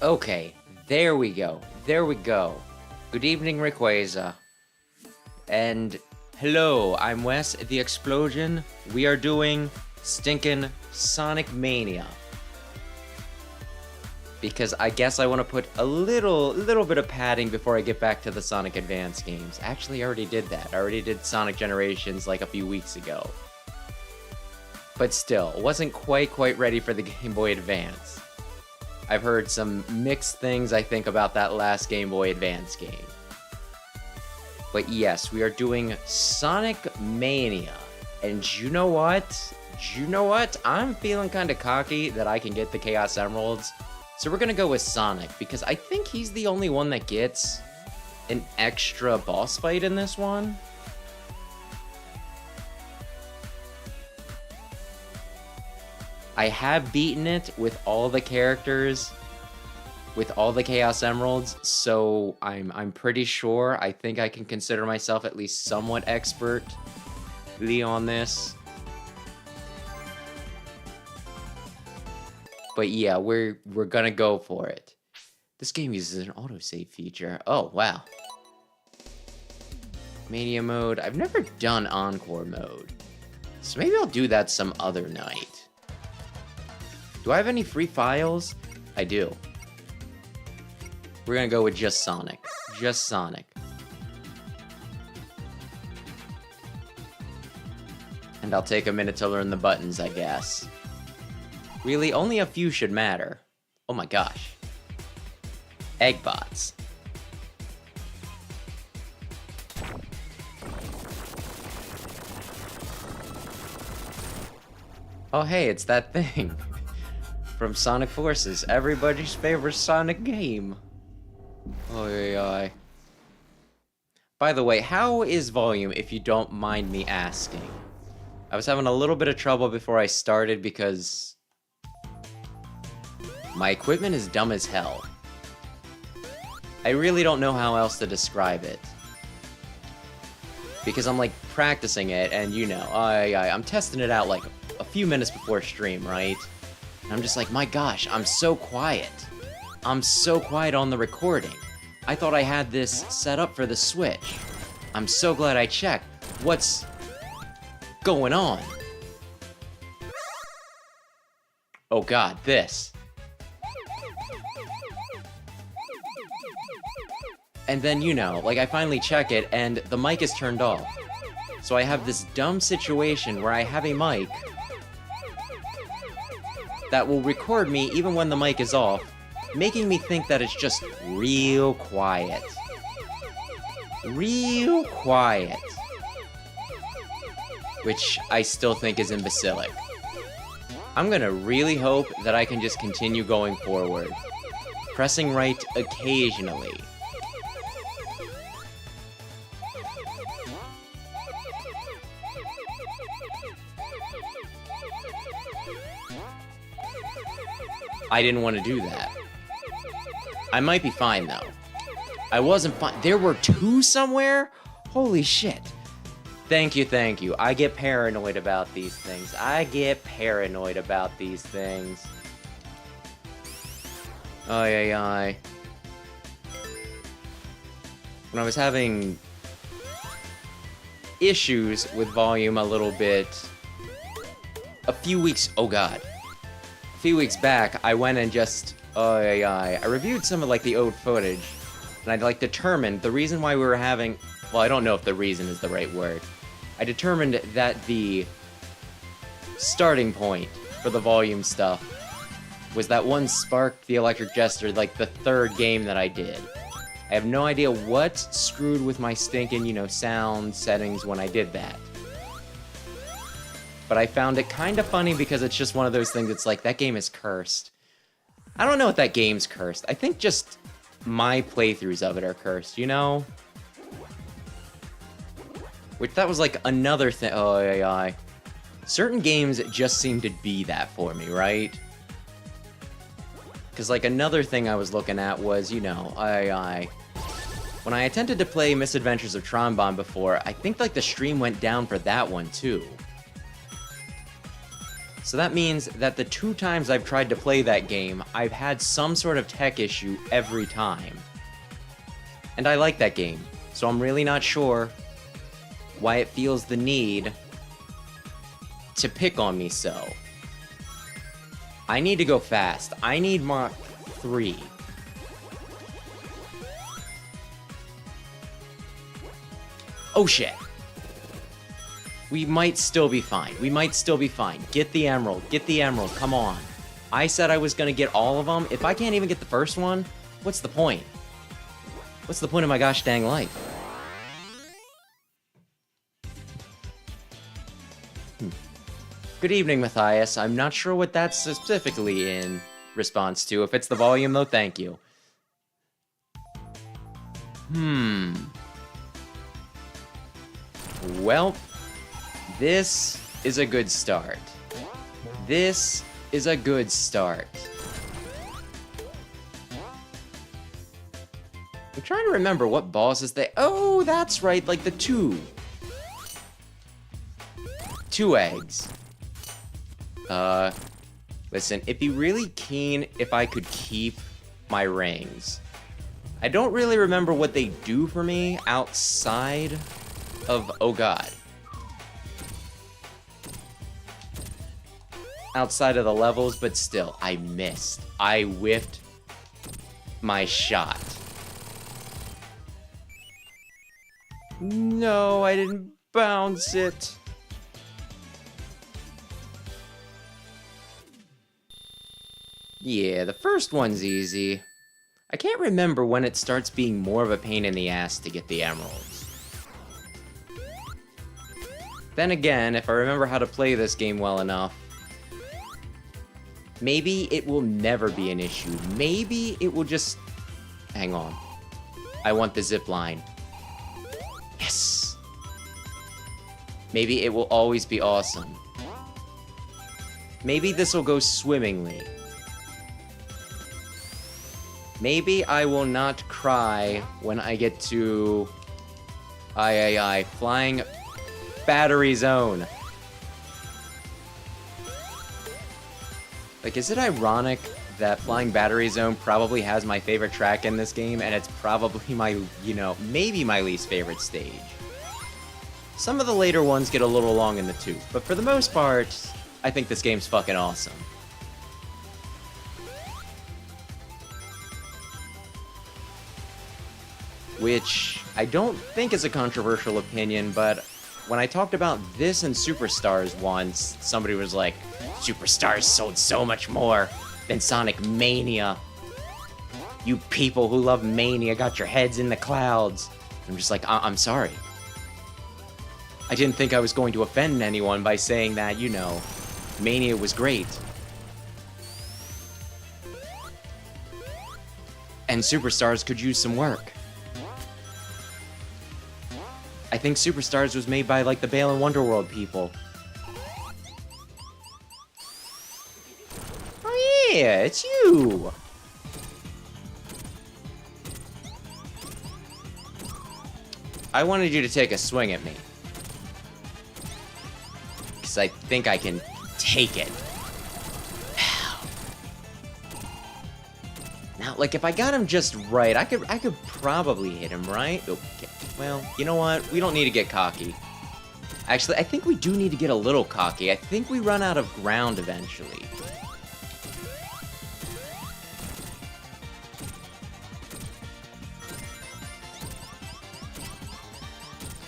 Okay, there we go. There we go. Good evening, Rayquaza. And hello, I'm Wes at the Explosion. We are doing stinking Sonic Mania. Because I guess I want to put a little bit of padding before I get back to the Sonic Advance games. Actually, I already did that. I already did Sonic Generations like a few weeks ago. But still, wasn't quite ready for the Game Boy Advance. I've heard some mixed things, I think, about that last Game Boy Advance game. But yes, we are doing Sonic Mania. And you know what? I'm feeling kind of cocky that I can get the Chaos Emeralds. So we're gonna go with Sonic, because I think he's the only one that gets an extra boss fight in this one. I have beaten it with all the characters, with all the Chaos Emeralds, so I'm pretty sure. I think I can consider myself at least somewhat expertly on this. But yeah, we're gonna go for it. This game uses an autosave feature. Oh, wow. Mania mode. I've never done Encore mode. So maybe I'll do that some other night. Do I have any free files? I do. We're gonna go with just Sonic. Just Sonic. And I'll take a minute to learn the buttons, I guess. Really, only a few should matter. Oh my gosh. Eggbots. Oh hey, it's that thing. From Sonic Forces, everybody's favorite Sonic game. Oh yeah. By the way, how is volume, if you don't mind me asking? I was having a little bit of trouble before I started because my equipment is dumb as hell. I really don't know how else to describe it. Because I'm like practicing it, and you know, I'm testing it out like a few minutes before stream, right? And I'm just like, my gosh, I'm so quiet. I'm so quiet on the recording. I thought I had this set up for the Switch. I'm so glad I checked. What's going on? Oh god, this. And then, you know, like I finally check it and the mic is turned off. So I have this dumb situation where I have a mic that will record me even when the mic is off, making me think that it's just real quiet. Real quiet. Which I still think is imbecilic. I'm gonna really hope that I can just continue going forward. Pressing right occasionally. I didn't want to do that. I might be fine, though. I wasn't fine. There were two somewhere? Holy shit. Thank you, thank you. I get paranoid about these things. I get paranoid about these things. Ay. When I was having issues with volume a little bit, a few weeks back, I went and just, I reviewed some of, like, the old footage, and I'd, like, determined the reason why we were having, well, I don't know if the reason is the right word. I determined that the starting point for the volume stuff was that one Spark the Electric Jester, like, the third game that I did. I have no idea what screwed with my stinking, you know, sound settings when I did that. But I found it kind of funny because it's just one of those things that's like, that game is cursed. I don't know if that game's cursed. I think just my playthroughs of it are cursed, you know? Which, that was like another thing. Oh, certain games just seem to be that for me, right? Because, like, another thing I was looking at was, you know, when I attempted to play Misadventures of Trombone before, I think, like, the stream went down for that one, too. So that means that the 2 times I've tried to play that game, I've had some sort of tech issue every time. And I like that game, so I'm really not sure why it feels the need to pick on me so. I need to go fast. I need Mach 3. Oh shit. We might still be fine. We might still be fine. Get the emerald. Get the emerald. Come on. I said I was gonna get all of them. If I can't even get the first one, what's the point? What's the point of my gosh dang life? Good evening, Matthias. I'm not sure what that's specifically in response to. If it's the volume, though, thank you. Well, this is a good start. This is a good start. I'm trying to remember what bosses they... Oh, that's right, like the 2 eggs. Listen, it'd be really keen if I could keep my rings. I don't really remember what they do for me outside of... Oh god. Outside of the levels, but still, I missed. I whiffed my shot. No, I didn't bounce it. Yeah, the first one's easy. I can't remember when it starts being more of a pain in the ass to get the emeralds. Then again, if I remember how to play this game well enough, maybe it will never be an issue. Maybe it will just... Hang on. I want the zip line. Yes! Maybe it will always be awesome. Maybe this will go swimmingly. Maybe I will not cry when I get to... Flying Battery Zone. Like, is it ironic that Flying Battery Zone probably has my favorite track in this game, and it's probably my, you know, maybe my least favorite stage? Some of the later ones get a little long in the tooth, but for the most part, I think this game's fucking awesome. Which I don't think is a controversial opinion, but when I talked about this and Superstars once, somebody was like, Superstars sold so much more than Sonic Mania. You people who love Mania got your heads in the clouds. I'm just like, I'm sorry. I didn't think I was going to offend anyone by saying that, you know, Mania was great. And Superstars could use some work. I think Superstars was made by, like, the Bale and Wonderworld people. Oh yeah, it's you! I wanted you to take a swing at me. Because I think I can take it. Now, like, if I got him just right, I could probably hit him, right? Okay. Well, you know what? We don't need to get cocky. Actually, I think we do need to get a little cocky. I think we run out of ground eventually.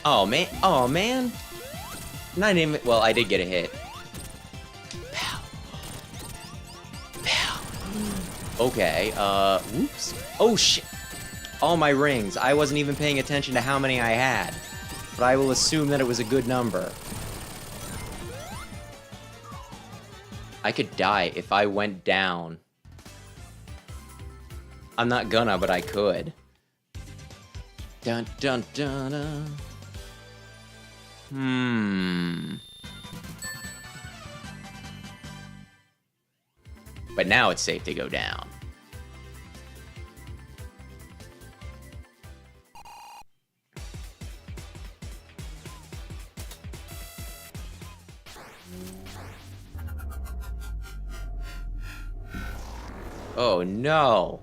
Oh, man. Oh, man. Not even... Well, I did get a hit. Pow. Pow. Okay, whoops. Oh, shit. All my rings. I wasn't even paying attention to how many I had. But I will assume that it was a good number. I could die if I went down. I'm not gonna, but I could. Dun dun dun dun. But now it's safe to go down. Oh no.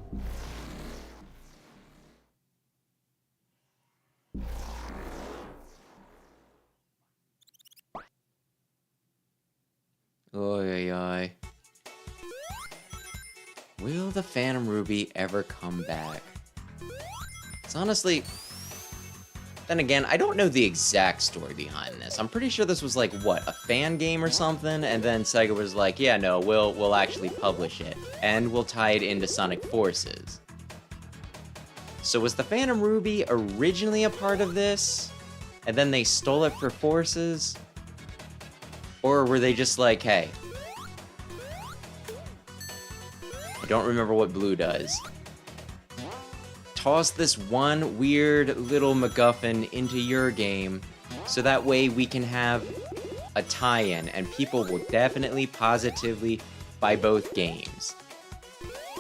Oy, oy, oy. Will the Phantom Ruby ever come back? It's honestly... Then again, I don't know the exact story behind this. I'm pretty sure this was like, what, a fan game or something? And then Sega was like, yeah, no, we'll actually publish it. And we'll tie it into Sonic Forces. So was the Phantom Ruby originally a part of this? And then they stole it for Forces? Or were they just like, hey... I don't remember what Blue does. Toss this one weird little MacGuffin into your game, so that way we can have a tie-in, and people will definitely, positively buy both games.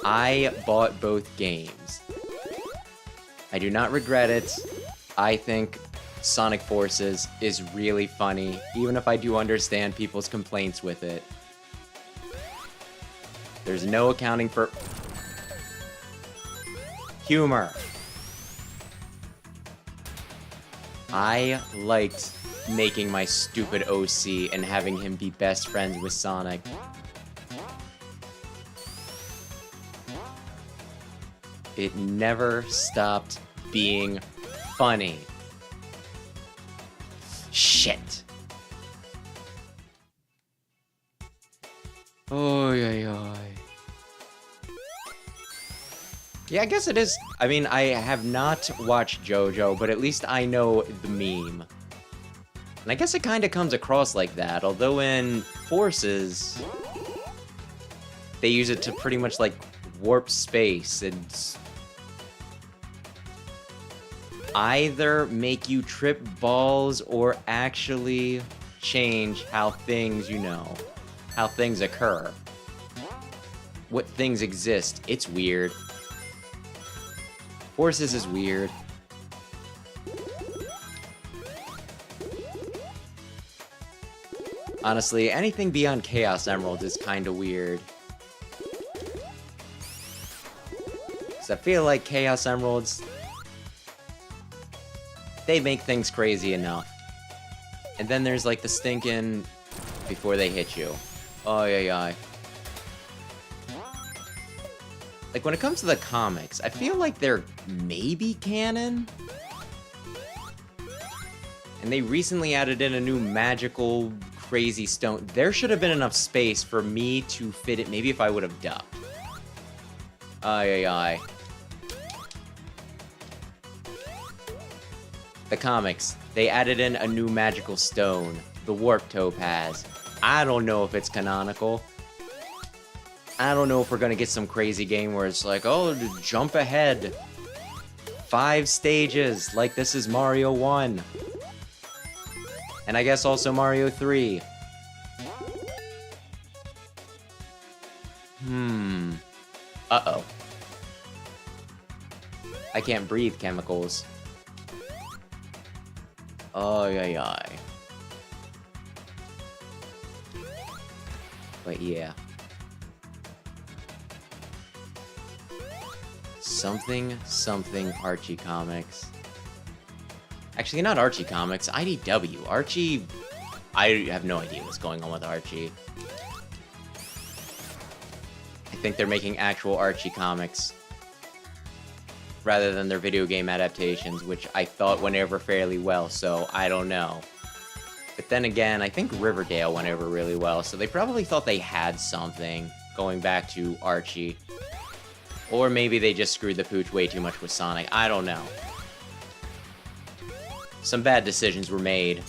I bought both games. I do not regret it. I think Sonic Forces is really funny, even if I do understand people's complaints with it. There's no accounting for humor. I liked making my stupid OC and having him be best friends with Sonic. It never stopped being funny. Shit. Oy, oy, oy. Yeah, I guess it is. I mean, I have not watched JoJo, but at least I know the meme. And I guess it kind of comes across like that, although in Forces, they use it to pretty much, like, warp space and either make you trip balls or actually change how things, you know, how things occur. What things exist. It's weird. Forces is weird. Honestly, anything beyond Chaos Emeralds is kinda weird. Cause I feel like Chaos Emeralds, they make things crazy enough. And then there's like the stinking before they hit you. Oh yeah. Like, when it comes to the comics, I feel like they're maybe canon? And they recently added in a new magical, crazy stone. There should have been enough space for me to fit it, maybe if I would have ducked. Aye. The comics, they added in a new magical stone, the Warp Topaz. I don't know if it's canonical. I don't know if we're gonna get some crazy game where it's like, oh, jump ahead 5 stages, like this is Mario 1. And I guess also Mario 3. Uh-oh. I can't breathe chemicals. Aye. But yeah. Something Archie Comics. Actually, not Archie Comics, IDW. Archie... I have no idea what's going on with Archie. I think they're making actual Archie comics rather than their video game adaptations, which I thought went over fairly well, so I don't know. But then again, I think Riverdale went over really well, so they probably thought they had something going back to Archie. Or maybe they just screwed the pooch way too much with Sonic. I don't know. Some bad decisions were made.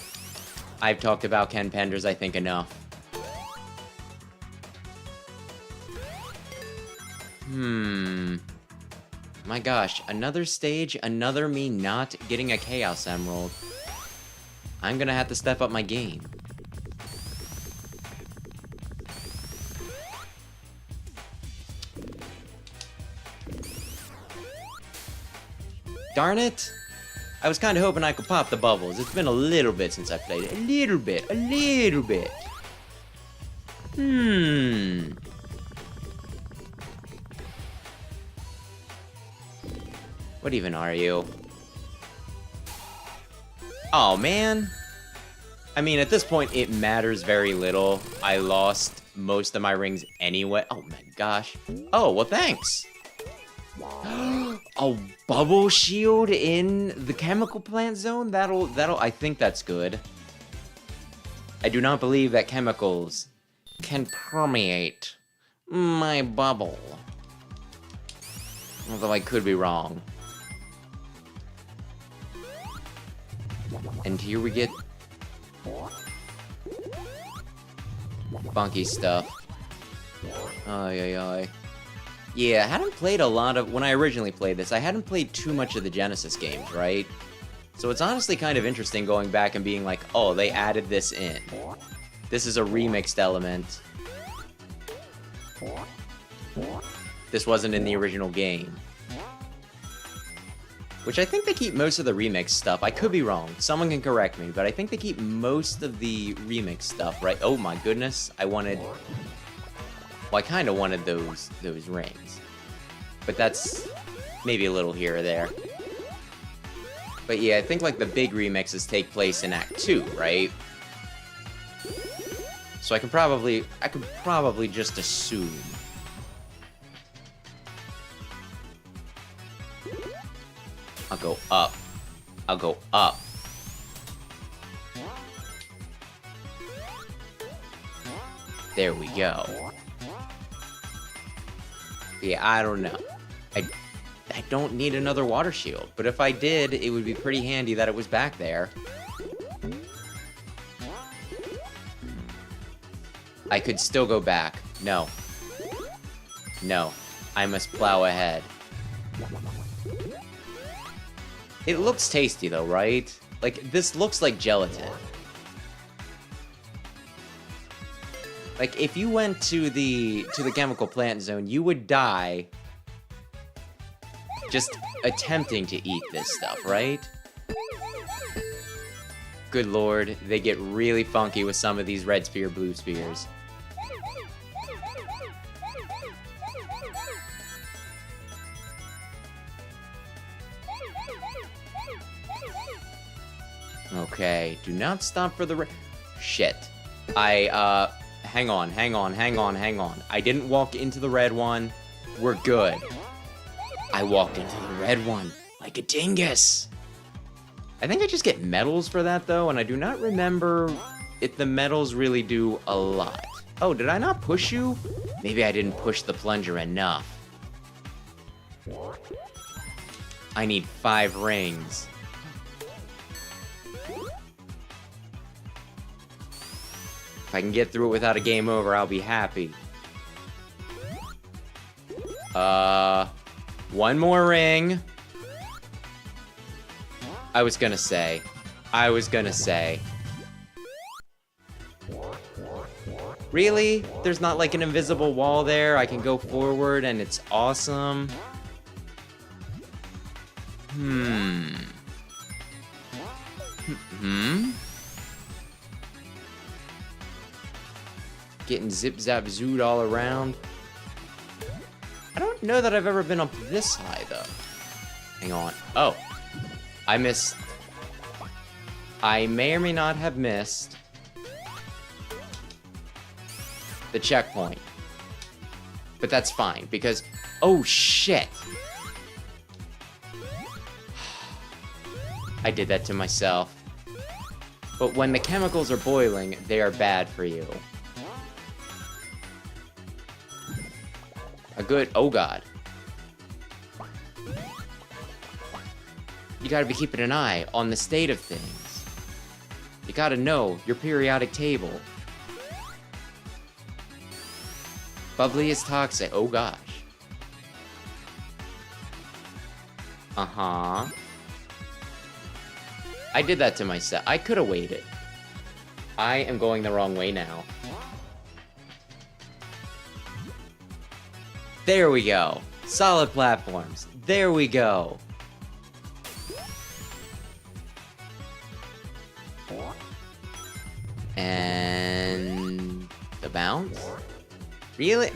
I've talked about Ken Penders, I think, enough. My gosh, another stage, another me not getting a Chaos Emerald. I'm gonna have to step up my game. Darn it! I was kinda hoping I could pop the bubbles. It's been a little bit since I played it. A little bit. What even are you? Oh, man. I mean, at this point, it matters very little. I lost most of my rings anyway. Oh, my gosh. Oh, well, thanks. A bubble shield in the chemical plant zone? I think that's good. I do not believe that chemicals can permeate my bubble. Although I could be wrong. And here we get funky stuff. Ay, ay, ay. Yeah, I hadn't played a lot of... When I originally played this, I hadn't played too much of the Genesis games, right? So it's honestly kind of interesting going back and being like, oh, they added this in. This is a remixed element. This wasn't in the original game. Which I think they keep most of the remix stuff. I could be wrong. Someone can correct me, but I think they keep most of the remix stuff, right? Oh my goodness. I wanted... Well, I kind of wanted those rings. But that's maybe a little here or there. But yeah, I think like the big remixes take place in Act 2, right? So I could probably just assume. I'll go up. I'll go up. There we go. Yeah, I don't know. I don't need another water shield, but if I did, it would be pretty handy that it was back there. I could still go back. No. No. I must plow ahead. It looks tasty though, right? Like, this looks like gelatin. Like, if you went to the chemical plant zone, you would die just attempting to eat this stuff, right? Good lord, they get really funky with some of these red sphere, blue spheres. Okay, do not stop for the shit. Hang on. I didn't walk into the red one. We're good. I walked into the red one like a dingus. I think I just get medals for that, though, and I do not remember if the medals really do a lot. Oh, did I not push you? Maybe I didn't push the plunger enough. I need 5 rings. If I can get through it without a game over, I'll be happy. One more ring. I was gonna say. Really? There's not like an invisible wall there? I can go forward and it's awesome. Getting zip-zap-zooed all around. I don't know that I've ever been up this high, though. Hang on. Oh. I missed. I may or may not have missed the checkpoint. But that's fine, because... Oh, shit! I did that to myself. But when the chemicals are boiling, they are bad for you. A good... Oh, God. You gotta be keeping an eye on the state of things. You gotta know your periodic table. Bubbly is toxic. Oh, gosh. Uh-huh. I did that to myself. I could have waited. I am going the wrong way now. There we go. Solid platforms. There we go. And... the bounce? Really?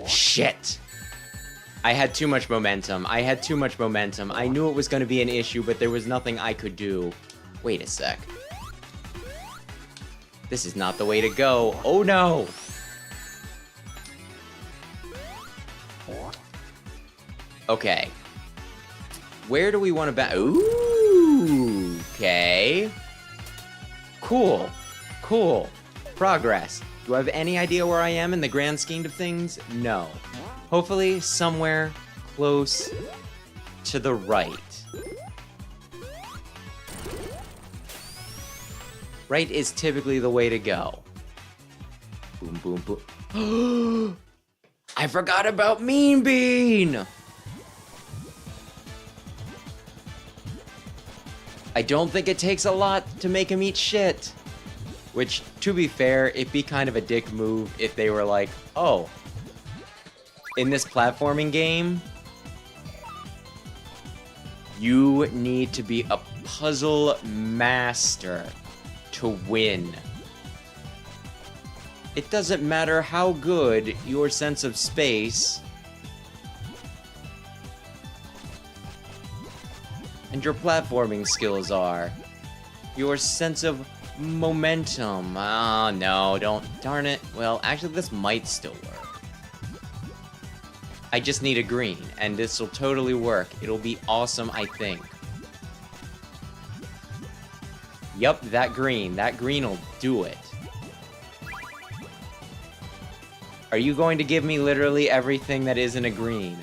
Shit. I had too much momentum. I had too much momentum. I knew it was going to be an issue, but there was nothing I could do. Wait a sec. This is not the way to go. Oh no! Okay. Where do we want to bat? Ooh, okay. Cool. Cool. Progress. Do I have any idea where I am in the grand scheme of things? No. Hopefully somewhere close to the right. Right is typically the way to go. Boom, boom, boom. I forgot about Mean Bean! I don't think it takes a lot to make him eat shit. Which, to be fair, it'd be kind of a dick move if they were like, oh, in this platforming game, you need to be a puzzle master to win. It doesn't matter how good your sense of space and your platforming skills are. Your sense of momentum. Oh, no, don't. Darn it. Well, actually, this might still work. I just need a green, and this will totally work. It'll be awesome, I think. Yup, that green. That green will do it. Are you going to give me literally everything that isn't a green?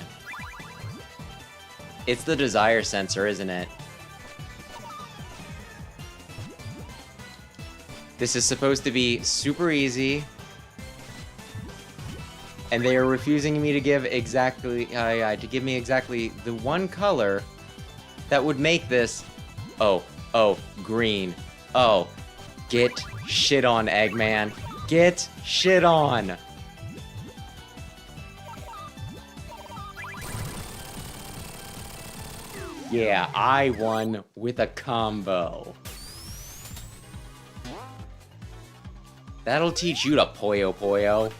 It's the desire sensor, isn't it? This is supposed to be super easy. And they are refusing me to give exactly, to give me exactly the one color that would make this, oh, green. Oh, get shit on, Eggman. Get shit on. Yeah, I won with a combo. That'll teach you to Puyo Puyo.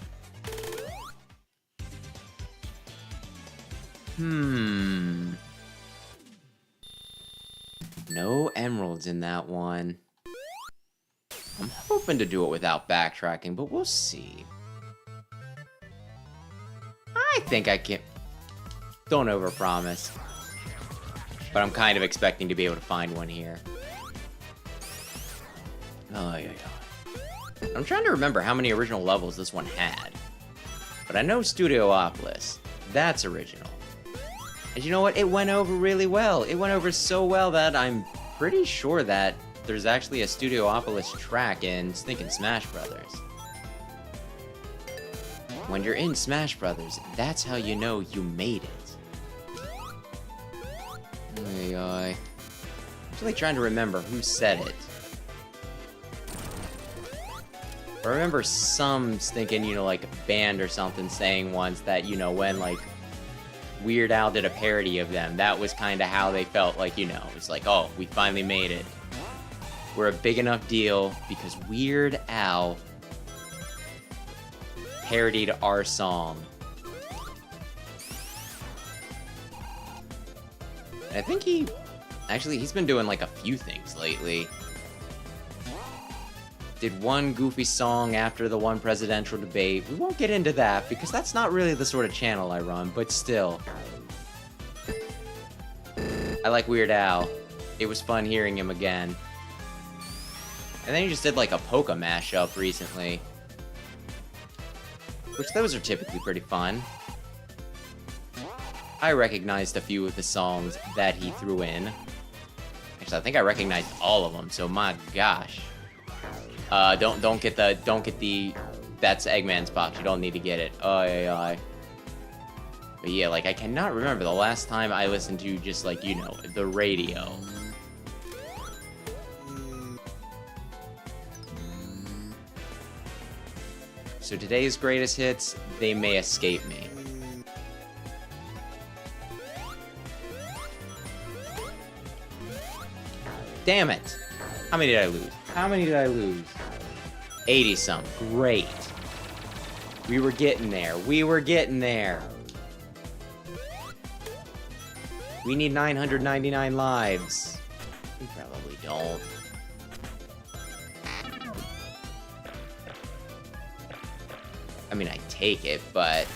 No emeralds in that one. I'm hoping to do it without backtracking, but we'll see. I think I can. Don't overpromise. But I'm kind of expecting to be able to find one here. Oh, yeah. I'm trying to remember how many original levels this one had. But I know Studiopolis. That's original. And you know what? It went over really well. It went over so well that I'm pretty sure that there's actually a Studiopolis track in Stinkin' Smash Brothers. When you're in Smash Brothers, that's how you know you made it. I'm really trying to remember who said it. I remember some stinking, you know, like a band or something saying once that, you know, when, like, Weird Al did a parody of them, that was kind of how they felt, like, you know, it's like, oh, we finally made it. We're a big enough deal because Weird Al parodied our song. And I think he's been doing, like, a few things lately. Did one goofy song after the one presidential debate. We won't get into that, because that's not really the sort of channel I run, but still. I like Weird Al. It was fun hearing him again. And then he just did, like, a polka mashup recently. Which, those are typically pretty fun. I recognized a few of the songs that he threw in. Actually, I think I recognized all of them, so my gosh. Don't get the that's Eggman's box. You don't need to get it. But yeah, like, I cannot remember the last time I listened to just, like, you know, the radio. So today's greatest hits, they may escape me. Damn it! How many did I lose? How many did I lose? 80-some. Great. We were getting there. We were getting there. We need 999 lives. We probably don't. I mean, I take it, but...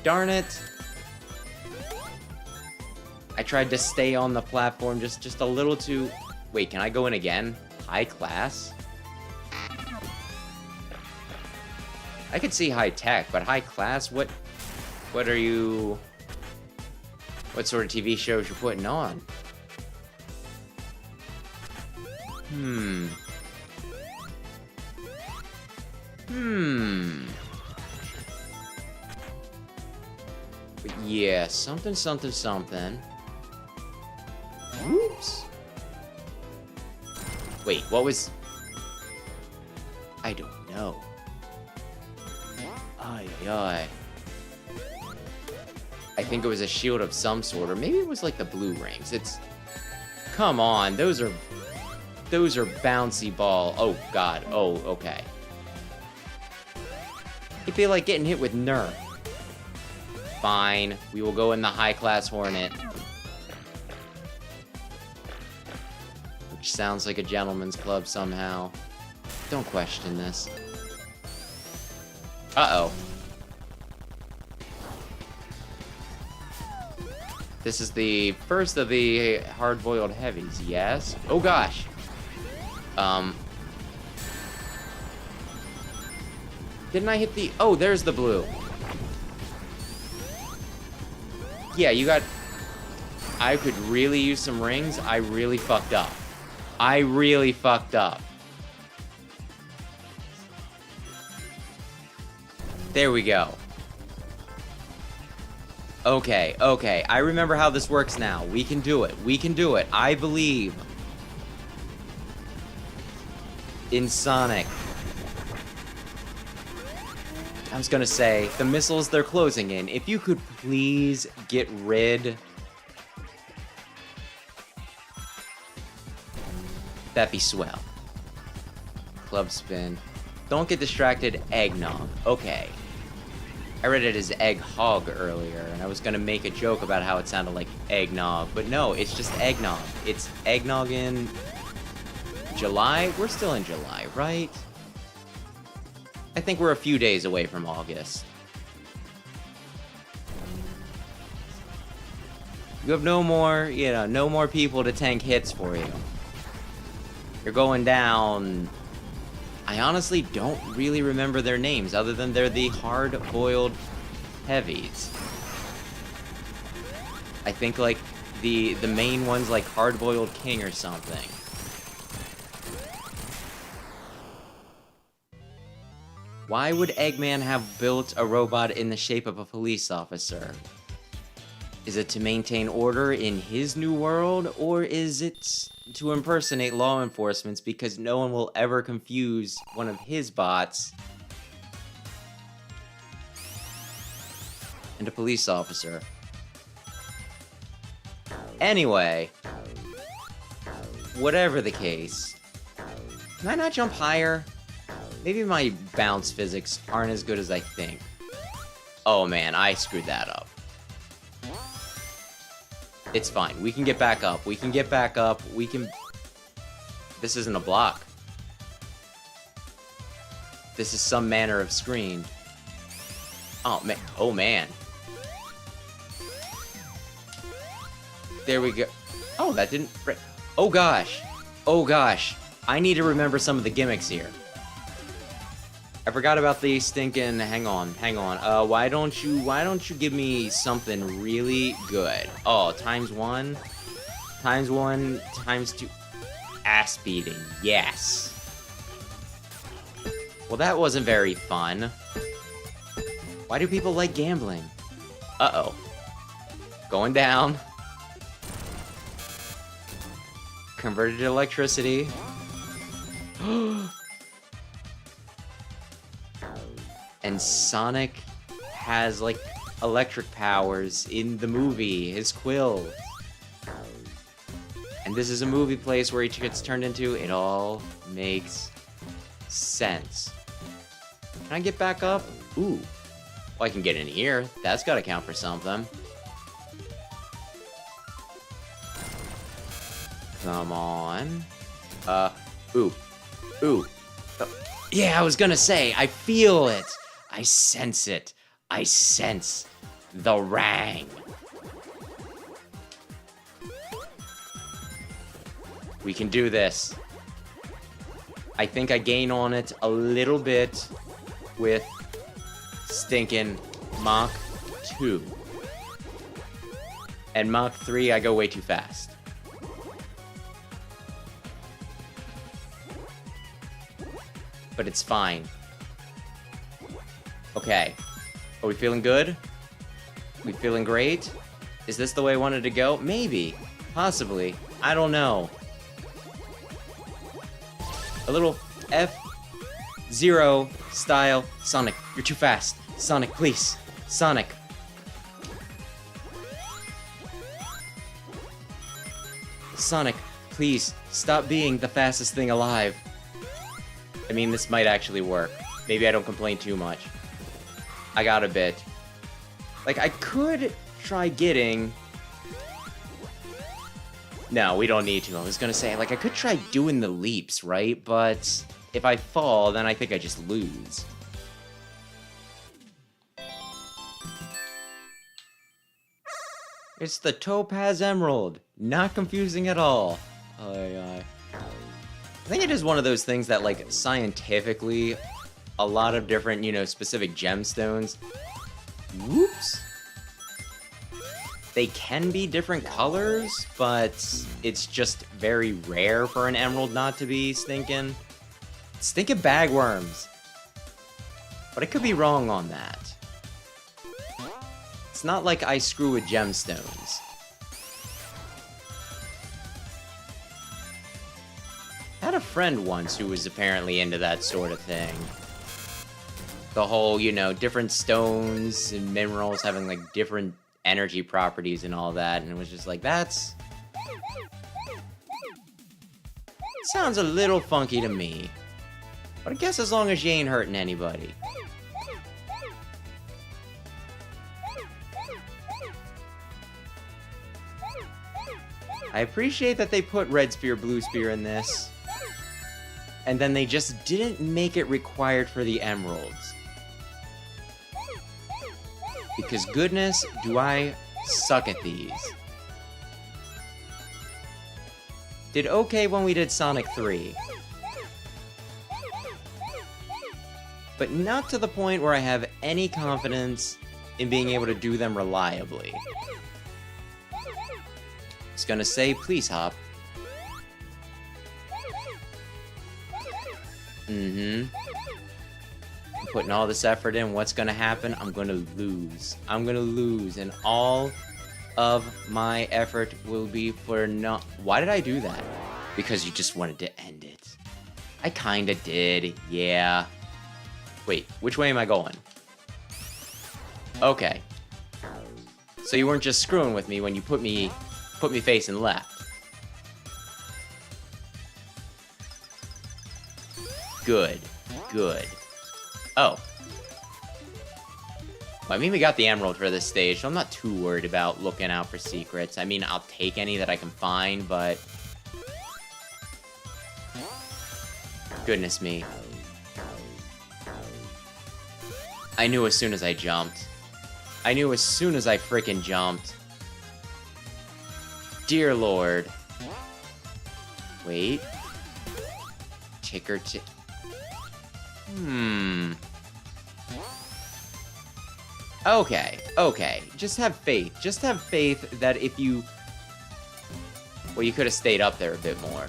Darn it. I tried to stay on the platform just a little too... Wait, can I go in again? High class? I could see high tech, but high class? What are you... What sort of TV shows you're putting on? But yeah, something. Oops. Wait, what was... I don't know. Ay. I think it was a shield of some sort, or maybe it was like the blue rings. It's... Come on, those are bouncy ball. Oh, God. Oh, okay. It'd be like getting hit with Nerf. Fine, we will go in the high-class Hornet. Which sounds like a gentleman's club somehow. Don't question this. Uh-oh. This is the first of the hard-boiled heavies, yes? Oh, gosh. Didn't I hit the... Oh, there's the blue. Yeah, you got... I could really use some rings. I really fucked up. There we go. Okay. I remember how this works now. We can do it. I believe in Sonic. I was gonna say, the missiles they're closing in, if you could please get rid... That'd be swell. Club spin. Don't get distracted, eggnog. Okay. I read it as egg hog earlier, and I was gonna make a joke about how it sounded like eggnog, but no, it's just eggnog. It's eggnog in July? We're still in July, right? I think we're a few days away from August. You have no more, no more people to tank hits for you. You're going down... I honestly don't really remember their names, other than they're the hard-boiled heavies. I think, like, the main one's like Hard-Boiled King or something. Why would Eggman have built a robot in the shape of a police officer? Is it to maintain order in his new world, or is it to impersonate law enforcement because no one will ever confuse one of his bots and a police officer? Anyway, whatever the case, can I not jump higher? Maybe my bounce physics aren't as good as I think. Oh man, I screwed that up. It's fine. We can get back up. We can... This isn't a block. This is some manner of screen. Oh, man. Oh, man. There we go. Oh, that didn't... Oh, gosh. I need to remember some of the gimmicks here. I forgot about the stinking... Hang on. Why don't you give me something really good? Oh, times one, times two. Ass beating. Yes. Well, that wasn't very fun. Why do people like gambling? Uh-oh. Going down. Converted to electricity. And Sonic has, like, electric powers in the movie, his quill. And this is a movie place where he gets turned into. It all makes sense. Can I get back up? Ooh. Well, I can get in here. That's gotta count for something. Come on. Ooh. Ooh. Yeah, I was gonna say, I feel it. I sense it. I sense the rang. We can do this. I think I gain on it a little bit with stinking Mach 2. And Mach 3, I go way too fast. But it's fine. Okay. Are we feeling good? We feeling great? Is this the way I wanted to go? Maybe. Possibly. I don't know. A little F-Zero style. Sonic, you're too fast. Sonic, please. Sonic. Sonic, please, stop being the fastest thing alive. I mean, this might actually work. Maybe I don't complain too much. I got a bit. Like, I could try getting... No, we don't need to. I was gonna say, like, I could try doing the leaps, right? But if I fall, then I think I just lose. It's the Topaz Emerald. Not confusing at all. I think it is one of those things that, like, scientifically, a lot of different, you know, specific gemstones... Whoops! They can be different colors, but it's just very rare for an emerald not to be stinking. Stinking bagworms. But I could be wrong on that. It's not like I screw with gemstones. I had a friend once who was apparently into that sort of thing. The whole, you know, different stones and minerals having, like, different energy properties and all that, and it was just like, that's... Sounds a little funky to me. But I guess as long as you ain't hurting anybody. I appreciate that they put red spear, blue spear in this. And then they just didn't make it required for the emeralds. Because goodness, do I suck at these. Did okay when we did Sonic 3. But not to the point where I have any confidence in being able to do them reliably. It's gonna say, please hop. I'm putting all this effort in. What's gonna happen? I'm gonna lose. I'm gonna lose, and all of my effort will be for no... Why did I do that? Because you just wanted to end it. I kinda did, yeah. Wait, which way am I going? Okay. So you weren't just screwing with me when you put me facing left. Good. Good. Oh. Well, I mean, we got the emerald for this stage, so I'm not too worried about looking out for secrets. I mean, I'll take any that I can find, but... Goodness me. I knew as soon as I jumped. I knew as soon as I frickin' jumped. Dear Lord. Wait. Ticker tick. Okay, okay. Just have faith. Just have faith that if you... Well, you could have stayed up there a bit more.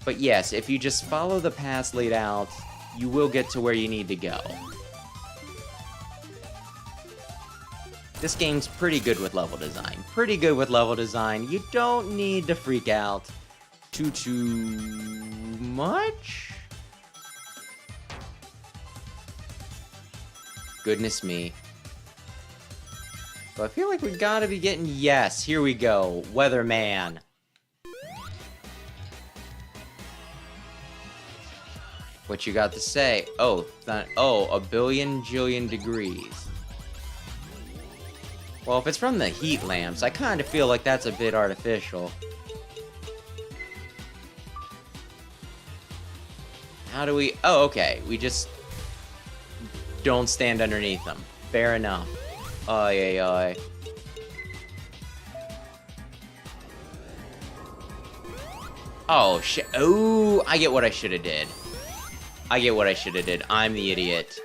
But yes, if you just follow the paths laid out, you will get to where you need to go. This game's pretty good with level design. Pretty good with level design. You don't need to freak out too much. Goodness me. So I feel like we gotta be getting... Yes, here we go. Weatherman. What you got to say? Oh, a billion jillion degrees. Well, if it's from the heat lamps, I kind of feel like that's a bit artificial. How do we... Oh, okay. We just don't stand underneath them. Fair enough. Oy, oy, oy. Oh, shit. Oh, I get what I should have did. I get what I should have did. I'm the idiot.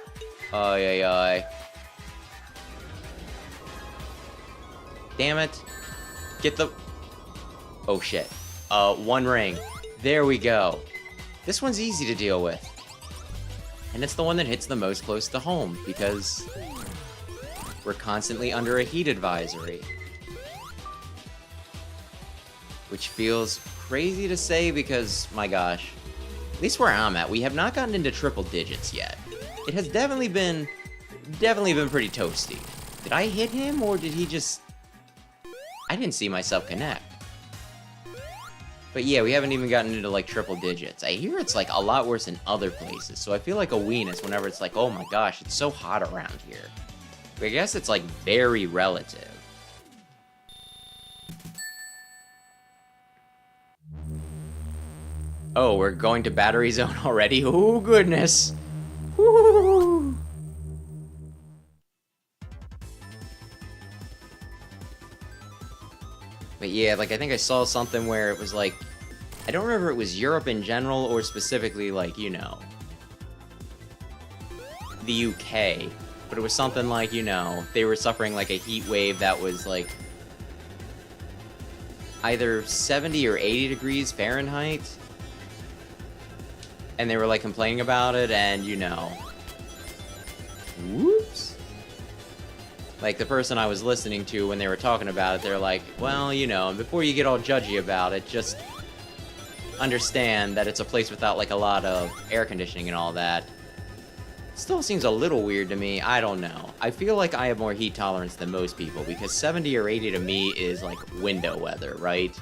Oy, oy, oy. Damn it. Get the... Oh, shit. One ring. There we go. This one's easy to deal with. And it's the one that hits the most close to home, because we're constantly under a heat advisory. Which feels crazy to say because, my gosh, at least where I'm at, we have not gotten into triple digits yet. It has definitely been pretty toasty. Did I hit him, or did he just... I didn't see myself connect. But yeah, we haven't even gotten into, like, triple digits. I hear it's, like, a lot worse in other places, so I feel like a weenus whenever it's like, oh my gosh, it's so hot around here. But I guess it's, like, very relative. Oh, we're going to battery zone already? Oh, goodness. Woo! But yeah, like, I think I saw something where it was like, I don't remember if it was Europe in general or specifically, like, you know, the UK. But it was something like, you know, they were suffering, like, a heat wave that was, like, either 70 or 80 degrees Fahrenheit. And they were, like, complaining about it, and, you know, whoops. Like, the person I was listening to when they were talking about it, they're like, well, you know, before you get all judgy about it, just understand that it's a place without, like, a lot of air conditioning and all that. Still seems a little weird to me. I don't know. I feel like I have more heat tolerance than most people, because 70 or 80 to me is, like, window weather, right?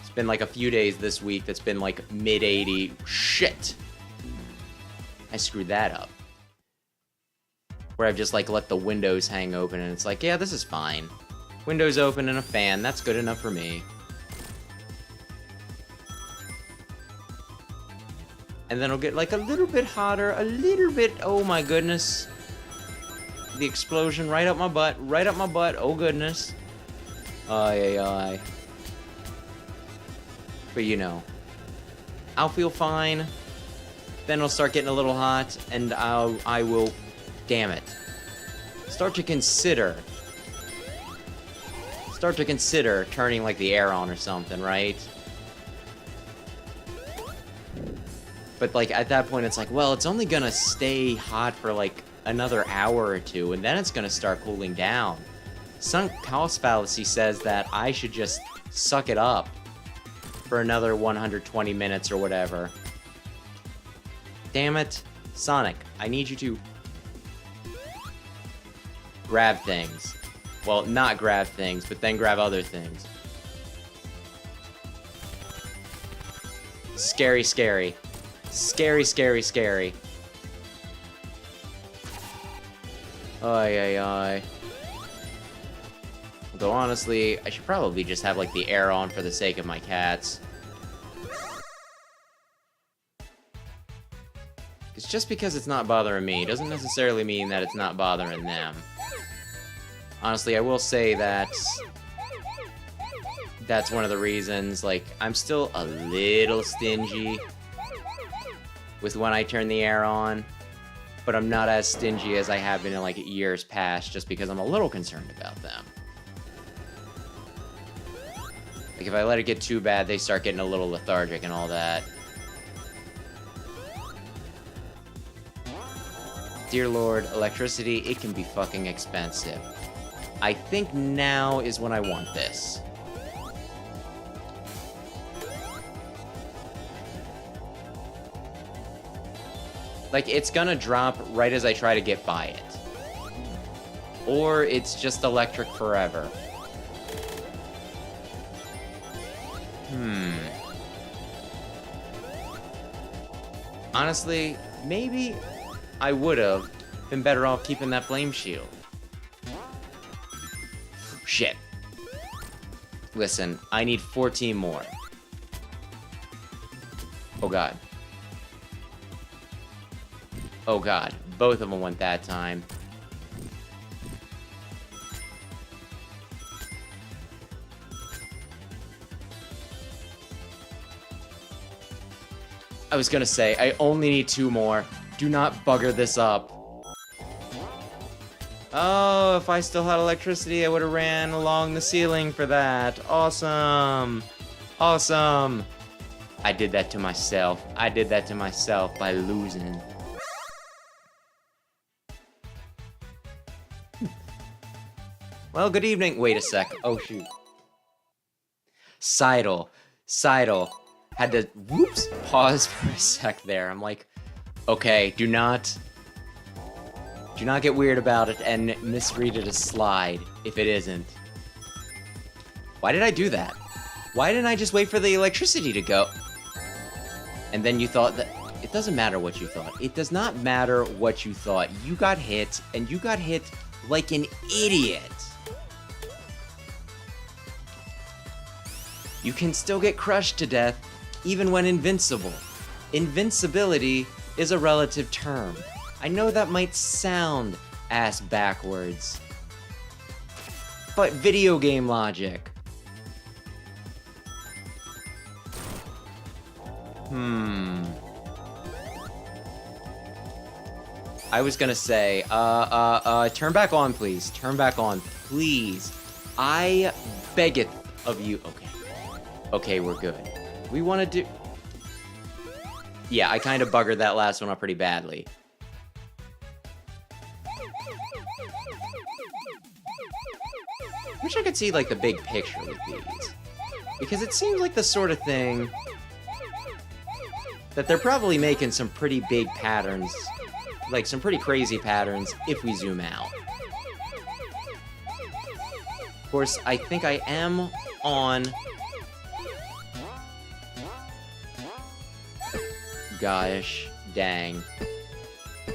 It's been, like, a few days this week that's been, like, mid-80. Shit! I screwed that up. Where I've just, like, let the windows hang open, and it's like, yeah, this is fine. Windows open and a fan, that's good enough for me. And then it'll get, like, a little bit hotter, a little bit, oh my goodness. The explosion right up my butt, oh goodness. Ay, ay, ay. But, you know, I'll feel fine. Then it'll start getting a little hot, and I will, damn it, start to consider turning, like, the air on or something, right? But, like, at that point, it's like, well, it's only gonna stay hot for, like, another hour or two, and then it's gonna start cooling down. Sunk cost fallacy says that I should just suck it up for another 120 minutes or whatever. Damn it. Sonic, I need you to grab things. Well, not grab things, but then grab other things. Scary, scary. Scary, scary, scary. Ay, ay, ay. Though honestly, I should probably just have, like, the air on for the sake of my cats. It's just because it's not bothering me doesn't necessarily mean that it's not bothering them. Honestly, I will say that that's one of the reasons, like, I'm still a little stingy with when I turn the air on, but I'm not as stingy as I have been in, like, years past, just because I'm a little concerned about them. Like, if I let it get too bad, they start getting a little lethargic and all that. Dear Lord, electricity, it can be fucking expensive. I think now is when I want this. Like, it's gonna drop right as I try to get by it. Or it's just electric forever. Honestly, maybe I would have been better off keeping that flame shield. Shit. Listen, I need 14 more. Oh god. Oh god. Both of them went that time. I was gonna say, I only need 2 more. Do not bugger this up. Oh, if I still had electricity, I would have ran along the ceiling for that. Awesome. Awesome. I did that to myself. I did that to myself by losing. Well, good evening. Wait a sec. Oh, shoot. Seidel. Had to, whoops, pause for a sec there. I'm like, okay, do not get weird about it and misread it as slide if it isn't. Why did I do that? Why didn't I just wait for the electricity to go? And then you thought that, it doesn't matter what you thought. It does not matter what you thought. You got hit, and you got hit like an idiot. You can still get crushed to death, even when invincible. Invincibility is a relative term. I know that might sound ass backwards, but video game logic. I was gonna say, turn back on, please. Turn back on, please. I beggeth of you. Okay. Okay, we're good. We want to do... Yeah, I kind of buggered that last one up pretty badly. Wish I could see, like, the big picture with these. Because it seems like the sort of thing that they're probably making some pretty big patterns, like some pretty crazy patterns, if we zoom out. Of course, I think I am on... Gosh, dang.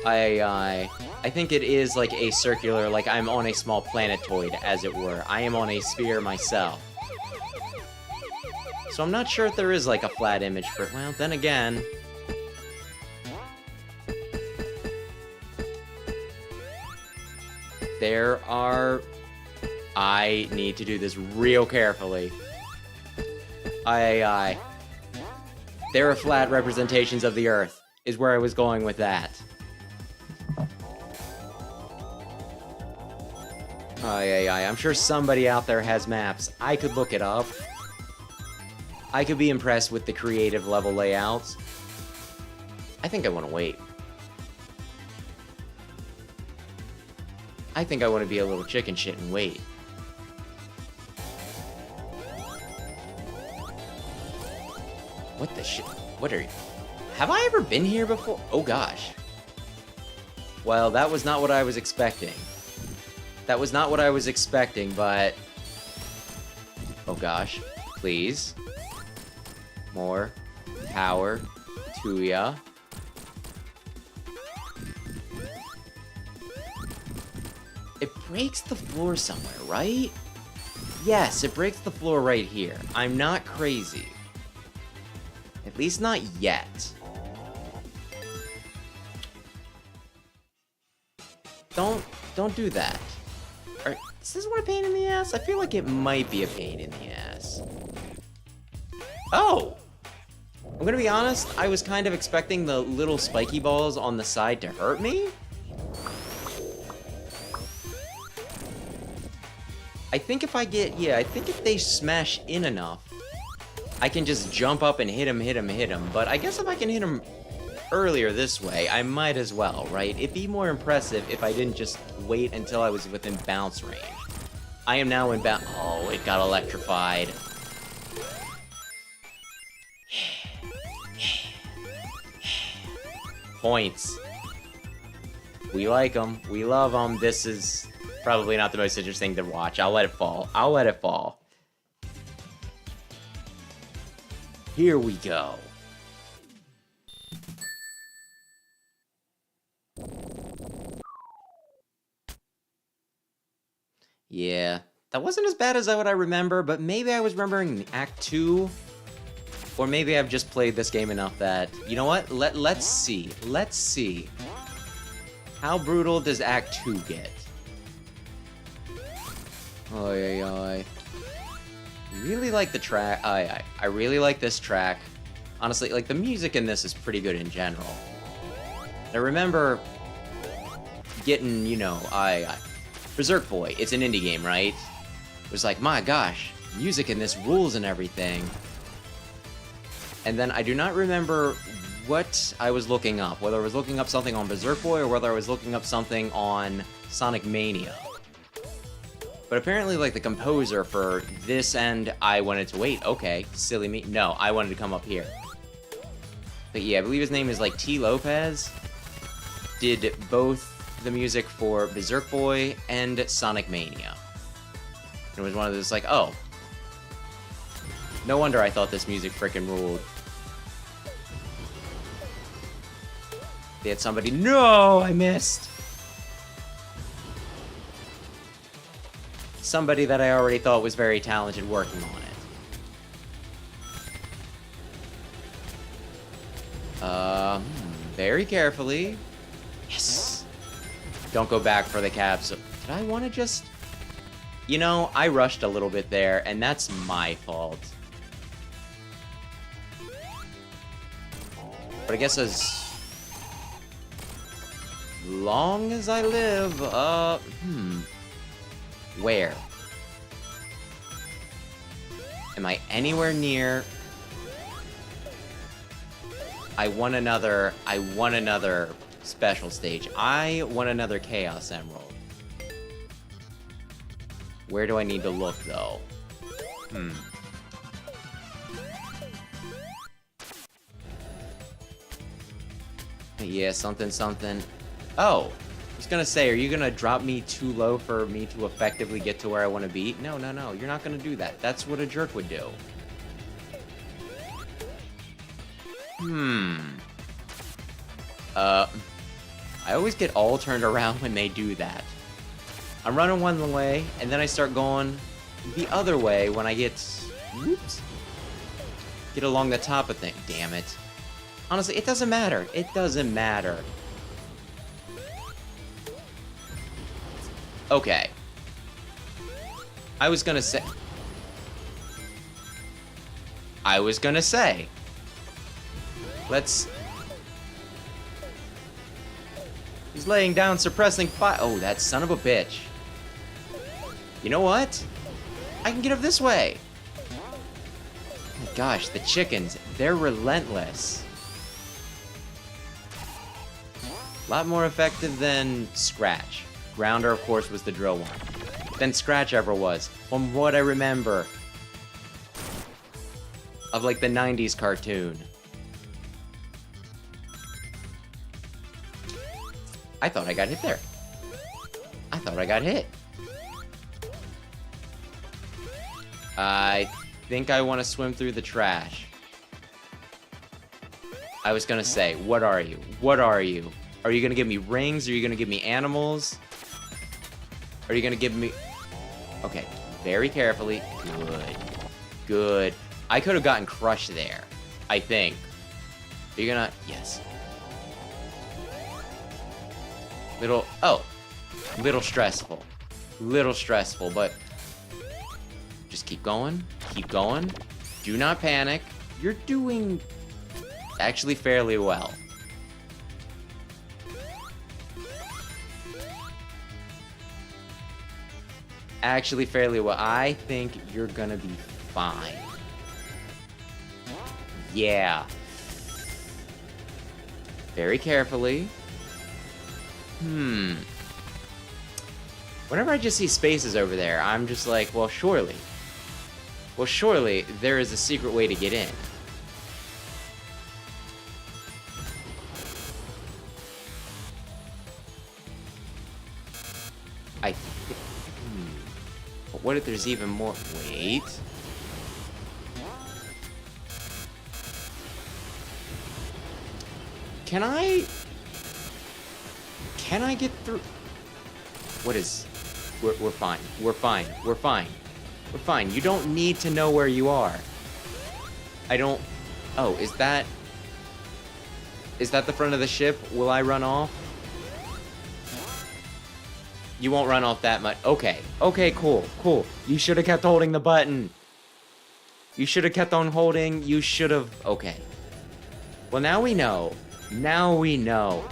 I think it is like a circular, like I'm on a small planetoid, as it were. I am on a sphere myself. So I'm not sure if there is like a flat image for it. Well, then again... There are... I need to do this real carefully. There are flat representations of the Earth, is where I was going with that. I'm sure somebody out there has maps. I could look it up. I could be impressed with the creative level layouts. I think I want to wait. I think I want to be a little chicken shit and wait. What the shit? What are you? Have I ever been here before? Oh gosh. Well, that was not what I was expecting. That was not what I was expecting, but... Oh gosh. Please. More power to ya. It breaks the floor somewhere, right? Yes, it breaks the floor right here. I'm not crazy. At least not yet. Don't do that. Is this one a pain in the ass? I feel like it might be a pain in the ass. Oh! I'm gonna be honest, I was kind of expecting the little spiky balls on the side to hurt me. I think if I get, I think if they smash in enough, I can just jump up and hit him, but I guess if I can hit him earlier this way, I might as well, right? It'd be more impressive if I didn't just wait until I was within bounce range. I am now in bounce... Oh, it got electrified. Points. We like them. We love them. This is probably not the most interesting to watch. I'll let it fall. I'll let it fall. Here we go. Yeah, that wasn't as bad as what I remember, but maybe I was remembering Act 2, or maybe I've just played this game enough that, you know what, let's see. Let's see. How brutal does Act 2 get? Oi, oi, oi. Really like the track. I really like this track. Honestly, like, the music in this is pretty good in general. I remember getting, you know, Berserk Boy, it's an indie game, right? It was like, my gosh, music in this rules and everything. And then I do not remember what I was looking up, whether I was looking up something on Berserk Boy or whether I was looking up something on Sonic Mania. But apparently, like, the composer for this end, I wanted to wait. Okay, silly me. No, I wanted to come up here. But yeah, I believe his name is, like, T. Lopez. Did both the music for Berserk Boy and Sonic Mania. It was one of those, like, oh. No wonder I thought this music frickin' ruled. They had somebody. No, I missed. Somebody that I already thought was very talented working on it. Very carefully. Yes. Don't go back for the caps. Did I want to just... You know, I rushed a little bit there, and that's my fault. But I guess as long as I live, where? Am I anywhere near? I want another special stage. I want another Chaos Emerald. Where do I need to look, though? Yeah, something. Oh! I was gonna say, are you gonna drop me too low for me to effectively get to where I want to be? No, you're not gonna do that. That's what a jerk would do. I always get all turned around when they do that. I'm running one way, and then I start going the other way when I get... Whoops. Get along the top of things. Damn it. Honestly, it doesn't matter. It doesn't matter. Okay. I was gonna say... Let's... He's laying down suppressing fire. Oh, that son of a bitch. You know what? I can get up this way. Oh my gosh, the chickens. They're relentless. A lot more effective than Scratch. Grounder, of course, was the drill one. Than Scratch ever was, from what I remember. Of, like, the 90s cartoon. I thought I got hit there. I thought I got hit. I think I want to swim through the trash. I was gonna say, what are you? What are you? Are you gonna give me rings? Are you gonna give me animals? Are you gonna give me... Okay, very carefully. Good. Good. I could have gotten crushed there, I think. Are you gonna... Yes. Little... Oh. Little stressful. Little stressful, but... Just keep going. Keep going. Do not panic. You're doing... actually fairly well. Actually fairly well. I think you're gonna be fine. Yeah. Very carefully. Whenever I just see spaces over there, I'm just like, well, surely. Well, surely there is a secret way to get in. But what if there's even more? Wait. Can I get through? What is... We're fine. We're fine. We're fine. We're fine. You don't need to know where you are. I don't... Oh, is that the front of the ship? Will I run off? You won't run off that much. Okay. Okay, cool. Cool. You should have kept holding the button. You should have kept on holding. You should have... Okay. Well, now we know. Now we know.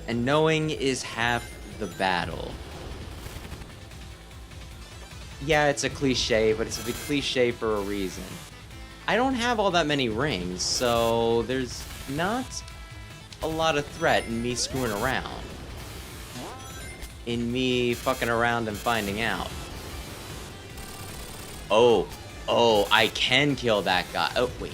And knowing is half the battle. Yeah, it's a cliche, but it's a cliche for a reason. I don't have all that many rings, so there's not a lot of threat in me screwing around. In me fucking around and finding out. Oh, I can kill that guy. Oh, wait.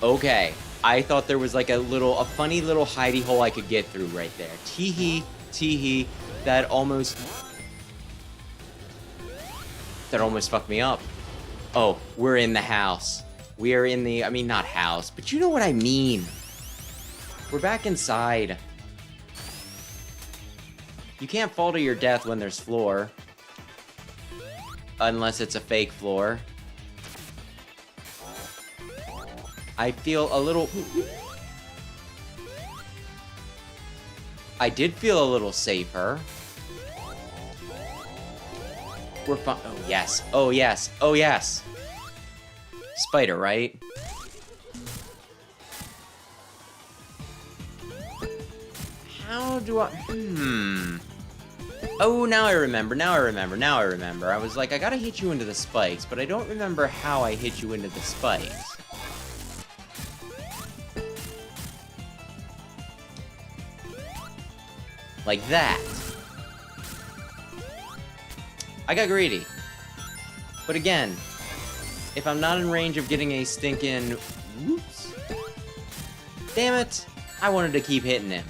Okay. I thought there was like a funny little hidey hole I could get through right there. Tee-hee. That almost fucked me up. Oh, we're in the house. We are in the, I mean, not house, but you know what I mean. We're back inside. You can't fall to your death when there's floor. Unless it's a fake floor. I feel a little... I did feel a little safer. We're fine. Oh, yes. Oh, yes. Oh, yes. Spider, right? How do I... Oh, now I remember. I was like, I gotta hit you into the spikes, but I don't remember how I hit you into the spikes. Like that. I got greedy. But again, if I'm not in range of getting a stinking... Whoops. Damn it. I wanted to keep hitting him.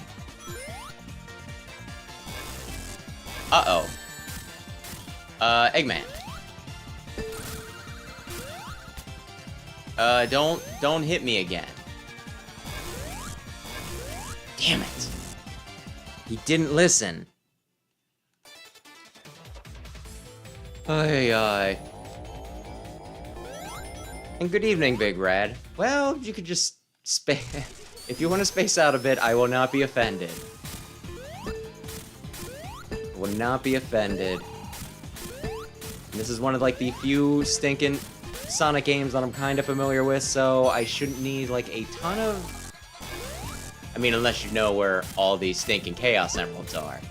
Uh-oh. Eggman. Don't hit me again. Damn it. He didn't listen. Ay. And good evening, Big Red. Well, you could just if you want to space out a bit, I will not be offended. Will not be offended. And this is one of like the few stinking Sonic games that I'm kind of familiar with, so I shouldn't need like a ton of... I mean, unless you know where all these stinking Chaos Emeralds are.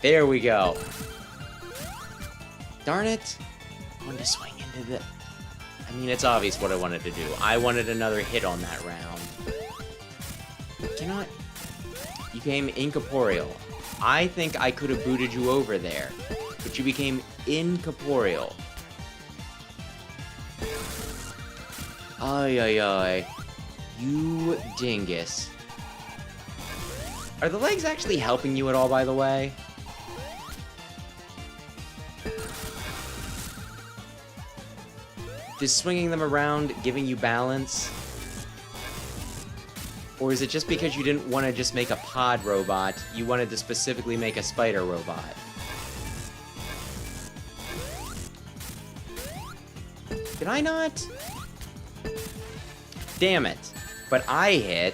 There we go. Darn it. I wanted to swing into the... I mean, it's obvious what I wanted to do. I wanted another hit on that round. Cannot... You became incorporeal. I think I could have booted you over there, but you became incorporeal. Ay. You dingus. Are the legs actually helping you at all, by the way? Is swinging them around giving you balance? Or is it just because you didn't want to just make a pod robot, you wanted to specifically make a spider robot? Did I not? Damn it. But I hit.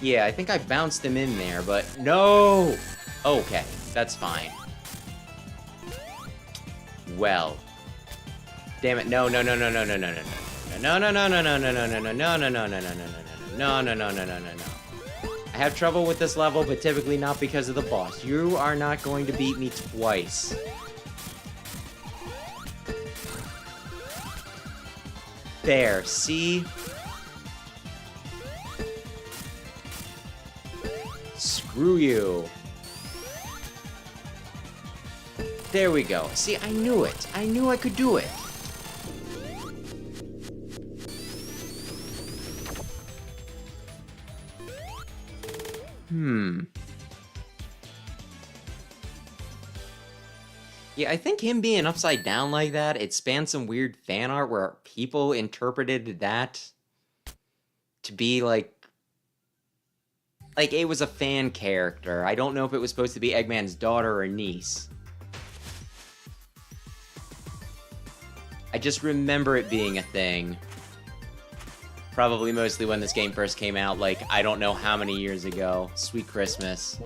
Yeah, I think I bounced him in there, but no! Okay, that's fine. Well. Damn it, no. I have trouble with this level, but typically not because of the boss. You are not going to beat me twice. There, see? Screw you. There we go. See, I knew it. I knew I could do it. Yeah, I think him being upside down like that, it spanned some weird fan art where people interpreted that to be like Like, it was a fan character. I don't know if it was supposed to be Eggman's daughter or niece. I just remember it being a thing. Probably mostly when this game first came out, like, I don't know how many years ago. Sweet Christmas.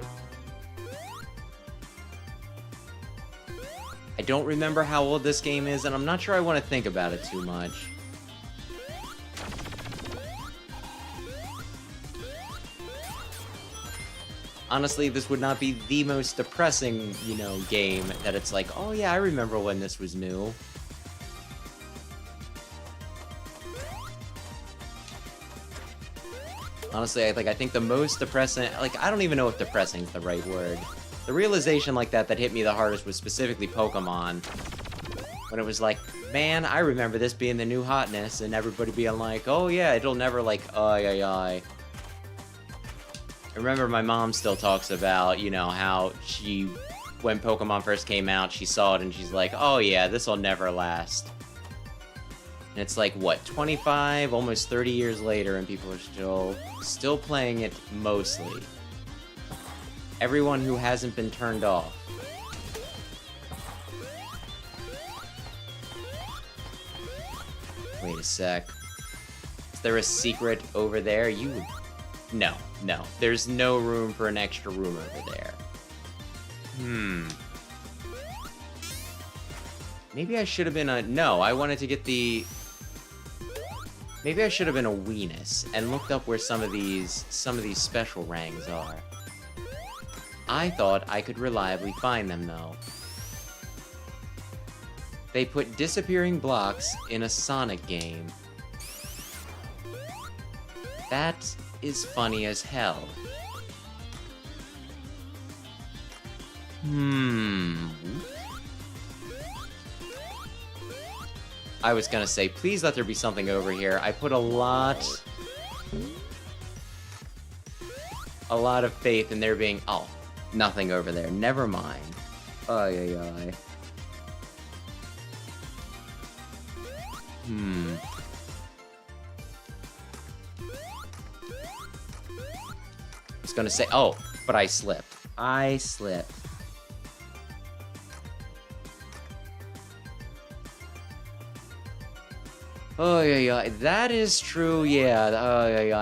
I don't remember how old this game is, and I'm not sure I want to think about it too much. Honestly, this would not be the most depressing, you know, game that it's like, oh yeah, I remember when this was new. Honestly, I think the most depressing, like, I don't even know if depressing is the right word. The realization like that hit me the hardest was specifically Pokemon. When it was like, man, I remember this being the new hotness, and everybody being like, oh yeah, it'll never, like, I remember my mom still talks about, you know, how she, when Pokemon first came out, she saw it and she's like, oh yeah, this'll never last. And it's like, what, 25, almost 30 years later, and people are still playing it mostly. Everyone who hasn't been turned off. Wait a sec. Is there a secret over there? No. There's no room for an extra room over there. Maybe I should have been a... No, I wanted to get the... Maybe I should have been a Weenus and looked up where some of these special rangs are. I thought I could reliably find them, though. They put disappearing blocks in a Sonic game. That is funny as hell. I was gonna say, please let there be something over here. I put a lot of faith in there being... Oh, nothing over there. Never mind. Ay. I was gonna say, oh, but I slipped. Oh, yeah, that is true, yeah,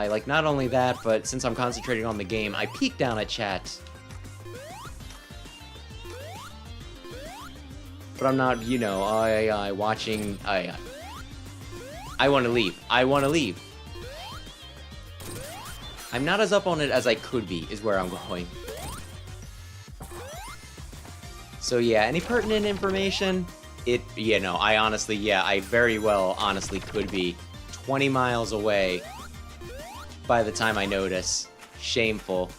like, not only that, but since I'm concentrating on the game, I peek down at chat. But I'm not, you know, watching, I want to leave. I'm not as up on it as I could be, is where I'm going. So yeah, any pertinent information? You know, I very well honestly could be 20 miles away by the time I notice. Shameful.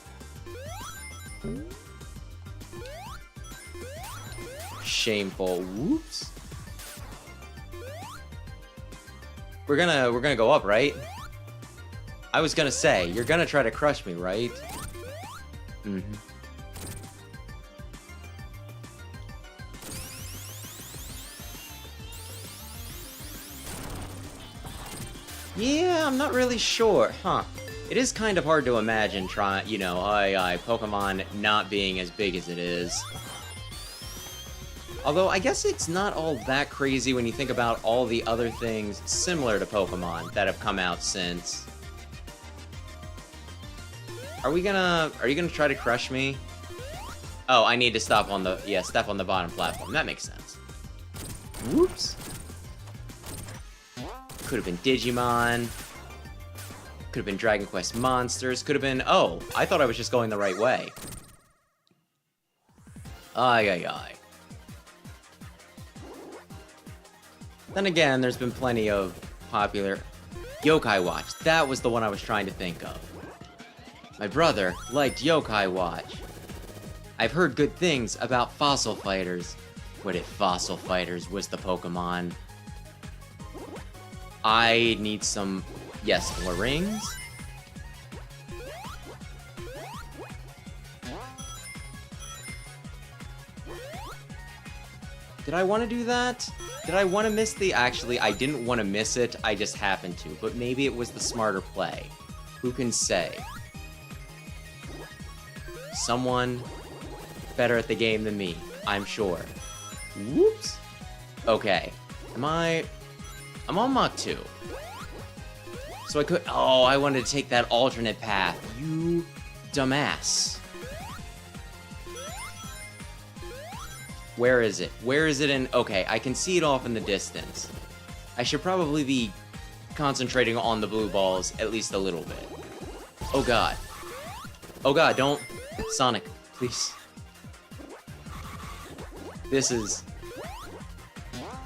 Whoops. We're gonna go up, right? I was gonna say, you're gonna try to crush me, right? Yeah, I'm not really sure, huh? It is kind of hard to imagine Pokemon not being as big as it is. Although, I guess it's not all that crazy when you think about all the other things similar to Pokemon that have come out since. Are you gonna try to crush me? Oh, I need to step on the bottom platform. That makes sense. Whoops. Could have been Digimon. Could have been Dragon Quest Monsters. Could have been... Oh, I thought I was just going the right way. Ay. Then again, there's been plenty of popular... Yokai Watch. That was the one I was trying to think of. My brother liked Yokai Watch. I've heard good things about Fossil Fighters. What if Fossil Fighters was the Pokemon? I need some... Yes, more rings. Did I want to do that? Did I want to miss the... Actually, I didn't want to miss it. I just happened to. But maybe it was the smarter play. Who can say? Someone better at the game than me, I'm sure. Whoops. Okay. I'm on Mach 2. So I could... Oh, I wanted to take that alternate path. You dumbass. Where is it? Where is it in... Okay, I can see it off in the distance. I should probably be concentrating on the blue balls at least a little bit. Oh god. Oh god, don't... Sonic, please. This is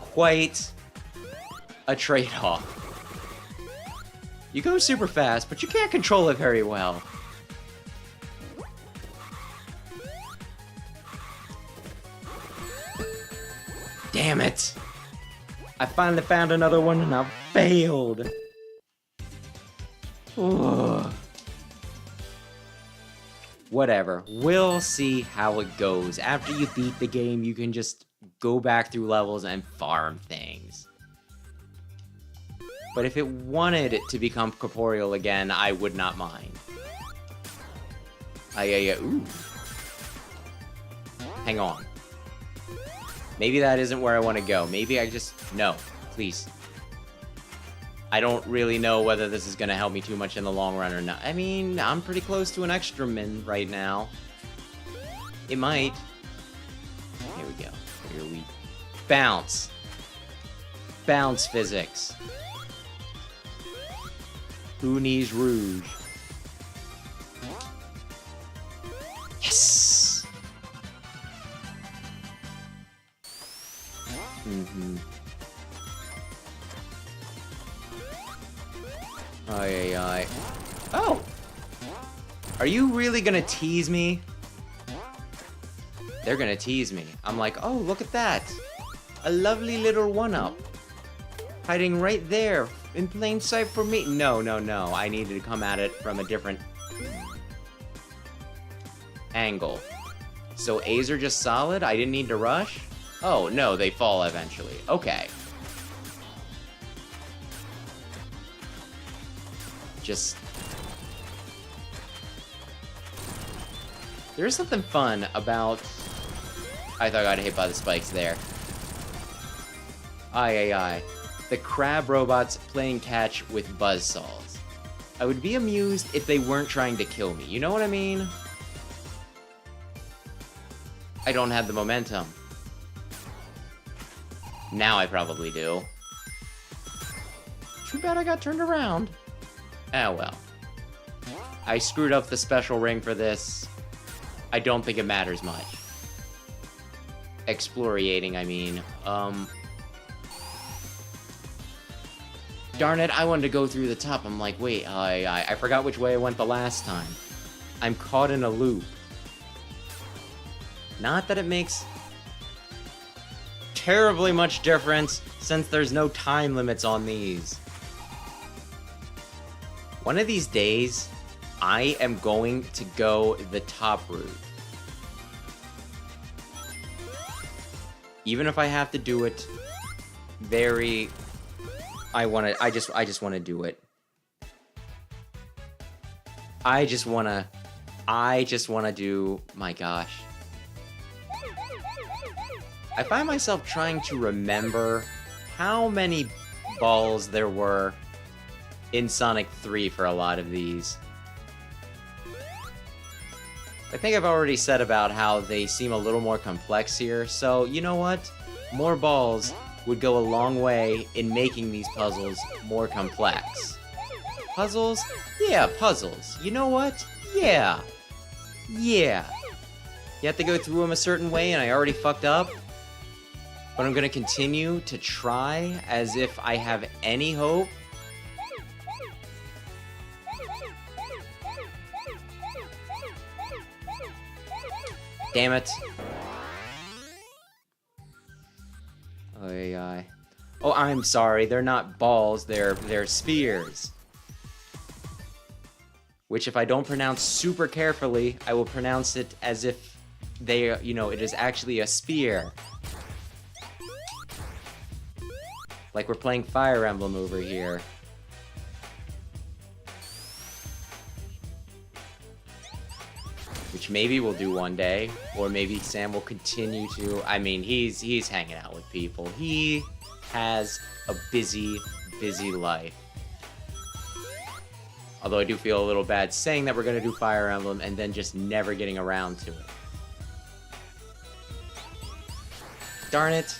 quite a trade-off. You go super fast, but you can't control it very well. Damn it! I finally found another one and I failed. Ugh. Whatever. We'll see how it goes. After you beat the game, you can just go back through levels and farm things. But if it wanted it to become corporeal again, I would not mind. Ooh. Hang on. Maybe that isn't where I want to go. Maybe I just... No, please. I don't really know whether this is going to help me too much in the long run or not. I mean, I'm pretty close to an extra min right now. It might. Here we go. Here we... Bounce. Bounce physics. Who needs Rouge? Yes! Mm-hmm. Ay. Oh! Are you really gonna tease me? They're gonna tease me. I'm like, oh, look at that! A lovely little one-up. Hiding right there, in plain sight for me. No. I needed to come at it from a different angle. So A's are just solid? I didn't need to rush? Oh, no, they fall eventually. Okay. Just... There's something fun about... I thought I got hit by the spikes there. Aye. The crab robots playing catch with buzzsaws. I would be amused if they weren't trying to kill me. You know what I mean? I don't have the momentum. Now I probably do. Too bad I got turned around. Ah, well. I screwed up the special ring for this. I don't think it matters much. Exfoliating, I mean. Darn it, I wanted to go through the top. I'm like, wait, I forgot which way I went the last time. I'm caught in a loop. Not that it makes terribly much difference, since there's no time limits on these. One of these days, I am going to go the top route. Even if I have to do it very... I just wanna do it. I just wanna do... My gosh. I find myself trying to remember how many balls there were in Sonic 3 for a lot of these. I think I've already said about how they seem a little more complex here, so you know what? More balls would go a long way in making these puzzles more complex. Puzzles? Yeah, puzzles. You know what? Yeah. You have to go through them a certain way and I already fucked up. But I'm gonna continue to try as if I have any hope. Damn it. Oh, I'm sorry. They're not balls. They're spheres. Which, if I don't pronounce super carefully, I will pronounce it as if they, you know, it is actually a spear. Like we're playing Fire Emblem over here. Which which maybe we'll do one day, or maybe Sam will continue to. I mean, he's hanging out with people. He has a busy life. Although I do feel a little bad saying that we're gonna do Fire Emblem and then just never getting around to it. Darn it.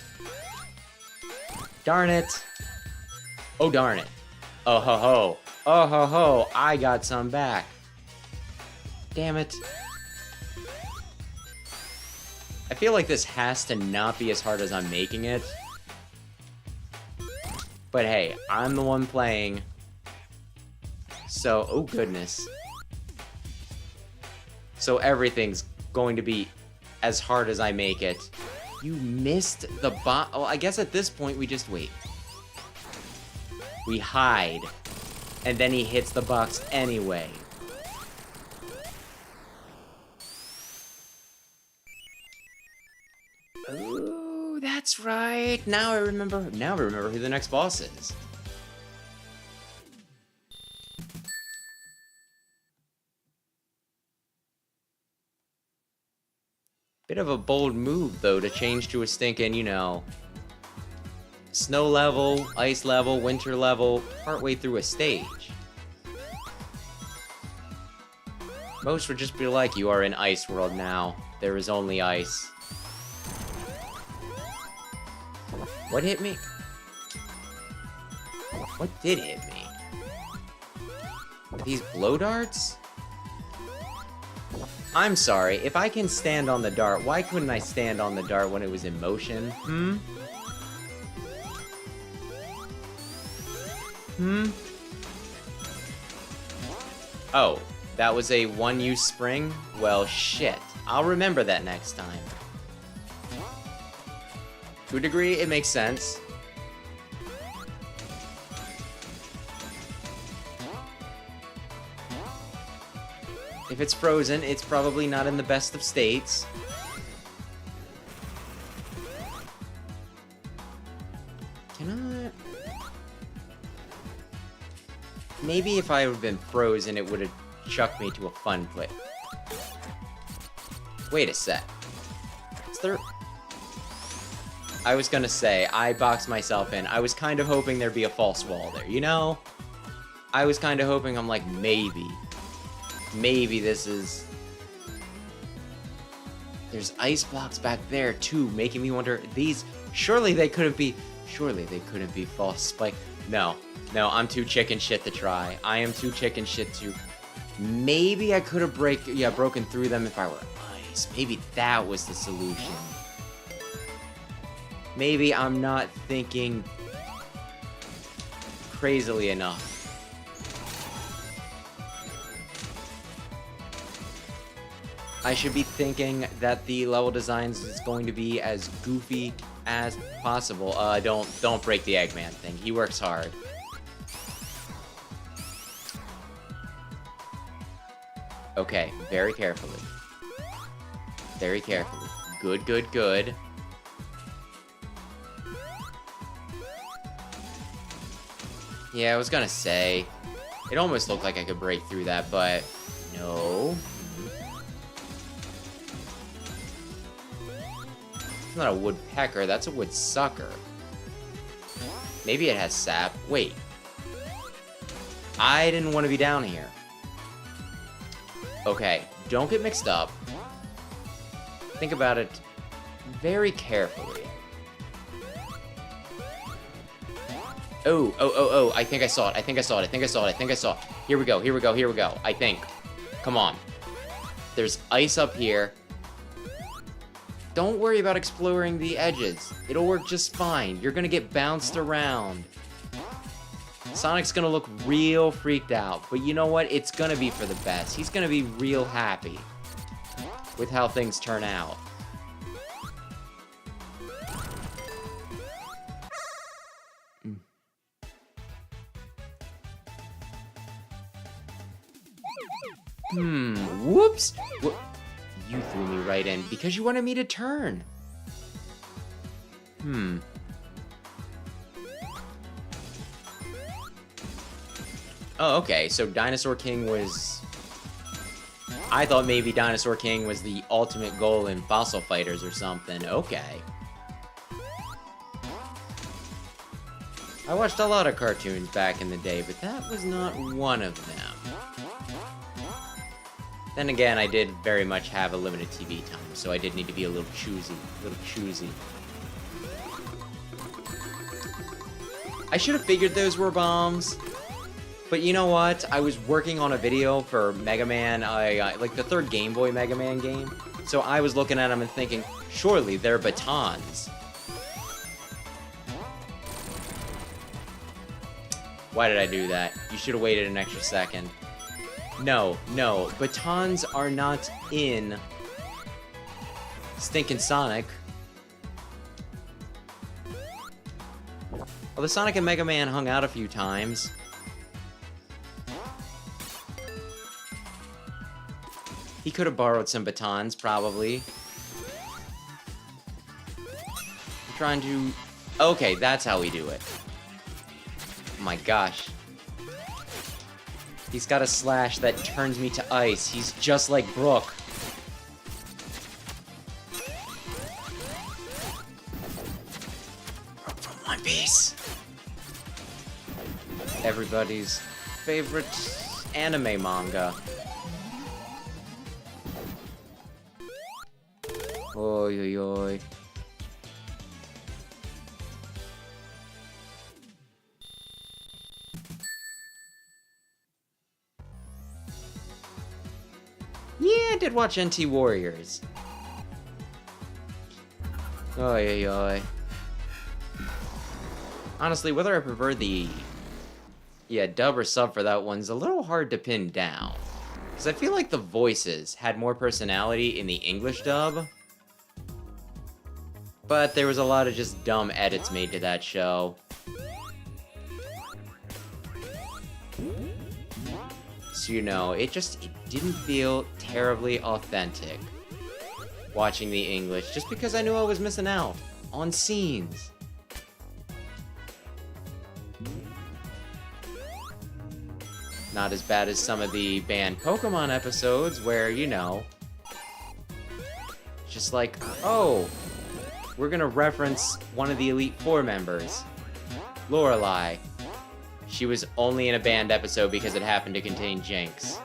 Darn it. Oh, darn it. Oh, ho, ho. Oh, ho, ho. I got some back. Damn it. I feel like this has to not be as hard as I'm making it. But hey, I'm the one playing. So, oh goodness. So everything's going to be as hard as I make it. You missed the bot. Oh, I guess at this point we just wait. We hide. And then he hits the box anyway. Oh, that's right. Now I remember who the next boss is. Bit of a bold move, though, to change to a stinking, you know, snow level, ice level, winter level, partway through a stage. Most would just be like, you are in Ice World now. There is only ice. What hit me? What did hit me? These blow darts? I'm sorry, if I can stand on the dart, why couldn't I stand on the dart when it was in motion? Oh, that was a one-use spring? Well, shit. I'll remember that next time. To a degree, it makes sense. If it's frozen, it's probably not in the best of states. Can I... Maybe if I would have been frozen, it would have chucked me to a fun place. Wait a sec. Is there... I was gonna say, I boxed myself in. I was kind of hoping there'd be a false wall there, you know? I was kind of hoping, I'm like, maybe this is... There's ice blocks back there, too, making me wonder, these... Surely they couldn't be false spike... No, I'm too chicken shit to try. I am too chicken shit to... Maybe I could have broken through them if I were ice. Maybe that was the solution. Maybe I'm not thinking crazily enough. I should be thinking that the level designs is going to be as goofy as possible. Don't break the Eggman thing. He works hard. Okay, very carefully. Very carefully. Good. Yeah, I was gonna say, it almost looked like I could break through that, but no. It's not a woodpecker, that's a woodsucker. Maybe it has sap. Wait. I didn't want to be down here. Okay, don't get mixed up. Think about it very carefully. Oh, I think I saw it. Here we go. I think. Come on. There's ice up here. Don't worry about exploring the edges. It'll work just fine. You're gonna get bounced around. Sonic's gonna look real freaked out, but you know what? It's gonna be for the best. He's gonna be real happy with how things turn out. Whoops! You threw me right in because you wanted me to turn. Oh, okay, so Dinosaur King was I thought maybe Dinosaur King was the ultimate goal in Fossil Fighters or something. Okay. I watched a lot of cartoons back in the day, but that was not one of them. Then again, I did very much have a limited TV time, so I did need to be a little choosy. I should have figured those were bombs. But you know what? I was working on a video for Mega Man, like the third Game Boy Mega Man game. So I was looking at them and thinking, surely they're batons. Why did I do that? You should have waited an extra second. No, batons are not in Stinkin' Sonic. Although Sonic and Mega Man hung out a few times. He could have borrowed some batons, probably. I'm trying to... Okay, that's how we do it. Oh my gosh. He's got a slash that turns me to ice. He's just like Brooke. Brooke from One Piece. Everybody's favorite anime manga. Oi, oi, oi. Yeah, I did watch NT Warriors. Oi, oi, oi. Honestly, whether I prefer the dub or sub for that one's a little hard to pin down. Because I feel like the voices had more personality in the English dub. But there was a lot of just dumb edits made to that show. So, you know, it didn't feel terribly authentic watching the English, just because I knew I was missing out on scenes. Not as bad as some of the banned Pokemon episodes where, you know, just like, oh, we're gonna reference one of the Elite Four members, Lorelei. She was only in a banned episode because it happened to contain Jinx.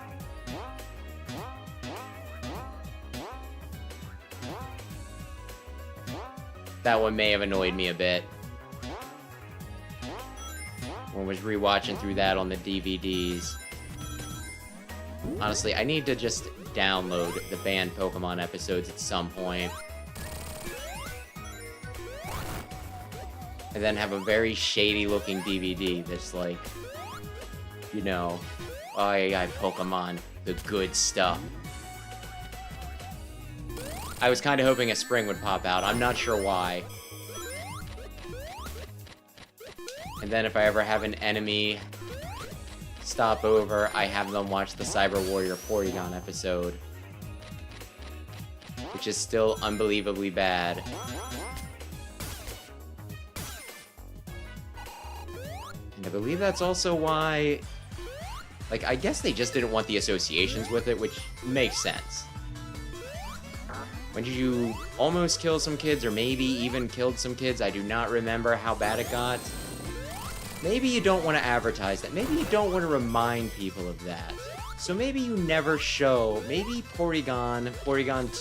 That one may have annoyed me a bit. When I was rewatching through that on the DVDs. Honestly, I need to just download the banned Pokemon episodes at some point. And then have a very shady looking DVD that's like, you know, I Pokemon, the good stuff. I was kind of hoping a spring would pop out. I'm not sure why. And then if I ever have an enemy stop over, I have them watch the Cyber Warrior Porygon episode. Which is still unbelievably bad. And I believe that's also why... Like, I guess they just didn't want the associations with it, which makes sense. When did you almost kill some kids, or maybe even killed some kids? I do not remember how bad it got. Maybe you don't want to advertise that. Maybe you don't want to remind people of that. So maybe you never show... Maybe Porygon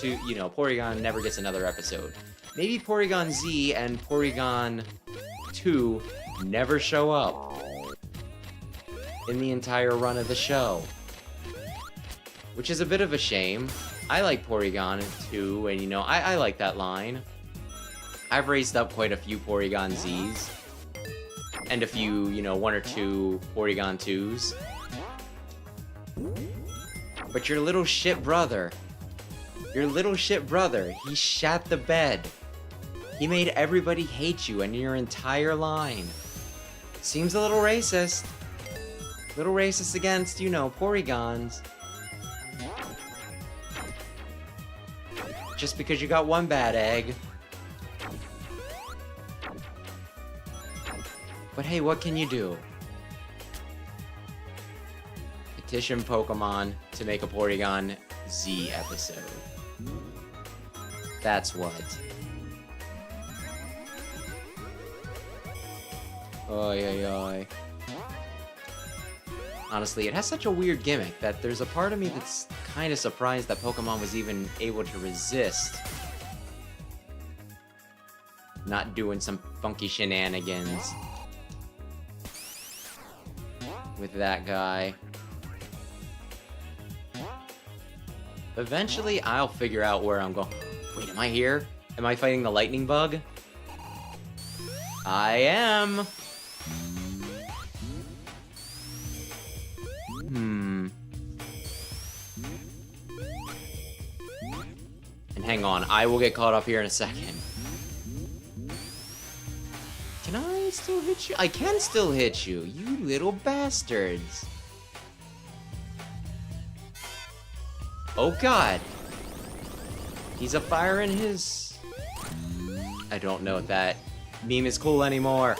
2... You know, Porygon never gets another episode. Maybe Porygon Z and Porygon 2 never show up in the entire run of the show. Which is a bit of a shame. I like Porygon 2, and you know, I like that line. I've raced up quite a few Porygon Zs. And a few, you know, 1 or 2 Porygon 2s. But your little shit brother, he shat the bed. He made everybody hate you and your entire line. Seems a little racist. Little racist against, you know, Porygons. Just because you got one bad egg. But hey, what can you do? Petition Pokemon to make a Porygon Z episode. That's what. Oy, oy, oy. Honestly, it has such a weird gimmick that there's a part of me that's kind of surprised that Pokemon was even able to resist not doing some funky shenanigans with that guy. Eventually, I'll figure out where I'm going. Wait, am I here? Am I fighting the lightning bug? I am! And hang on, I will get caught up here in a second. Can I still hit you? I can still hit you, you little bastards. Oh god. He's a fire in his... I don't know if that meme is cool anymore.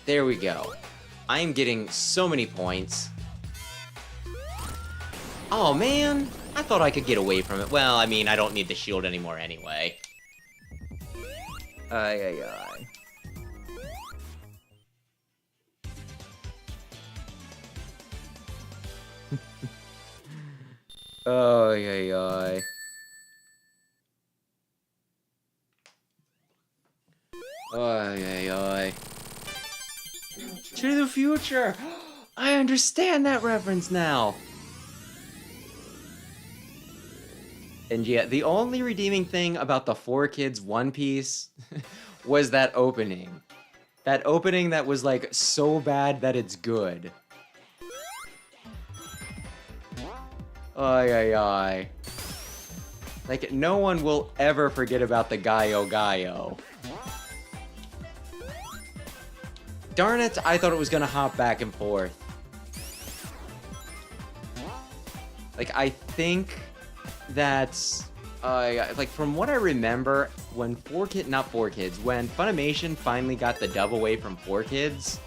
There we go. I am getting so many points. Oh man, I thought I could get away from it. Well, I mean, I don't need the shield anymore anyway. Ay, ay, ay. Oh, ay, ay. Ay, ay, ay. To the future! I understand that reference now! And yeah, the only redeeming thing about the 4Kids One Piece was that opening. That opening that was like so bad that it's good. Ay, ay, ay. Like, no one will ever forget about the Gaio Gaio. Darn it, I thought it was gonna hop back and forth. Like, I think that's... like, from what I remember, when when Funimation finally got the dub away from 4Kids,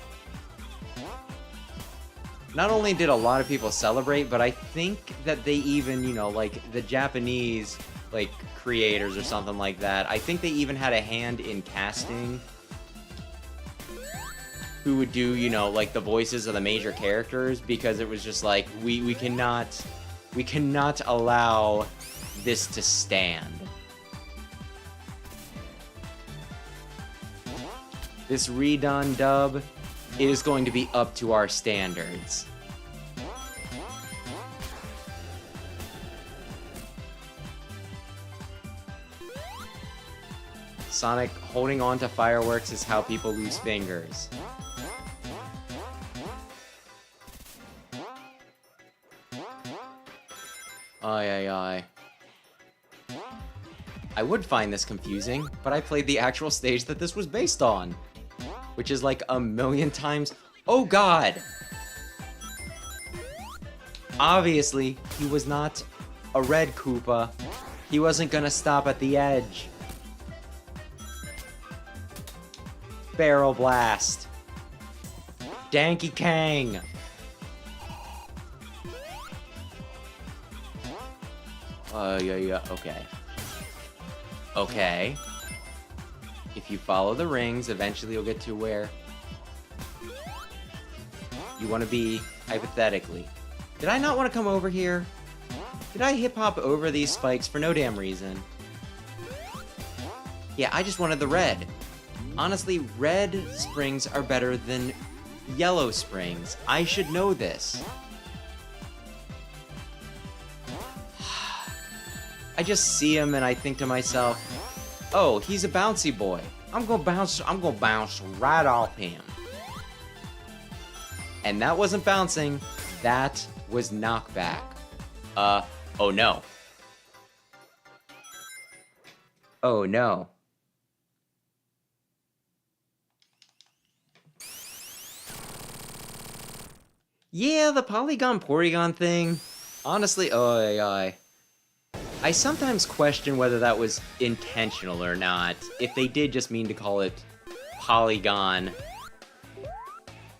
not only did a lot of people celebrate, but I think that they even, you know, like, the Japanese, like, creators or something like that, I think they even had a hand in casting who would do, you know, like, the voices of the major characters, because it was just like, we cannot allow this to stand. This redone dub is going to be up to our standards. Sonic holding on to fireworks is how people lose fingers. Ay, ay, ay. I would find this confusing, but I played the actual stage that this was based on, which is like a million times. Oh god! Obviously, he was not a red Koopa. He wasn't gonna stop at the edge. Barrel Blast. Danky Kang. Yeah, okay. Okay. If you follow the rings, eventually you'll get to where you want to be, hypothetically. Did I not want to come over here? Did I hip-hop over these spikes for no damn reason? Yeah, I just wanted the red. Honestly, red springs are better than yellow springs. I should know this. I just see him and I think to myself, oh, he's a bouncy boy. I'm gonna bounce right off him. And that wasn't bouncing, that was knockback. Oh no. Oh no. Yeah, the Porygon thing. Honestly, I sometimes question whether that was intentional or not. If they did just mean to call it Polygon.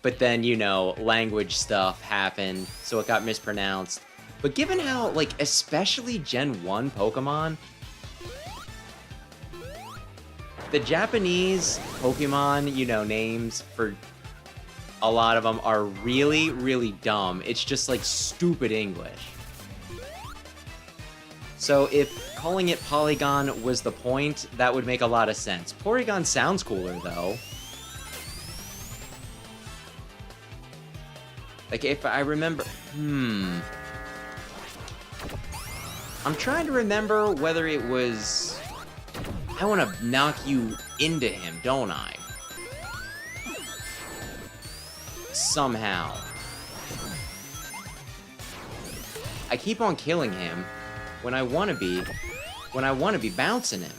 But then, you know, language stuff happened, so it got mispronounced. But given how, like, especially Gen 1 Pokemon, the Japanese Pokemon, you know, names for a lot of them are really, really dumb. It's just, like, stupid English. So if calling it Polygon was the point, that would make a lot of sense. Porygon sounds cooler, though. Like, if I remember... I'm trying to remember whether it was... I want to knock you into him, don't I? Somehow. I keep on killing him when I want to be bouncing him.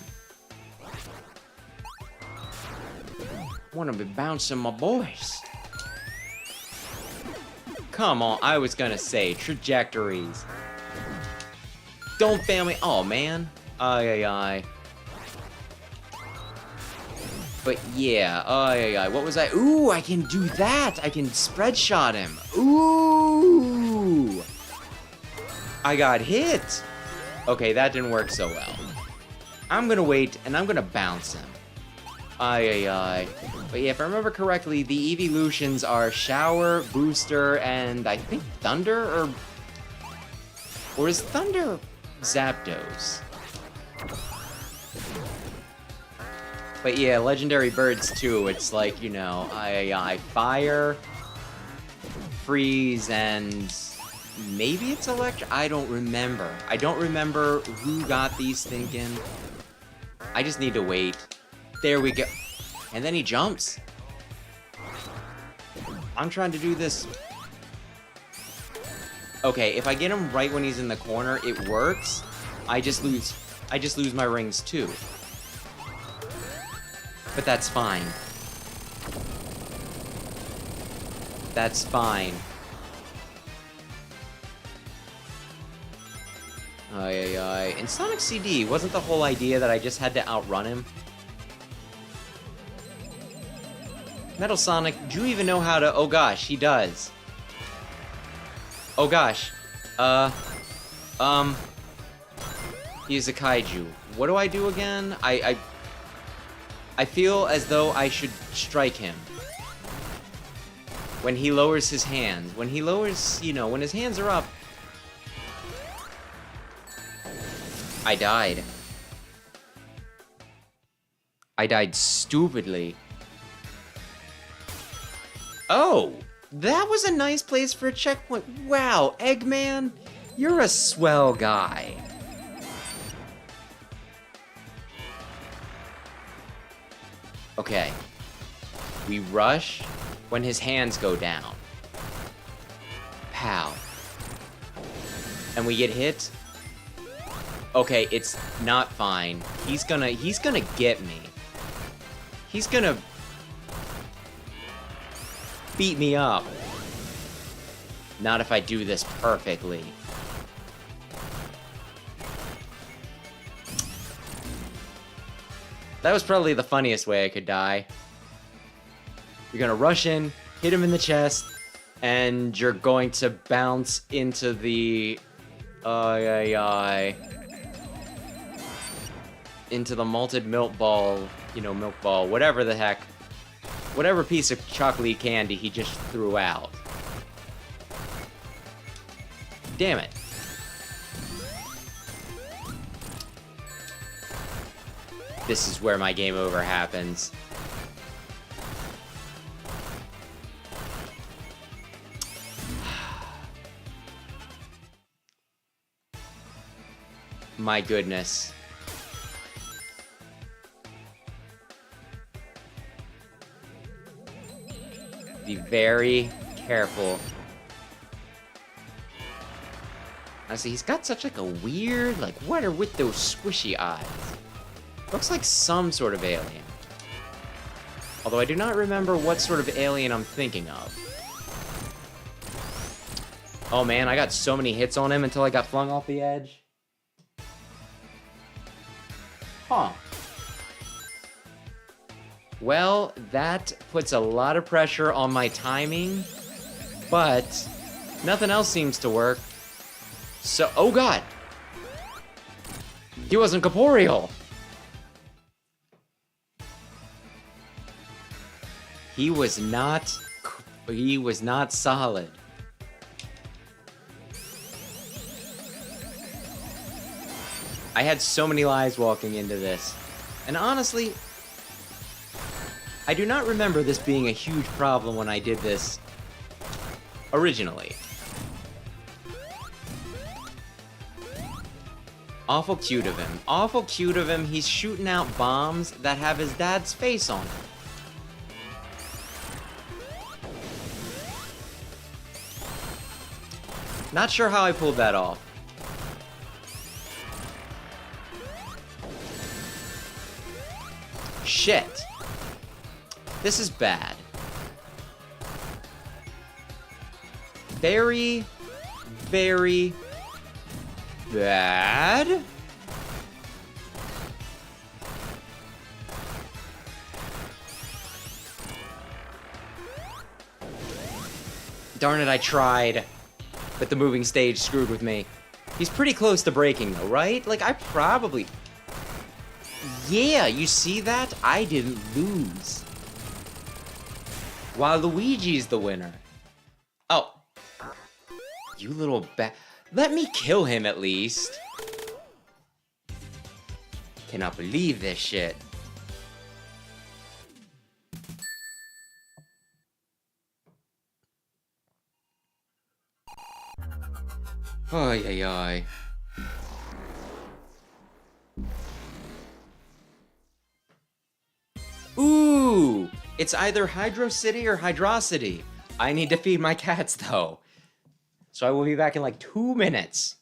I want to be bouncing my boys. Come on, I was gonna say trajectories. Don't fail me. Oh man. Ay. But yeah, ay. What was I? Ooh, I can do that. I can spread shot him. Ooh. I got hit. Okay, that didn't work so well. I'm gonna wait and I'm gonna bounce him. Ay. But yeah, if I remember correctly, the evolutions are Shower, Booster, and I think Thunder, or is Thunder Zapdos? But yeah, Legendary Birds too, it's like, you know, Fire, Freeze, and maybe it's Electric? I don't remember. I don't remember who got these thinking. I just need to wait. There we go. And then he jumps. I'm trying to do this. Okay, if I get him right when he's in the corner, it works. I just lose my rings too. But that's fine. That's fine. Ay. In Sonic CD, wasn't the whole idea that I just had to outrun him? Metal Sonic, do you even know how to... Oh gosh, he does. Oh gosh. He's a kaiju. What do I do again? I feel as though I should strike him. When he lowers his hands. When he lowers, you know, when his hands are up. I died. I died stupidly. Oh, that was a nice place for a checkpoint. Wow, Eggman, you're a swell guy. Okay. We rush when his hands go down. Pow. And we get hit. Okay, it's not fine. He's gonna get me. He's gonna beat me up. Not if I do this perfectly. That was probably the funniest way I could die. You're gonna rush in, hit him in the chest, and you're going to bounce into the... into the malted milk ball, you know, milk ball, whatever the heck. Whatever piece of chocolatey candy he just threw out. Damn it. This is where my game over happens. My goodness. Be very careful. Honestly, he's got such like a weird, like, what are with those squishy eyes? Looks like some sort of alien. Although I do not remember what sort of alien I'm thinking of. Oh man, I got so many hits on him until I got flung off the edge. Huh. Well, that puts a lot of pressure on my timing, but nothing else seems to work. So, oh god! He wasn't corporeal! He was not solid. I had so many lives walking into this. And honestly, I do not remember this being a huge problem when I did this originally. Awful cute of him. Awful cute of him. He's shooting out bombs that have his dad's face on it. Not sure how I pulled that off. Shit. This is bad. Very, very bad. Darn it, I tried. But the moving stage screwed with me. He's pretty close to breaking though, right? Like, I probably... Yeah, you see that? I didn't lose. While Luigi's the winner. Oh. You little Let me kill him at least. Cannot believe this shit. Ay, ay, ay. Ooh! It's either Hydro City or Hydrocity. I need to feed my cats, though. So I will be back in like 2 minutes.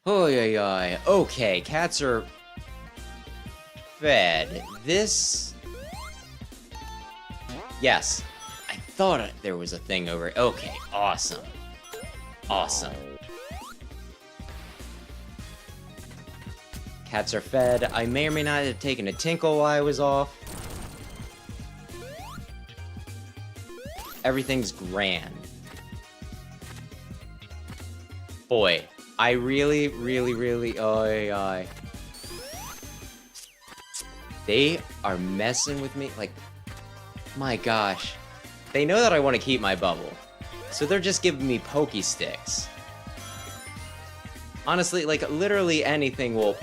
Oh, yeah. Okay, cats are fed. This... Yes. I thought there was a thing over... Okay, awesome. Awesome. Cats are fed. I may or may not have taken a tinkle while I was off. Everything's grand. Boy, I really... Oh, they are messing with me. Like, my gosh. They know that I want to keep my bubble. So they're just giving me pokey sticks. Honestly, like, literally anything will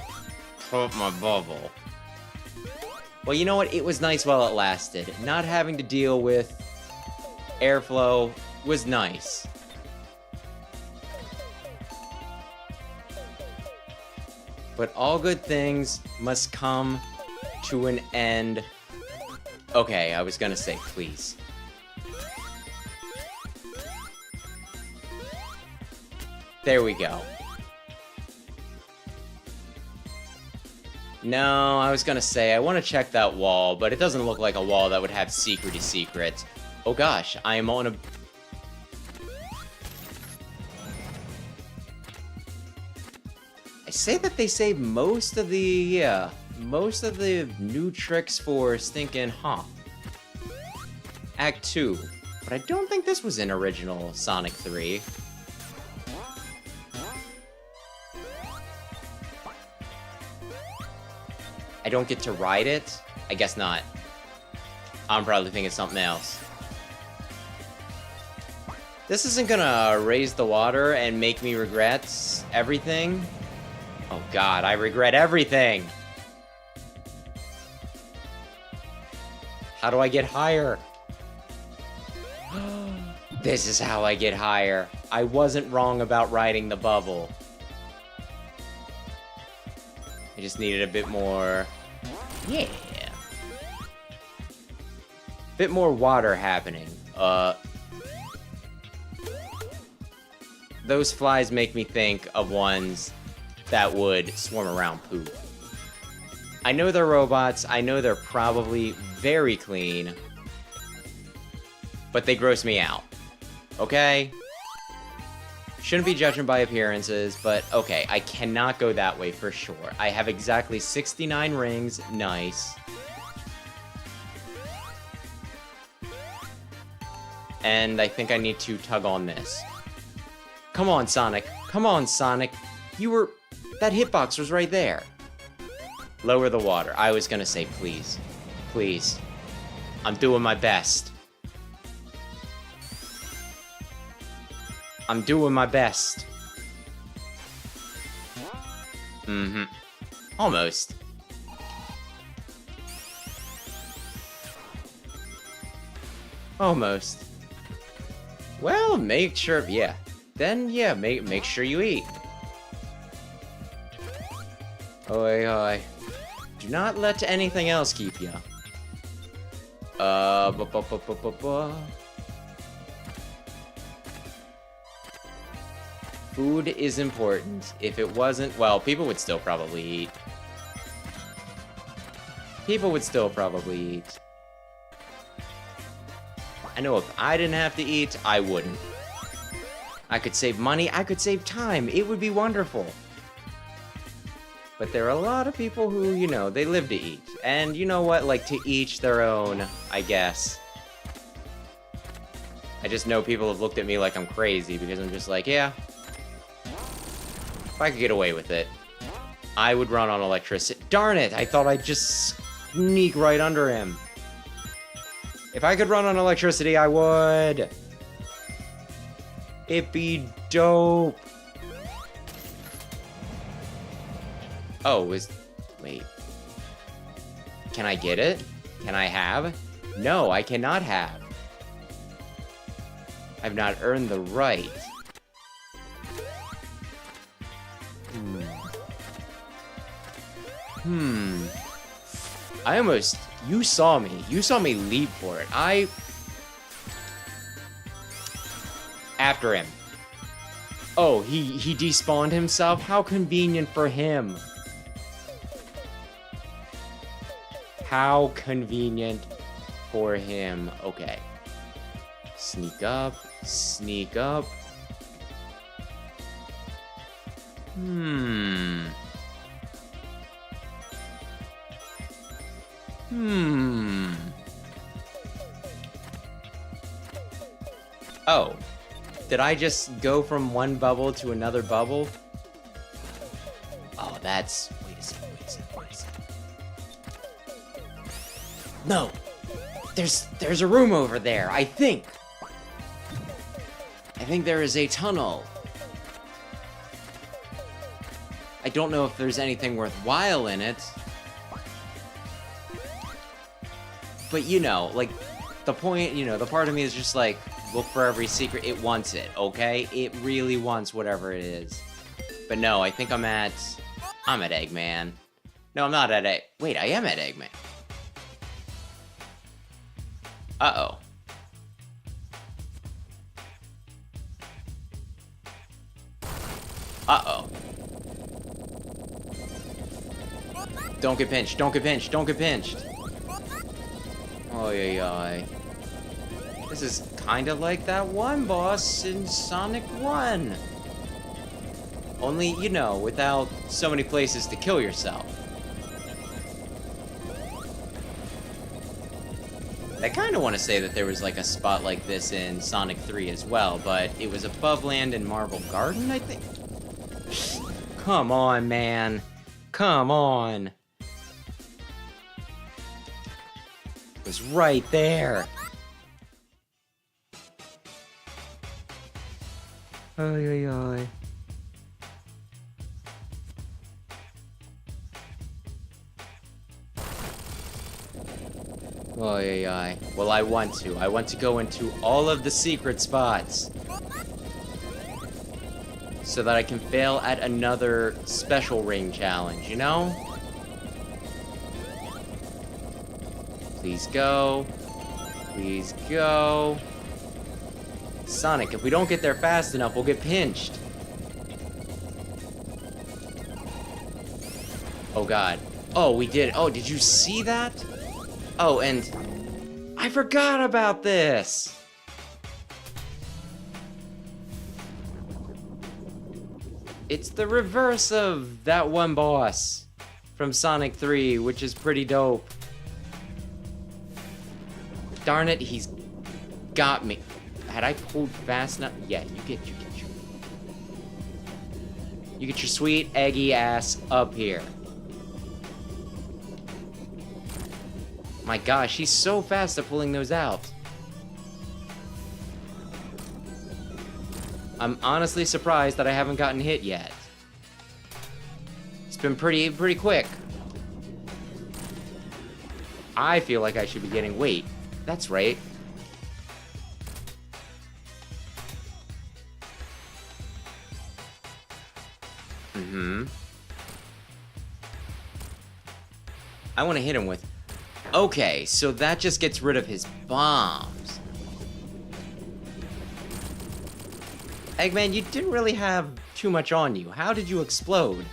pop my bubble. Well, you know what? It was nice while it lasted. Not having to deal with airflow was nice. But all good things must come to an end. Okay, I was gonna say, please. There we go. No, I was gonna say, I want to check that wall, but it doesn't look like a wall that would have secrety secrets. Oh gosh, I am on a... I say that they save most of the new tricks for stinking, Act 2. But I don't think this was in original Sonic 3. I don't get to ride it? I guess not. I'm probably thinking something else. This isn't gonna raise the water and make me regret everything. Oh god, I regret everything! How do I get higher? This is how I get higher. I wasn't wrong about riding the bubble. I just needed a bit more... Yeah. Bit more water happening. Those flies make me think of ones that would swarm around poop. I know they're robots, I know they're probably very clean, but they gross me out. Okay? Shouldn't be judging by appearances, but okay, I cannot go that way for sure. I have exactly 69 rings, nice. And I think I need to tug on this. Come on, Sonic. Come on, Sonic. You were... That hitbox was right there. Lower the water. I was gonna say, please. Please. I'm doing my best. I'm doing my best. Mm-hmm. Almost. Almost. Well, make sure... Yeah. Then, yeah, make sure you eat. Oi, oi. Do not let anything else keep you. Food is important. If it wasn't, well, people would still probably eat. People would still probably eat. I know if I didn't have to eat, I wouldn't. I could save money, I could save time, it would be wonderful. But there are a lot of people who, you know, they live to eat. And you know what, like, to each their own, I guess. I just know people have looked at me like I'm crazy because I'm just like, yeah. If I could get away with it, I would run on electricity. Darn it, I thought I'd just sneak right under him. If I could run on electricity, I would. It'd be dope. Oh, wait. Can I get it? Can I have? No, I cannot have. I've not earned the right. I almost... You saw me. You saw me leap for it. After him. Oh, he despawned himself? How convenient for him. How convenient for him. Okay. Sneak up. Sneak up. Oh. Did I just go from one bubble to another bubble? Oh, that's... Wait a second. No! There's a room over there, I think! I think there is a tunnel. I don't know if there's anything worthwhile in it. But, you know, like, the point, you know, the part of me is just like, look for every secret. It wants it, okay? It really wants whatever it is. But no, I think I'm at I'm at Eggman. No, I'm not at Egg. Wait, I am at Eggman. Uh-oh. Uh-oh. Don't get pinched, don't get pinched, don't get pinched. Oh, yeah. This is kind of like that one boss in Sonic 1. Only, you know, without so many places to kill yourself. I kind of want to say that there was like a spot like this in Sonic 3 as well, but it was above land in Marble Garden, I think? Come on, man. Come on. It was right there. Ay. Well, I want to. I want to go into all of the secret spots. So that I can fail at another special ring challenge, you know? Please go. Please go. Sonic, if we don't get there fast enough, we'll get pinched. Oh, God. Oh, we did. Oh, did you see that? Oh, and I forgot about this. It's the reverse of that one boss from Sonic 3, which is pretty dope. Darn it, he's got me. Had I pulled fast enough? Yeah, you get your sweet eggy ass up here. My gosh, he's so fast at pulling those out. I'm honestly surprised that I haven't gotten hit yet. It's been pretty quick. I feel like I should be getting... Wait, that's right. I want to hit him with... Okay, so that just gets rid of his bombs. Eggman, you didn't really have too much on you. How did you explode?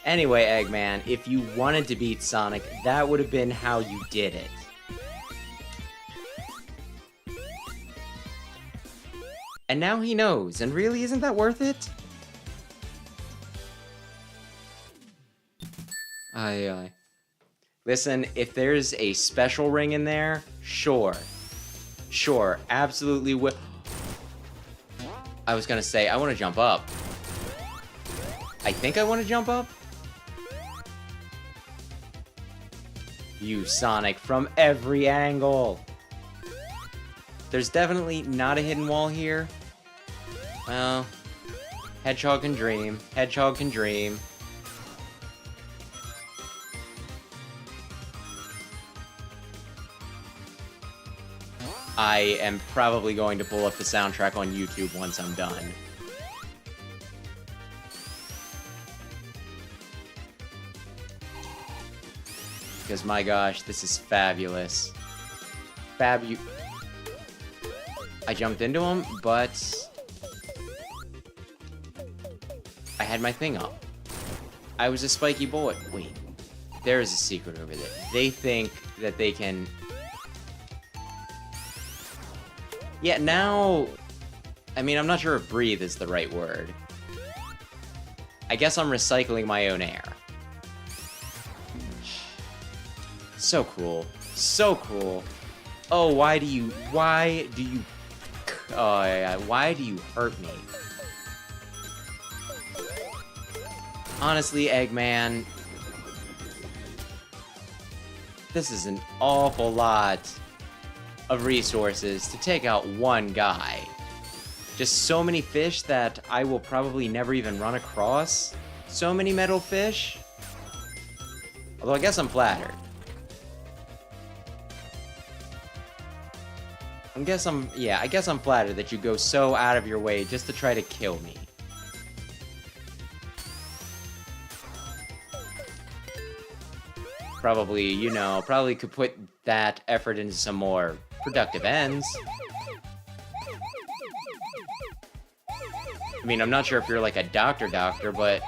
Anyway, Eggman, if you wanted to beat Sonic, that would have been how you did it. And now he knows, and really, isn't that worth it? Aye. Listen, if there's a special ring in there, sure. Sure, absolutely will. I was gonna say, I want to jump up. I think I want to jump up. You, Sonic, from every angle. There's definitely not a hidden wall here. Well, Hedgehog can dream. Hedgehog can dream. I am probably going to pull up the soundtrack on YouTube once I'm done. Because my gosh, this is fabulous. I jumped into him, but I had my thing up. I was a spiky boy. Wait, there is a secret over there. They think that they can... Yeah, now... I mean, I'm not sure if breathe is the right word. I guess I'm recycling my own air. So cool. So cool. Oh, why do you hurt me? Honestly, Eggman, this is an awful lot of resources to take out one guy. Just so many fish that I will probably never even run across. So many metal fish. Although I guess I'm flattered. I guess I'm flattered that you go so out of your way just to try to kill me. Probably, you know, probably could put that effort into some more productive ends. I mean, I'm not sure if you're like a doctor, but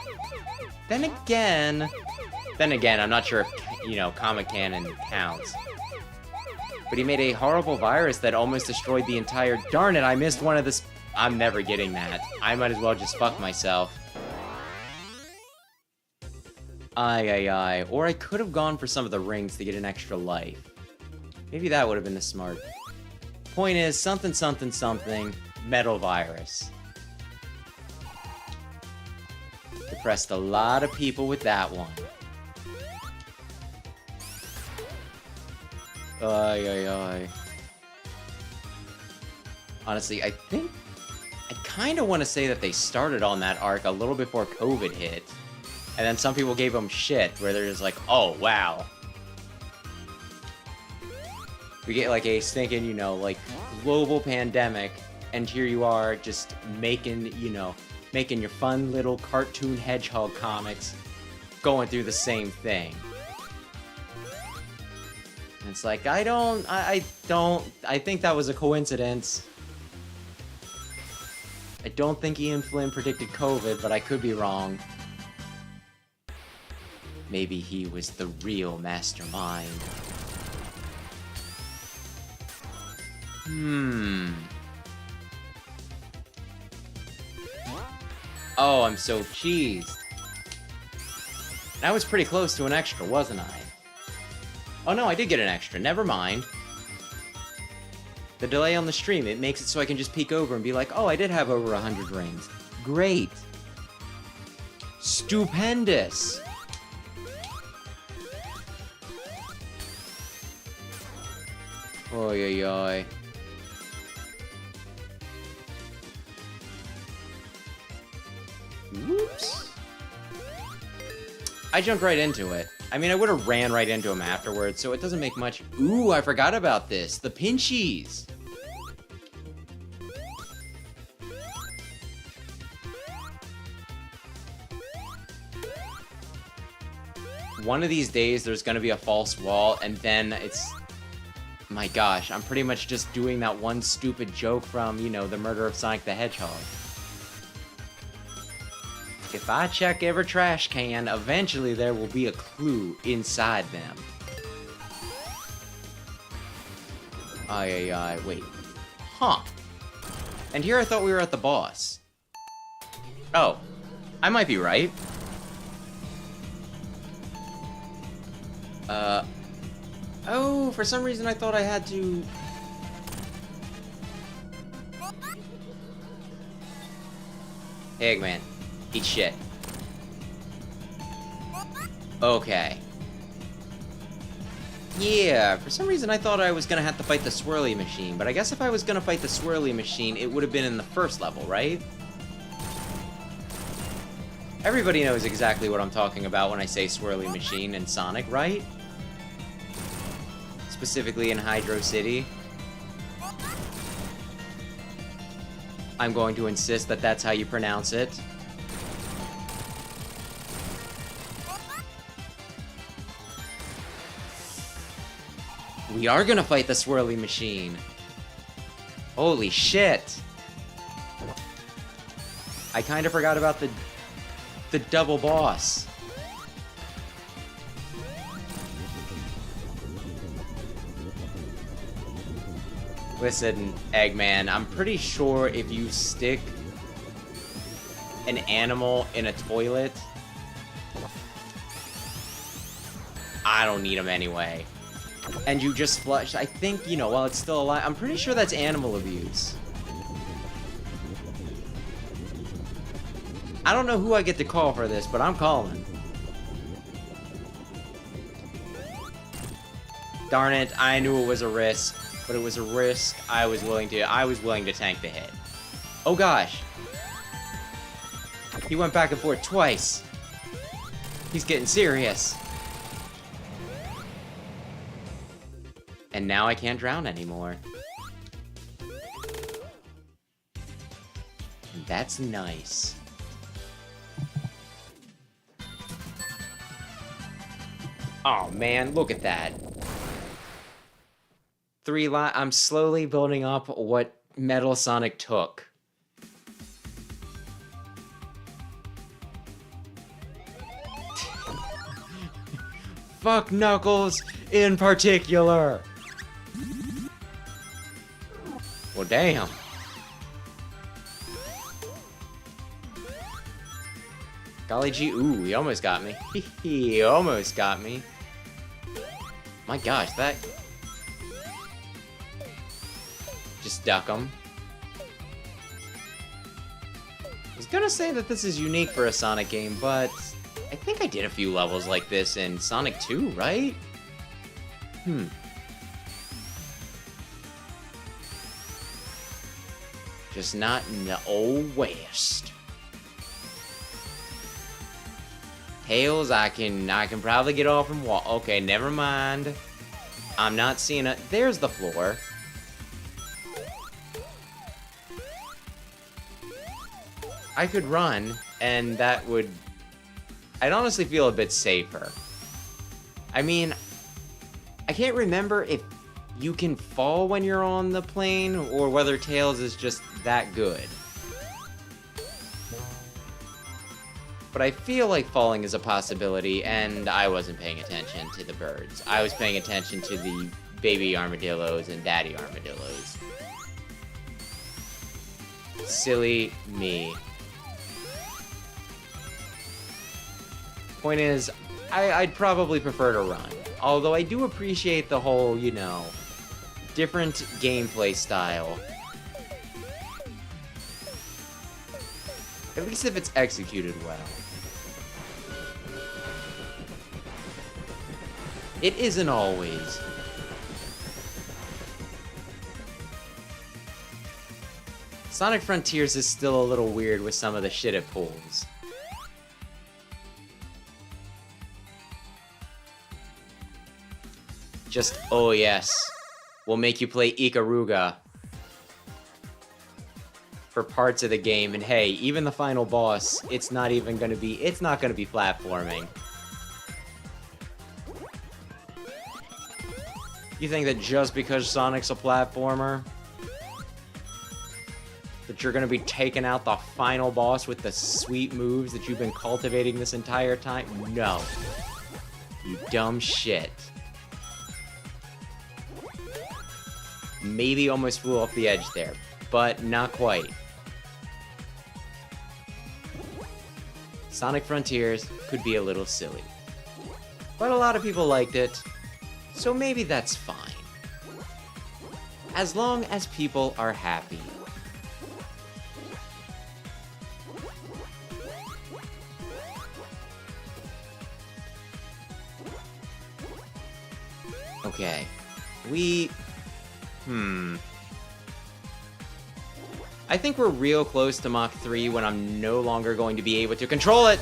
then again, I'm not sure if, you know, comic canon counts. But he made a horrible virus that almost destroyed the entire... Darn it, I missed one of the... I'm never getting that. I might as well just fuck myself. Aye. Or I could have gone for some of the rings to get an extra life. Maybe that would have been the smart. Point is, something, metal virus. Depressed a lot of people with that one. Aye. Honestly, I kind of want to say that they started on that arc a little before COVID hit. And then some people gave them shit, where they're just like, oh, wow. We get like a stinking, you know, like, global pandemic, and here you are just making, you know, making your fun little cartoon hedgehog comics, going through the same thing. And it's like, I think that was a coincidence. I don't think Ian Flynn predicted COVID, but I could be wrong. Maybe he was the real mastermind. Oh, I'm so cheesed. That was pretty close to an extra, wasn't I? Oh no, I did get an extra. Never mind. The delay on the stream, it makes it so I can just peek over and be like, oh, I did have over 100 rings. Great. Stupendous. Oy. Whoops. I jumped right into it. I mean, I would have ran right into him afterwards, so it doesn't make much... Ooh, I forgot about this. The pinchies. One of these days, there's gonna be a false wall, and then it's... My gosh, I'm pretty much just doing that one stupid joke from, you know, the murder of Sonic the Hedgehog. If I check every trash can, eventually there will be a clue inside them. Aye, wait. Huh. And here I thought we were at the boss. Oh, I might be right. Oh, for some reason I thought I had to... Hey, Eggman. Eat shit. Okay. Yeah, for some reason I thought I was gonna have to fight the swirly machine, but I guess if I was gonna fight the swirly machine, it would have been in the first level, right? Everybody knows exactly what I'm talking about when I say swirly machine in Sonic, right? Specifically in Hydro City. I'm going to insist that that's how you pronounce it. We are gonna fight the swirly machine. Holy shit. I kind of forgot about the double boss. Listen, Eggman, I'm pretty sure if you stick an animal in a toilet, I don't need them anyway. And you just flush, I think, you know, while it's still alive, I'm pretty sure that's animal abuse. I don't know who I get to call for this, but I'm calling. Darn it, I knew it was a risk, but it was a risk I was willing to tank the hit. Oh gosh. He went back and forth twice. He's getting serious. And now I can't drown anymore. That's nice. Oh man, look at that. I'm slowly building up what Metal Sonic took. Fuck Knuckles in particular. Well, damn. Golly gee, ooh, he almost got me. He almost got me. My gosh, that... Just duck him. I was gonna say that this is unique for a Sonic game, but I think I did a few levels like this in Sonic 2, right? Just not in the old West. Tails, I can probably get off and walk. Okay, never mind. I'm not seeing it. There's the floor. I could run, and that would... I'd honestly feel a bit safer. I mean, I can't remember if you can fall when you're on the plane, or whether Tails is just that good. But I feel like falling is a possibility, and I wasn't paying attention to the birds. I was paying attention to the baby armadillos and daddy armadillos. Silly me. Point is, I'd probably prefer to run. Although I do appreciate the whole, you know, different gameplay style. At least if it's executed well. It isn't always. Sonic Frontiers is still a little weird with some of the shit it pulls. Just, oh yes, we'll make you play Ikaruga for parts of the game, and hey, even the final boss, it's not gonna be platforming. You think that just because Sonic's a platformer, that you're gonna be taking out the final boss with the sweet moves that you've been cultivating this entire time? No. You dumb shit. Maybe almost flew off the edge there, but not quite. Sonic Frontiers could be a little silly. But a lot of people liked it, so maybe that's fine. As long as people are happy. Okay, I think we're real close to Mach 3 when I'm no longer going to be able to control it!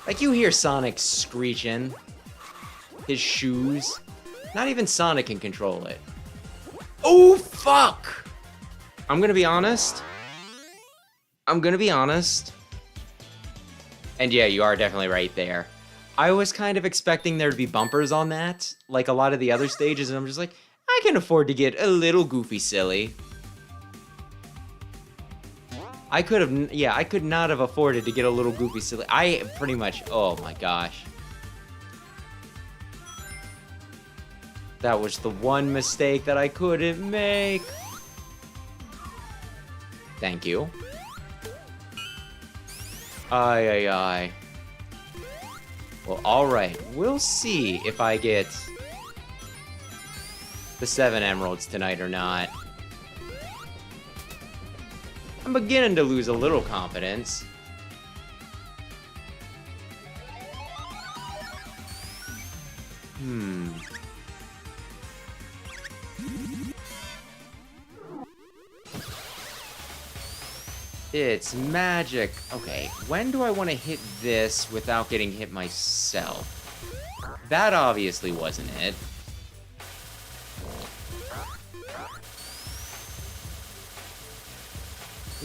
Like, you hear Sonic screeching. His shoes. Not even Sonic can control it. Oh, fuck! I'm gonna be honest. And yeah, you are definitely right there. I was kind of expecting there to be bumpers on that, like a lot of the other stages, and I'm just like, I can afford to get a little goofy silly. I could not have afforded to get a little goofy silly. I pretty much, oh my gosh. That was the one mistake that I couldn't make. Thank you. Aye. Well, alright. We'll see if I get the 7 emeralds tonight or not. I'm beginning to lose a little confidence. It's magic. Okay, when do I want to hit this without getting hit myself? That obviously wasn't it.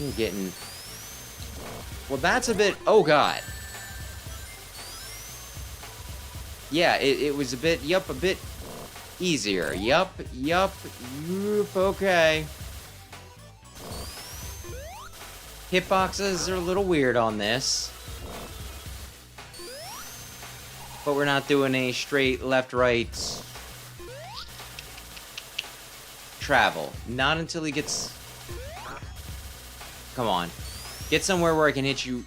You're getting... Well, that's a bit... Oh, God. Yeah, it was a bit... Yup, a bit easier. Yup. Okay. Hitboxes are a little weird on this. But we're not doing a straight left-right travel. Not until he gets... Come on. Get somewhere where I can hit you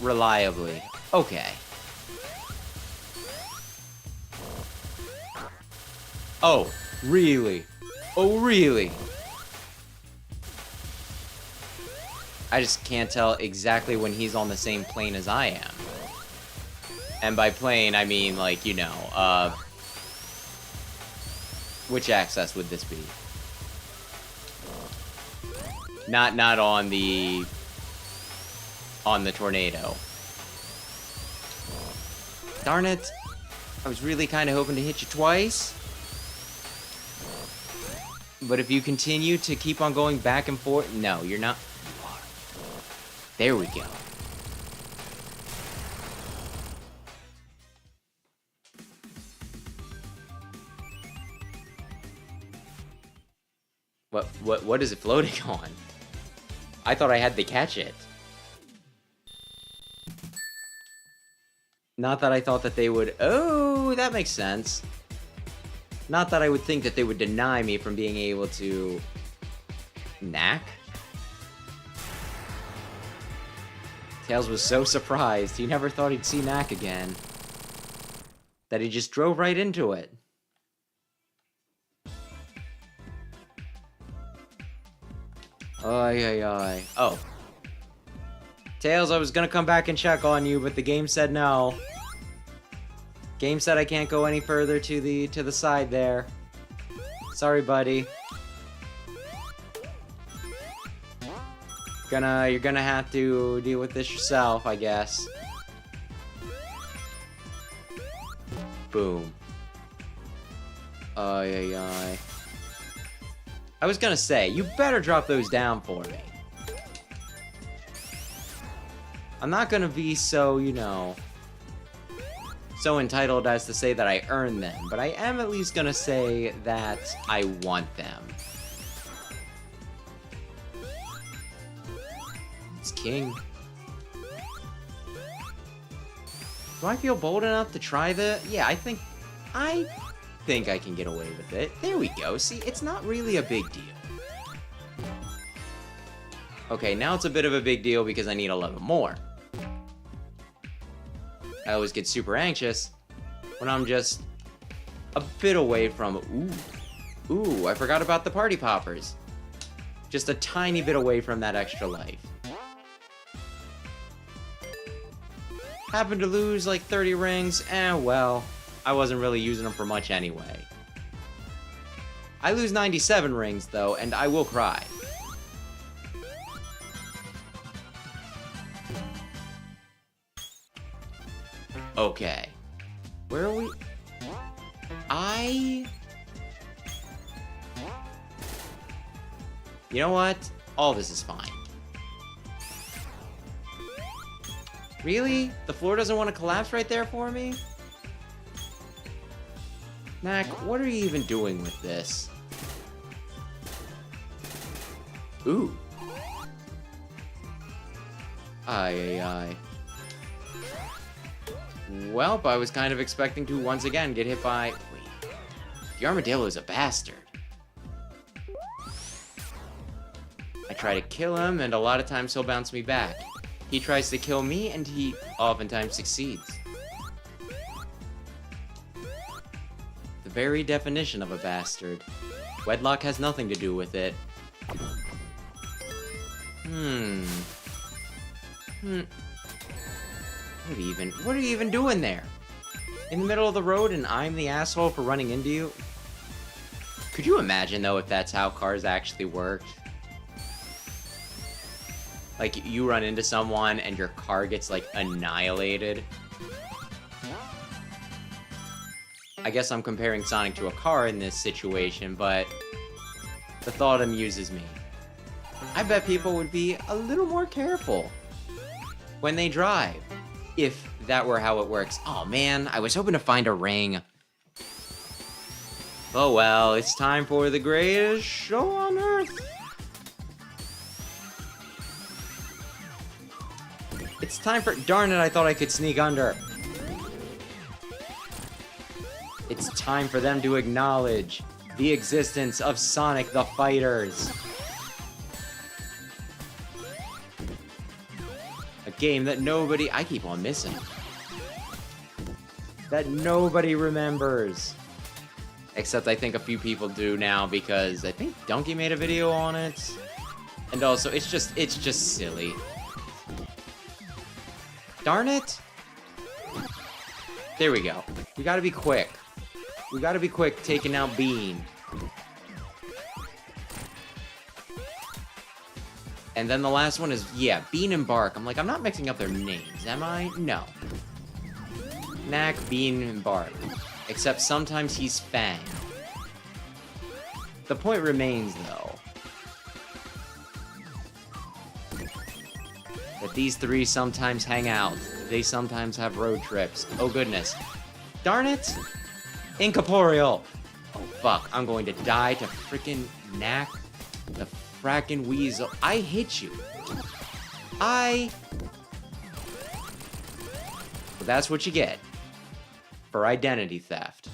reliably. Okay. Oh, really? Oh, really? I just can't tell exactly when he's on the same plane as I am. And by plane, I mean, like, you know, which access would this be? Not on the tornado. Darn it. I was really kind of hoping to hit you twice. But if you continue to keep on going back and forth... No, you're not... You are. There we go. What is it floating on? I thought I had to catch it. Not that I thought that they would... Oh, that makes sense. Not that I would think that they would deny me from being able to... Knack? Tails was so surprised. He never thought he'd see Knack again. That he just drove right into it. Ay. Oh. Tails, I was gonna come back and check on you, but the game said no. Game said I can't go any further to the side there. Sorry, buddy. You're gonna have to deal with this yourself, I guess. Boom. Ay. I was gonna say, you better drop those down for me. I'm not gonna be so, you know, so entitled as to say that I earned them, but I am at least gonna say that I want them. It's King. Do I feel bold enough to try the... Yeah, I think I can get away with it. There we go. See, it's not really a big deal. Okay, now it's a bit of a big deal because I need 11 more. I always get super anxious when I'm just a bit away from... Ooh, I forgot about the party poppers. Just a tiny bit away from that extra life. Happened to lose like 30 rings, well, I wasn't really using them for much anyway. I lose 97 rings though, and I will cry. Okay. Where are we? You know what? All this is fine. Really? The floor doesn't want to collapse right there for me? Knack, what are you even doing with this? Ooh. Ay. Welp, I was kind of expecting to once again get hit by... Wait. The armadillo is a bastard. I try to kill him, and a lot of times he'll bounce me back. He tries to kill me, and he oftentimes succeeds. The very definition of a bastard. Wedlock has nothing to do with it. What are you even doing there? In the middle of the road and I'm the asshole for running into you? Could you imagine, though, if that's how cars actually worked? Like, you run into someone and your car gets, like, annihilated. I guess I'm comparing Sonic to a car in this situation, but the thought amuses me. I bet people would be a little more careful when they drive, if that were how it works. Oh man, I was hoping to find a ring. Oh well, it's time for the greatest show on earth. It's time for... Darn it, I thought I could sneak under. It's time for them to acknowledge the existence of Sonic the Fighters. A game that nobody... I keep on missing. That nobody remembers. Except I think a few people do now, because I think Donkey made a video on it. And also, it's just silly. Darn it! There we go. We gotta be quick. We gotta be quick taking out Bean. And then the last one is, yeah, Bean and Bark. I'm like, I'm not mixing up their names, am I? No. Knack, Bean, and Bark. Except sometimes he's Fang. The point remains, though, that these three sometimes hang out. They sometimes have road trips. Oh, goodness. Darn it! Incorporeal! Oh, fuck. I'm going to die to frickin' Knack the frackin' Weasel. I hit you. Well, that's what you get for identity theft.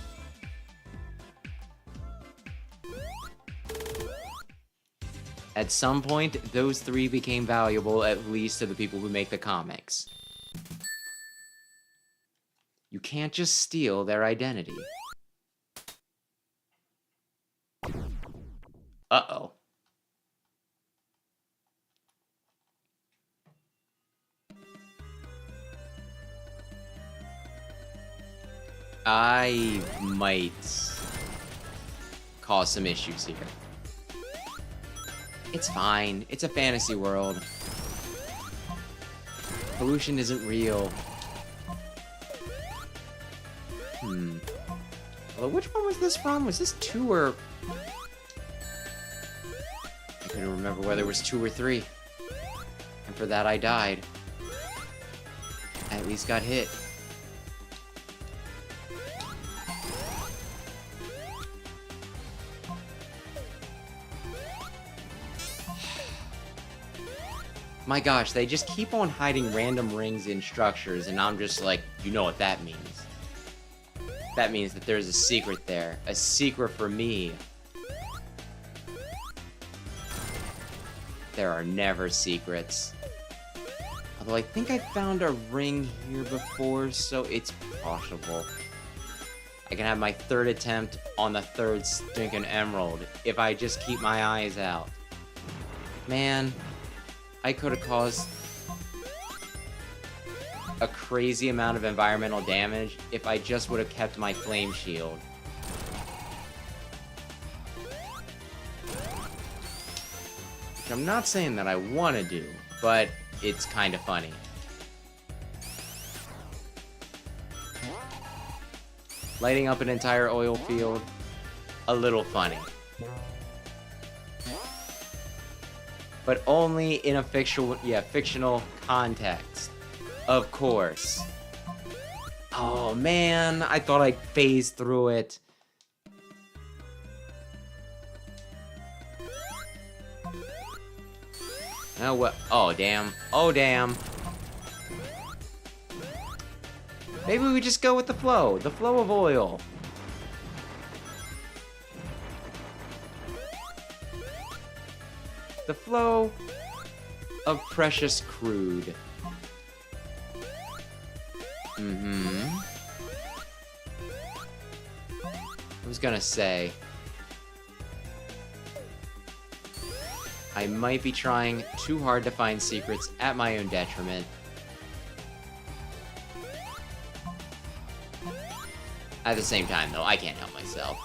At some point, those three became valuable, at least to the people who make the comics. You can't just steal their identity. Uh-oh. I might cause some issues here. It's fine. It's a fantasy world. Pollution isn't real. Well, which one was this from? Was this 2 or... I couldn't remember whether it was 2 or 3. And for that I died. I at least got hit. My gosh, they just keep on hiding random rings in structures, and I'm just like, you know what that means. That means that there's a secret there. A secret for me. There are never secrets. Although I think I found a ring here before, so it's possible. I can have my 3rd attempt on the 3rd stinking emerald if I just keep my eyes out. Man, I could have caused a crazy amount of environmental damage if I just would have kept my flame shield. Which I'm not saying that I want to do, but it's kind of funny. Lighting up an entire oil field, a little funny. But only in a fictional context. Of course. Oh man, I thought I phased through it. Oh what? Oh damn. Oh damn. Maybe we just go with the flow of oil. The flow of precious crude. I was gonna say, I might be trying too hard to find secrets at my own detriment. At the same time, though, I can't help myself.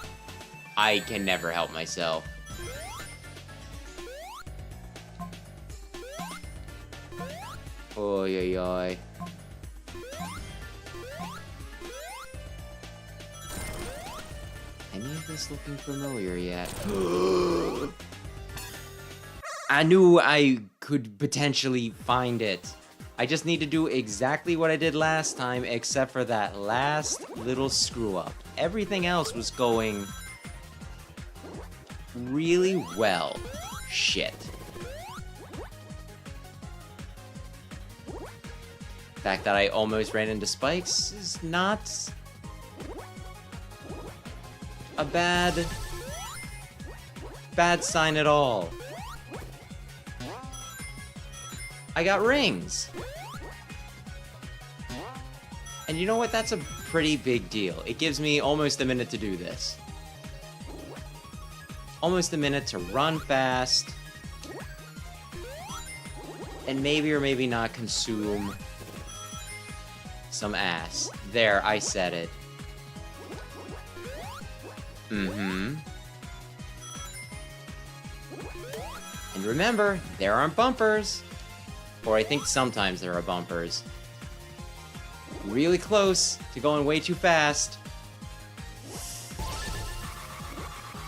I can never help myself. Oy, oy, oy. Any of this looking familiar yet? I knew I could potentially find it. I just need to do exactly what I did last time, except for that last little screw up. Everything else was going really well. Shit. The fact that I almost ran into spikes is not a bad sign at all. I got rings. And you know what? That's a pretty big deal. It gives me almost a minute to do this. Almost a minute to run fast. And maybe or maybe not consume some ass. There, I said it. Mm-hmm. And remember, there aren't bumpers. Or I think sometimes there are bumpers. Really close to going way too fast.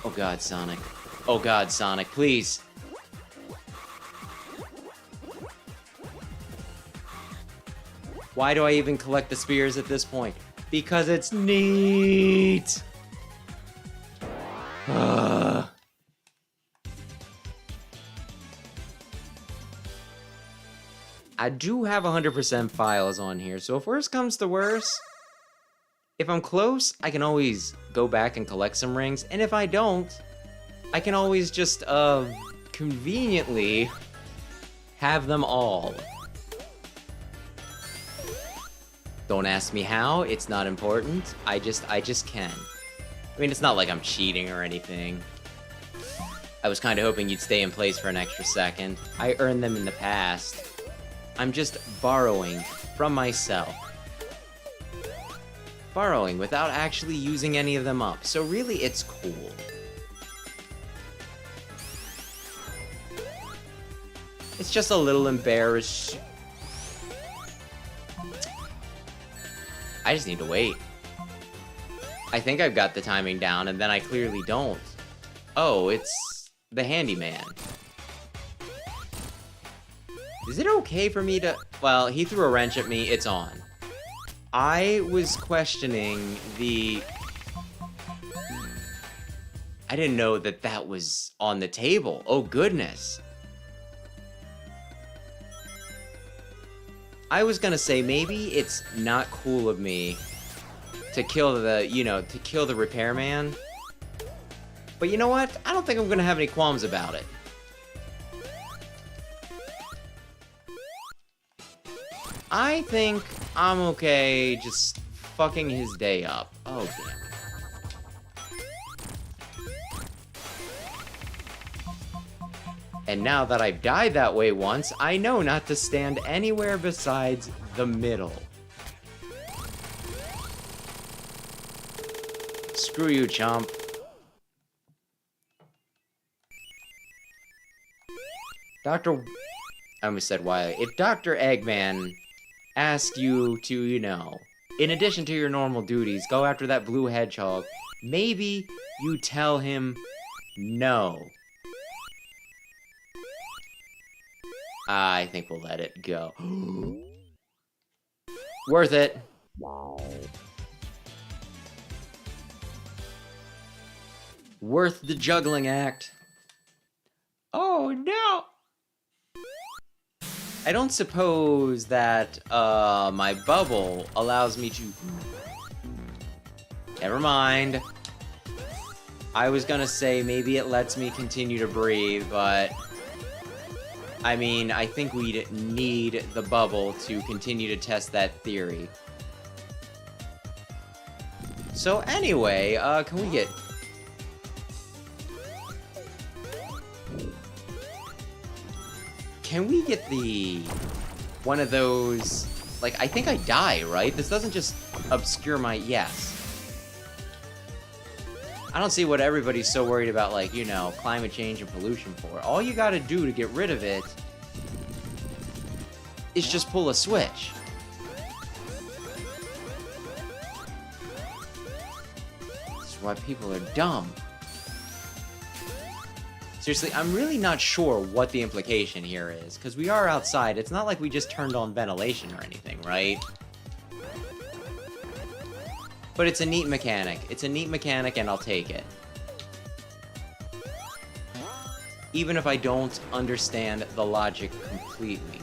Oh god, Sonic. Oh god, Sonic, please. Why do I even collect the spears at this point? Because it's neat! I do have 100% files on here, so if worse comes to worse, if I'm close, I can always go back and collect some rings, and if I don't, I can always just, conveniently have them all. Don't ask me how, it's not important, I just can. I mean, it's not like I'm cheating or anything. I was kinda hoping you'd stay in place for an extra second. I earned them in the past. I'm just borrowing from myself. Borrowing without actually using any of them up. So really, it's cool. It's just a little embarrassed. I just need to wait. I think I've got the timing down, and then I clearly don't. Oh, it's the handyman. Is it okay for me to... Well, he threw a wrench at me. It's on. I was questioning the... I didn't know that that was on the table. Oh, goodness. I was gonna say, maybe it's not cool of me to kill the, to kill the repairman. But you know what? I don't think I'm gonna have any qualms about it. I think I'm okay just fucking his day up. Oh, damn it. And now that I've died that way once, I know not to stand anywhere besides the middle. Screw you, chump. I almost said Wily. If Dr. Eggman ask you to, in addition to your normal duties, go after that blue hedgehog, maybe you tell him no. I think we'll let it go. Worth it. Worth the juggling act. Oh no! I don't suppose that, my bubble allows me to... Never mind. I was gonna say maybe it lets me continue to breathe, but... I mean, I think we'd need the bubble to continue to test that theory. So anyway, can we get... Can we get the... one of those... Like, I think I die, right? This doesn't just obscure my... Yes. I don't see what everybody's so worried about, like, climate change and pollution for. All you gotta do to get rid of it is just pull a switch. This is why people are dumb. Seriously, I'm really not sure what the implication here is, because we are outside. It's not like we just turned on ventilation or anything, right? But it's a neat mechanic. It's a neat mechanic, and I'll take it. Even if I don't understand the logic completely.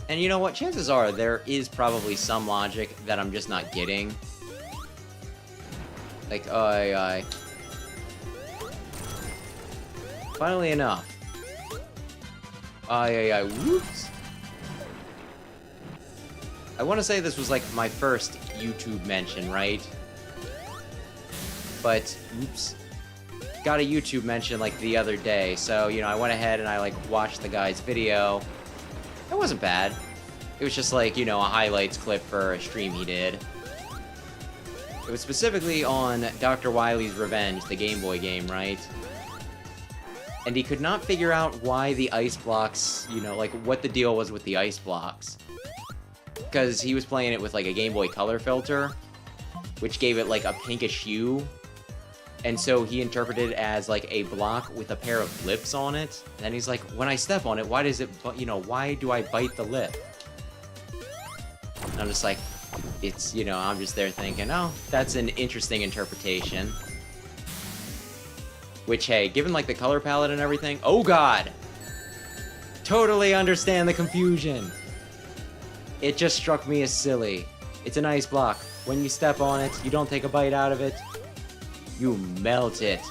And you know what? Chances are there is probably some logic that I'm just not getting. Like, Funnily enough. Whoops. I want to say this was like my first YouTube mention, right? But, oops. Got a YouTube mention like the other day, so, you know, I went ahead and I like watched the guy's video. It wasn't bad. It was just like, you know, a highlights clip for a stream he did. It was specifically on Dr. Wily's Revenge, the Game Boy game, right? And he could not figure out why the ice blocks, you know, like what the deal was with the ice blocks. Because he was playing it with like a Game Boy Color filter, which gave it like a pinkish hue. And so he interpreted it as like a block with a pair of lips on it. And he's like, when I step on it, why does it, you know, why do I bite the lip? And I'm just like, it's, you know, I'm just there thinking, oh, that's an interesting interpretation. Which, hey, given like the color palette and everything, oh god! Totally understand the confusion. It just struck me as silly. It's an ice block. When you step on it, you don't take a bite out of it. You melt it.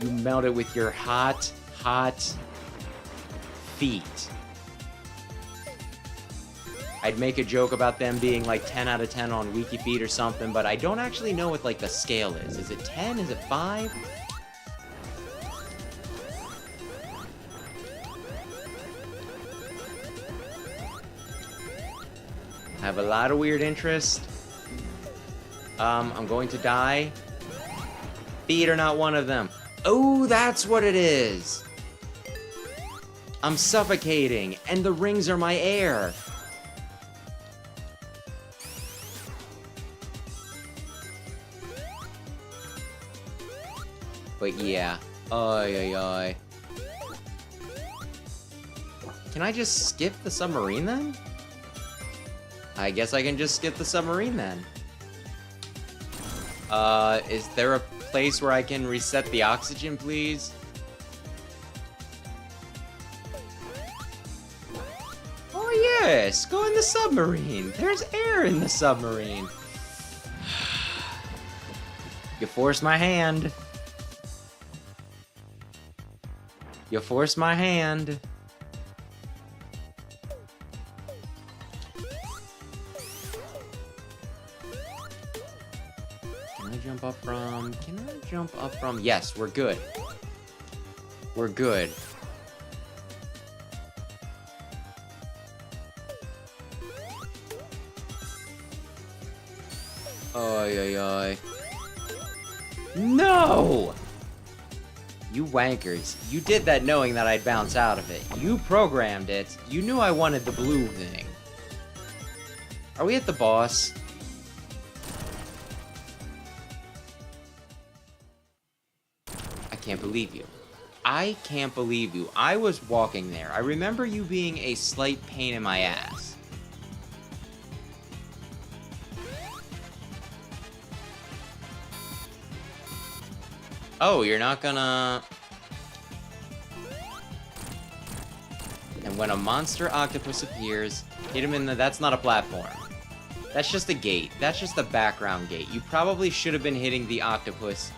You melt it with your hot, hot feet. I'd make a joke about them being like 10 out of 10 on Wiki Feet or something, but I don't actually know what like the scale is. Is it 10? Is it 5? I have a lot of weird interest. I'm going to die. Feet are not one of them. Oh, that's what it is. I'm suffocating, and the rings are my air. But yeah. Ay. Can I just skip the submarine then? I guess I can just skip the submarine then. Is there a place where I can reset the oxygen, please? Oh yes, go in the submarine. There's air in the submarine. You forced my hand. You forced my hand. Jump up from... Can I jump up from... Yes, we're good. We're good. Ay. No! You wankers. You did that knowing that I'd bounce out of it. You programmed it. You knew I wanted the blue thing. Are we at the boss? I can't believe you. I can't believe you. I was walking there. I remember you being a slight pain in my ass. Oh, you're not gonna... And when a monster octopus appears, hit him in the... That's not a platform. That's just a gate. That's just the background gate. You probably should have been hitting the octopus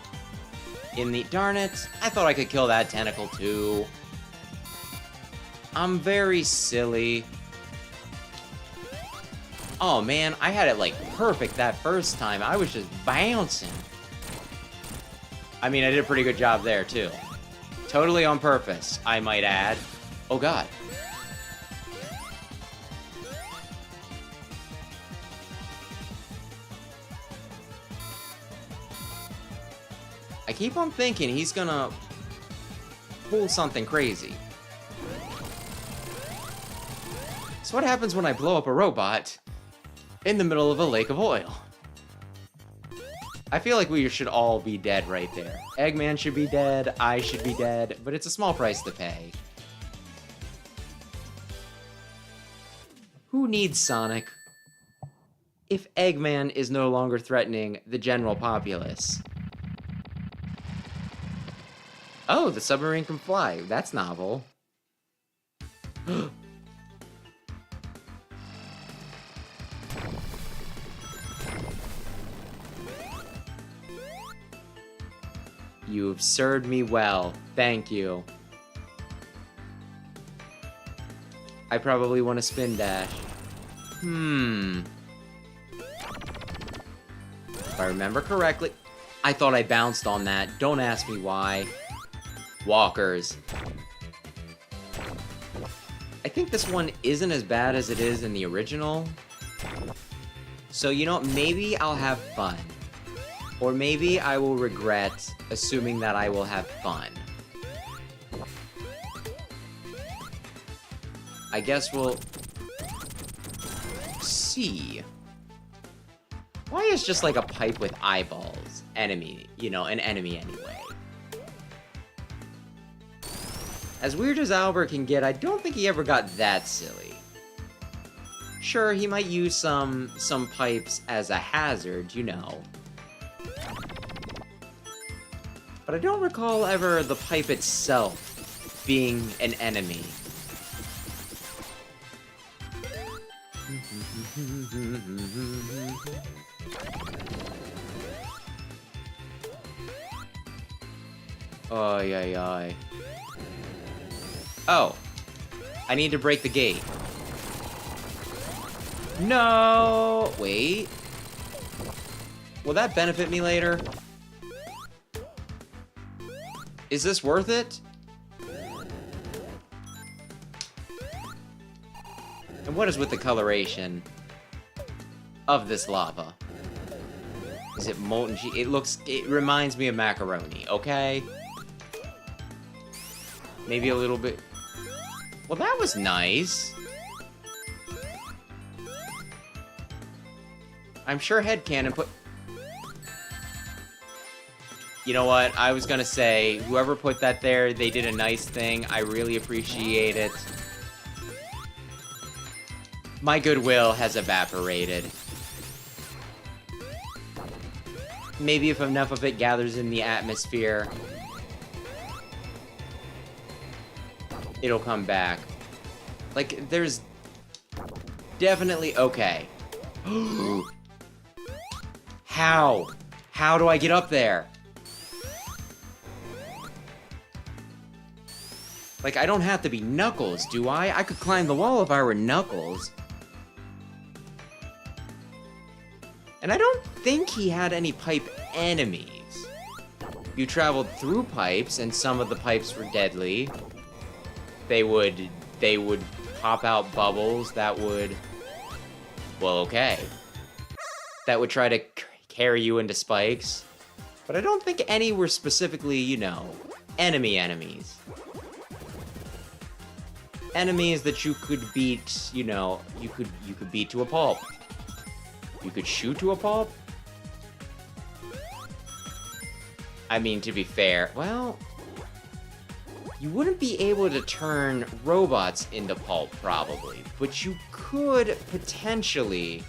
in the... Darn it. I thought I could kill that tentacle too. I'm very silly. Oh man, I had it like perfect that first time. I was just bouncing. I mean, I did a pretty good job there too. Totally on purpose, I might add. Oh god. I keep on thinking he's gonna pull something crazy. So what happens when I blow up a robot in the middle of a lake of oil? I feel like we should all be dead right there. Eggman should be dead, I should be dead, but it's a small price to pay. Who needs Sonic if Eggman is no longer threatening the general populace? Oh, the submarine can fly. That's novel. You've served me well. Thank you. I probably want to spin dash. If I remember correctly, I thought I bounced on that. Don't ask me why. Walkers. I think this one isn't as bad as it is in the original. So, you know, maybe I'll have fun. Or maybe I will regret assuming that I will have fun. I guess we'll see. Why is just like a pipe with eyeballs enemy, you know, an enemy anyway? As weird as Albert can get, I don't think he ever got that silly. Sure, he might use some pipes as a hazard, you know. But I don't recall ever the pipe itself being an enemy. Oy, oy, oy. Oh. I need to break the gate. No! Wait. Will that benefit me later? Is this worth it? And what is with the coloration of this lava? Is it molten cheese? It reminds me of macaroni, okay? Maybe a little bit. Well, that was nice. I'm sure Headcanon put... You know what? I was gonna say, whoever put that there, they did a nice thing. I really appreciate it. My goodwill has evaporated. Maybe if enough of it gathers in the atmosphere, it'll come back. Like, there's definitely... Okay. How? How do I get up there? Like, I don't have to be Knuckles, do I? I could climb the wall if I were Knuckles. And I don't think he had any pipe enemies. You traveled through pipes, and some of the pipes were deadly. They would pop out bubbles that would... Well, okay. That would try to carry you into spikes. But I don't think any were specifically, you know, enemies. Enemies that you could beat, you know, you could beat to a pulp. You could shoot to a pulp? I mean, to be fair, well... You wouldn't be able to turn robots into pulp, probably. But you could potentially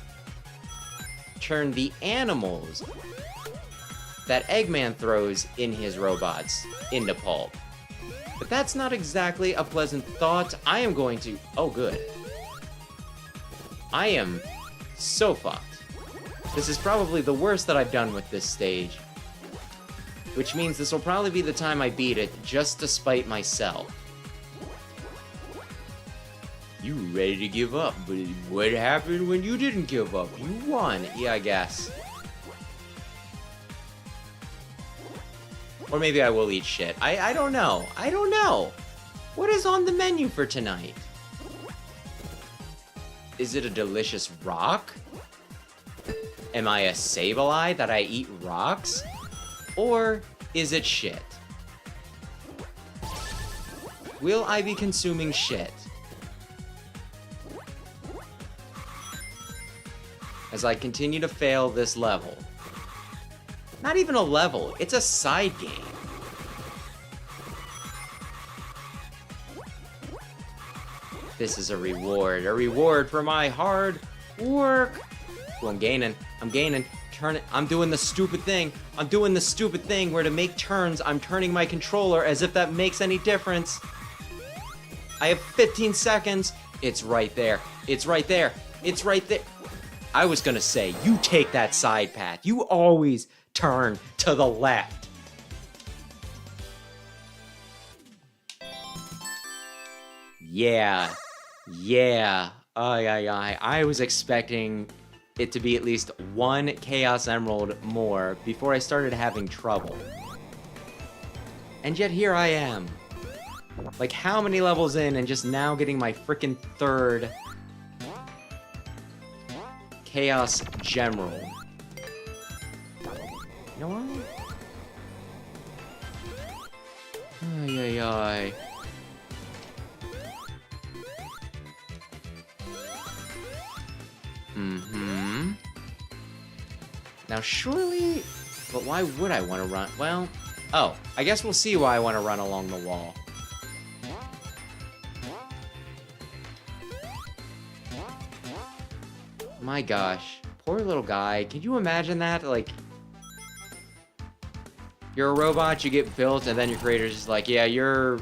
turn the animals that Eggman throws in his robots into pulp. But that's not exactly a pleasant thought. I am going to... Oh, good. I am so fucked. This is probably the worst that I've done with this stage. Which means this will probably be the time I beat it, just to spite myself. You were ready to give up, but what happened when you didn't give up? You won. Yeah, I guess. Or maybe I will eat shit. I don't know. I don't know. What is on the menu for tonight? Is it a delicious rock? Am I a Sableye that I eat rocks? Or is it shit? Will I be consuming shit? As I continue to fail this level. Not even a level. It's a side game. This is a reward. A reward for my hard work. Ooh, I'm gaining. I'm gaining. Turn it. I'm doing the stupid thing. I'm doing the stupid thing where to make turns, I'm turning my controller as if that makes any difference. I have 15 seconds. It's right there. It's right there. It's right there. I was gonna say, you take that side path. You always turn to the left. Yeah. Yeah. I was expecting it to be at least one Chaos Emerald more before I started having trouble. And yet here I am. Like, how many levels in and just now getting my freaking third Chaos Gemerald. You know what? Ay. Now surely, but why would I want to run? Well, oh, I guess we'll see why I want to run along the wall. My gosh, poor little guy. Can you imagine that? Like, you're a robot, you get built, and then your creator's just like, yeah, your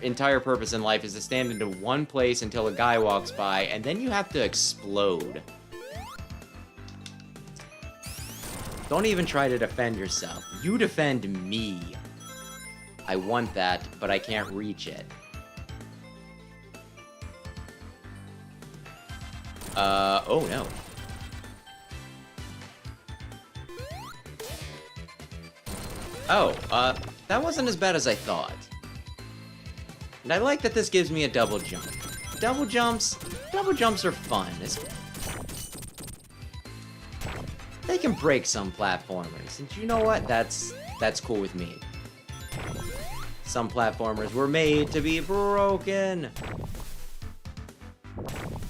entire purpose in life is to stand into one place until a guy walks by, and then you have to explode. Don't even try to defend yourself. You defend me. I want that, but I can't reach it. Oh no. Oh, that wasn't as bad as I thought. And I like that this gives me a double jump. Double jumps are fun. They can break some platformers, and you know what? That's cool with me. Some platformers were made to be broken.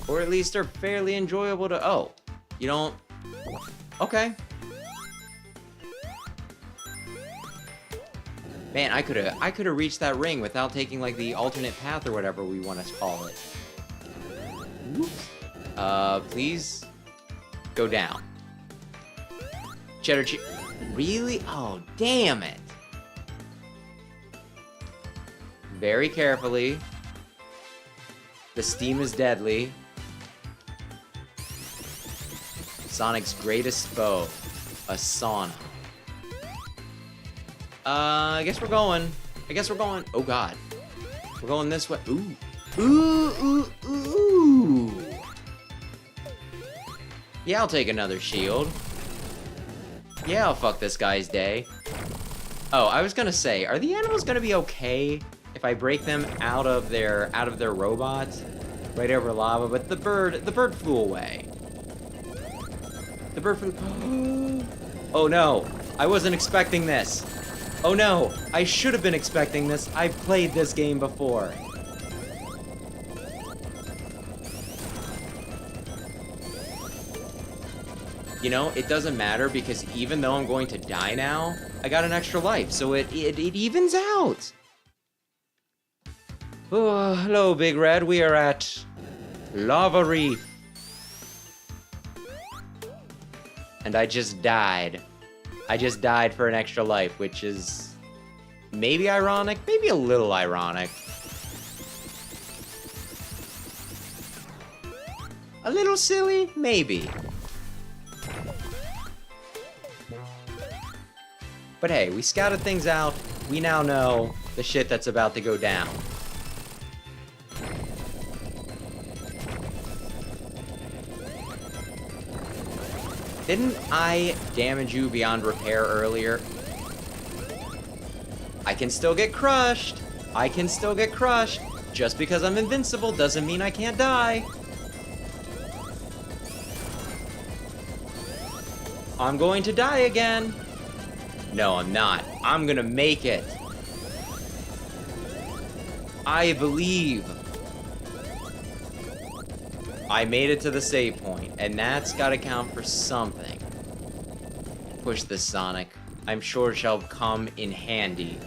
Or at least are fairly enjoyable to... Oh, you don't... Okay. Man, I could've reached that ring without taking, like, the alternate path or whatever we want to call it. Oops. Please go down. Cheddar cheese. Really? Oh, damn it. Very carefully. The steam is deadly. Sonic's greatest foe. A sauna. I guess we're going. Oh, God. We're going this way. Ooh. Yeah, I'll take another shield. Yeah, I'll fuck this guy's day. Oh, I was gonna say, are the animals gonna be okay if I break them out of their robot right over lava? But the bird flew away. The bird flew. Oh no, I wasn't expecting this. Oh no, I should have been expecting this. I've played this game before. You know, it doesn't matter because even though I'm going to die now, I got an extra life, so it evens out. Oh, hello, Big Red. We are at Lava Reef. And I just died. I just died for an extra life, which is maybe ironic, maybe a little ironic. A little silly, maybe. But hey, we scouted things out. We now know the shit that's about to go down. Didn't I damage you beyond repair earlier? I can still get crushed. I can still get crushed. Just because I'm invincible doesn't mean I can't die. I'm going to die again. No, I'm not. I'm gonna make it. I believe. I made it to the save point, and that's gotta count for something. push this Sonic. I'm sure shall come in handy.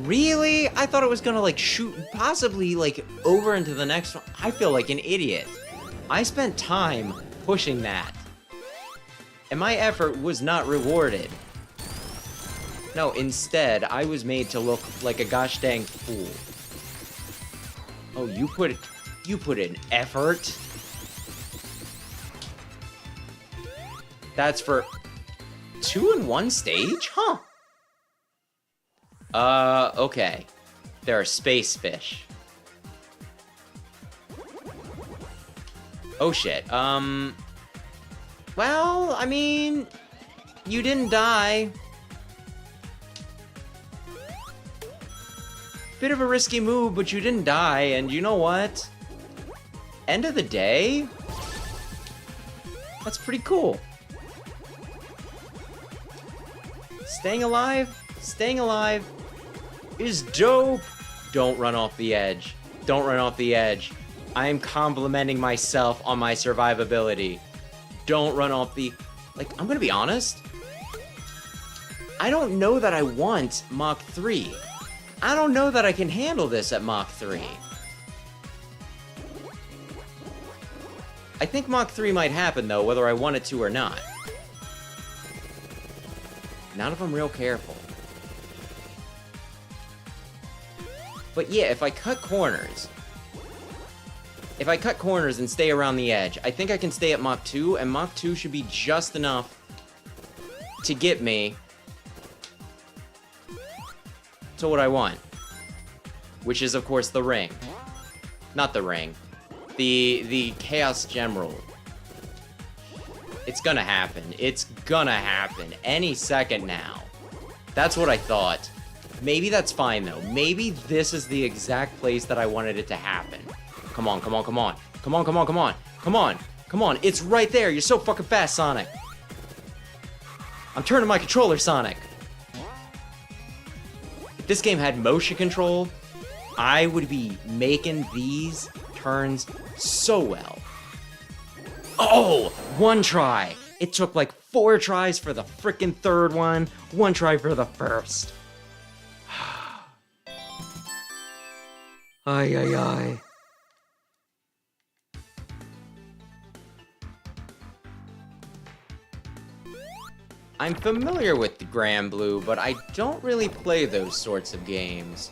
Really? I thought it was gonna, like, shoot possibly, like, over into the next one. I feel like an idiot. I spent time pushing that. And my effort was not rewarded. No, instead, I was made to look like a gosh dang fool. Oh, you put in effort? That's for 2 in 1 stage? Huh. Okay. There are space fish. Oh shit. Well, I mean, you didn't die. Bit of a risky move, but you didn't die, and you know what? End of the day, that's pretty cool. Staying alive is dope. Don't run off the edge. Don't run off the edge. I am complimenting myself on my survivability. Don't run off the... Like, I'm gonna be honest. I don't know that I want Mach 3. I don't know that I can handle this at Mach 3. I think Mach 3 might happen, though, whether I want it to or not. Not if I'm real careful. But yeah, if I cut corners and stay around the edge, I think I can stay at Mach 2, and Mach 2 should be just enough to get me to what I want. Which is, of course, the ring. Not the ring. The Chaos Gemerald. It's gonna happen. It's gonna happen. Any second now. That's what I thought. Maybe that's fine, though. Maybe this is the exact place that I wanted it to happen. Come on, come on, come on. Come on, come on, come on. Come on, come on. It's right there. You're so fucking fast, Sonic. I'm turning my controller, Sonic. If this game had motion control, I would be making these turns so well. Oh, 1 try. It took like 4 tries for the frickin' third one. 1 try for the first. Ay, ay, ay. I'm familiar with the Grand Blue, but I don't really play those sorts of games.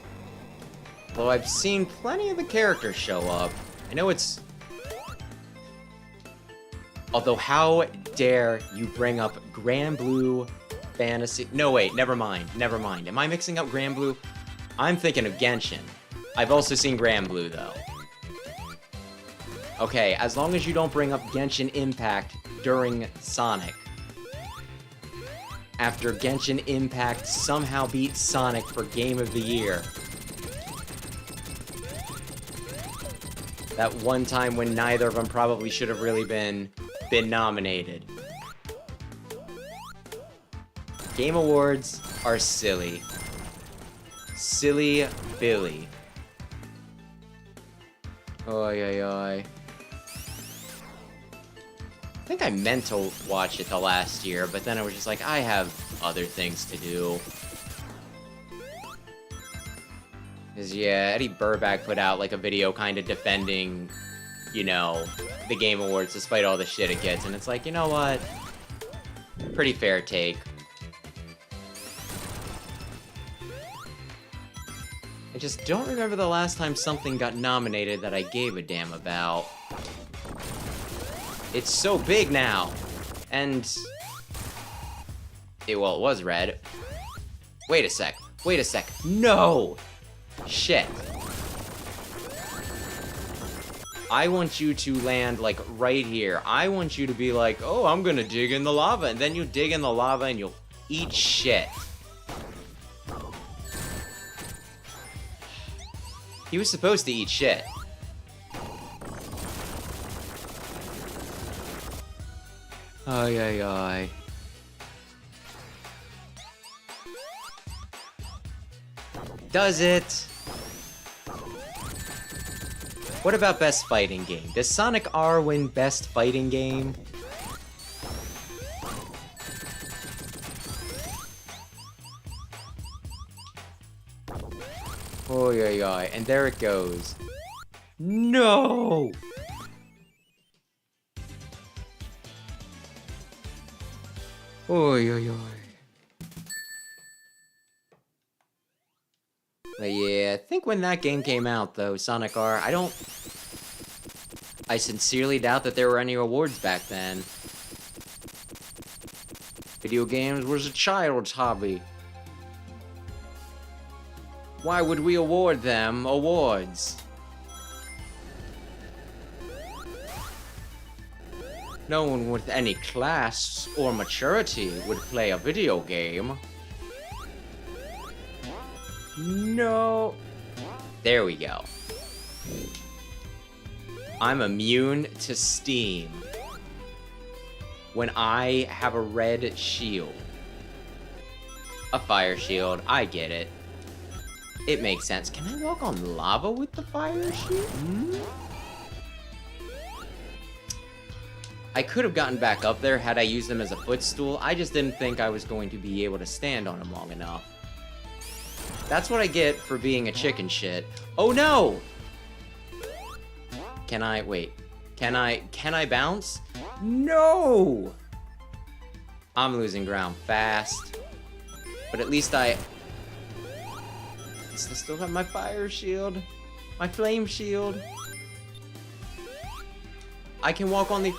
Though I've seen plenty of the characters show up. I know it's... Although, how dare you bring up Grand Blue Fantasy... No, wait, never mind, never mind. Am I mixing up Grand Blue? I'm thinking of Genshin. I've also seen Grand Blue, though. Okay, as long as you don't bring up Genshin Impact during Sonic. After Genshin Impact somehow beat Sonic for Game of the Year. That one time when neither of them probably should have really been nominated. Game Awards are silly. Silly Billy. Oy, oy, oy. I think I meant to watch it the last year, but then I was just like, I have other things to do. Cause yeah, Eddie Burback put out like a video kind of defending, you know, the Game Awards despite all the shit it gets, and it's like, you know what? Pretty fair take. I just don't remember the last time something got nominated that I gave a damn about. It's so big now. And... well, it was red. Wait a sec. Wait a sec. No! Shit. I want you to land, like, right here. I want you to be like, oh, I'm gonna dig in the lava. And then you dig in the lava and you'll eat shit. He was supposed to eat shit. Ay, ay, ay. Does it? What about best fighting game? Does Sonic R win best fighting game? Oh, yeah, and there it goes. No! Oh, yeah. But yeah, I think when that game came out, though, Sonic R, I sincerely doubt that there were any awards back then. Video games was a child's hobby. Why would we award them awards? No one with any class or maturity would play a video game. No. There we go. I'm immune to steam when I have a red shield. A fire shield, I get it. It makes sense. Can I walk on lava with the fire shield? I could have gotten back up there had I used them as a footstool. I just didn't think I was going to be able to stand on them long enough. That's what I get for being a chicken shit. Oh no! Can I, wait. Can I bounce? No! I'm losing ground fast. But at least I still have my fire shield. My flame shield. I can walk on the...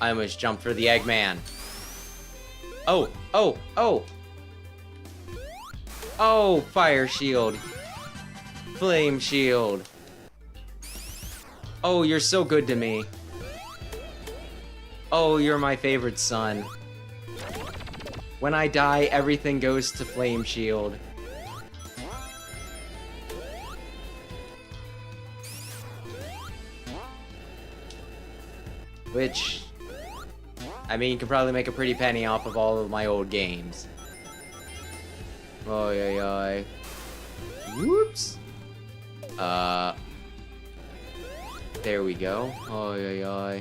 I almost jumped for the Eggman. Oh! Oh, fire shield. Flame shield. Oh, you're so good to me. Oh, you're my favorite son. When I die, everything goes to flame shield. Which, I mean, you can probably make a pretty penny off of all of my old games. Oh, yeah. Whoops. There we go. Oh, yeah.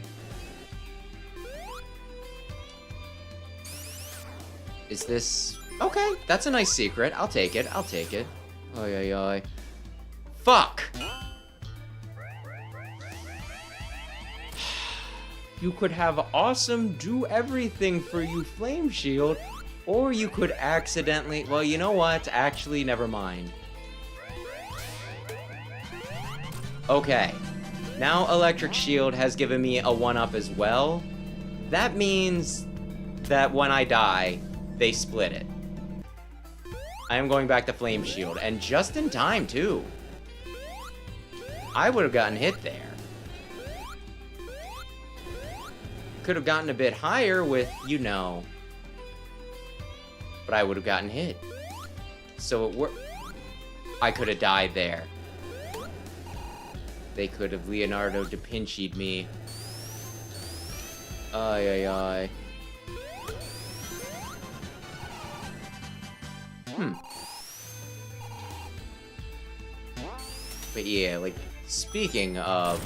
Is this... Okay, that's a nice secret. I'll take it. Oh, yeah. Fuck! You could have awesome do everything for you flame shield, or you could accidentally... Well, you know what? Actually, never mind. Okay. Now Electric Shield has given me a 1-up as well. That means that when I die, they split it. I am going back to Flame Shield, and just in time, too. I would have gotten hit there. Could have gotten a bit higher with, you know. But I would have gotten hit. So it worked. I could have died there. They could have Leonardo da Vinci'd me. Ay. But yeah, like, speaking of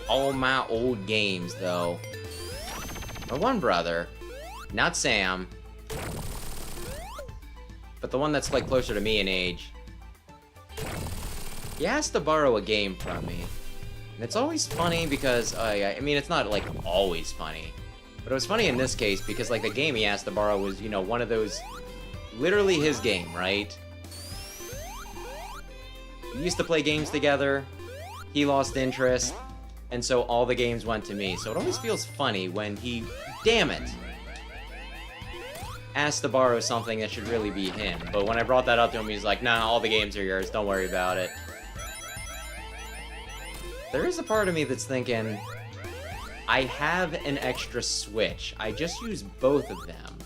all my old games, though, my one brother, not Sam, but the one that's, like, closer to me in age, he asked to borrow a game from me. And it's always funny because, I mean, it's not, like, always funny. But it was funny in this case because, like, the game he asked to borrow was, you know, one of those... Literally his game, right? We used to play games together. He lost interest. And so all the games went to me. So it always feels funny when he... Damn it! Asked to borrow something that should really be him. But when I brought that up to him, he's like, nah, all the games are yours. Don't worry about it. There is a part of me that's thinking, I have an extra Switch. I just use both of them.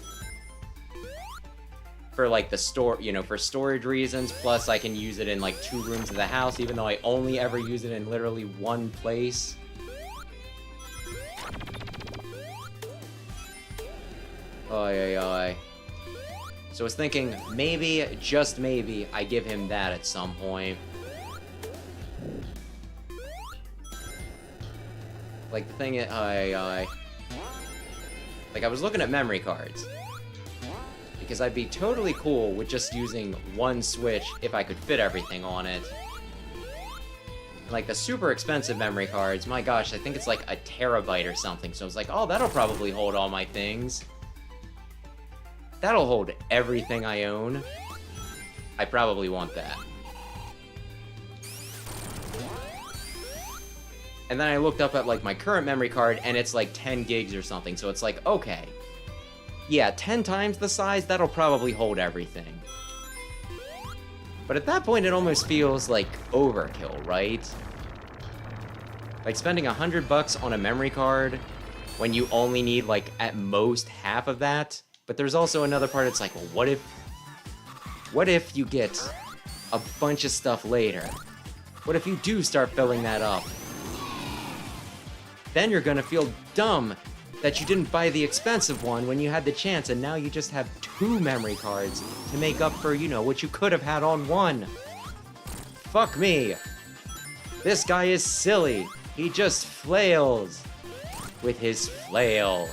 For, like, the you know, for storage reasons, plus I can use it in, like, 2 rooms of the house, even though I only ever use it in literally 1 place. Oy. So I was thinking, maybe, just maybe, I give him that at some point. Like, the thing is, like, I was looking at memory cards. Because I'd be totally cool with just using one Switch if I could fit everything on it. Like, the super expensive memory cards, my gosh, I think it's like a terabyte or something. So I was like, oh, that'll probably hold all my things. That'll hold everything I own. I probably want that. And then I looked up at, like, my current memory card, and it's like 10 gigs or something. So it's like, okay. Yeah, 10 times the size, that'll probably hold everything. But at that point, it almost feels like overkill, right? Like spending $100 on a memory card when you only need, like, at most half of that. But there's also another part, it's like, well, what if you get a bunch of stuff later? What if you do start filling that up? Then you're gonna feel dumb that you didn't buy the expensive one when you had the chance, and now you just have 2 memory cards to make up for, you know, what you could have had on one. Fuck me. This guy is silly. He just flails with his flail.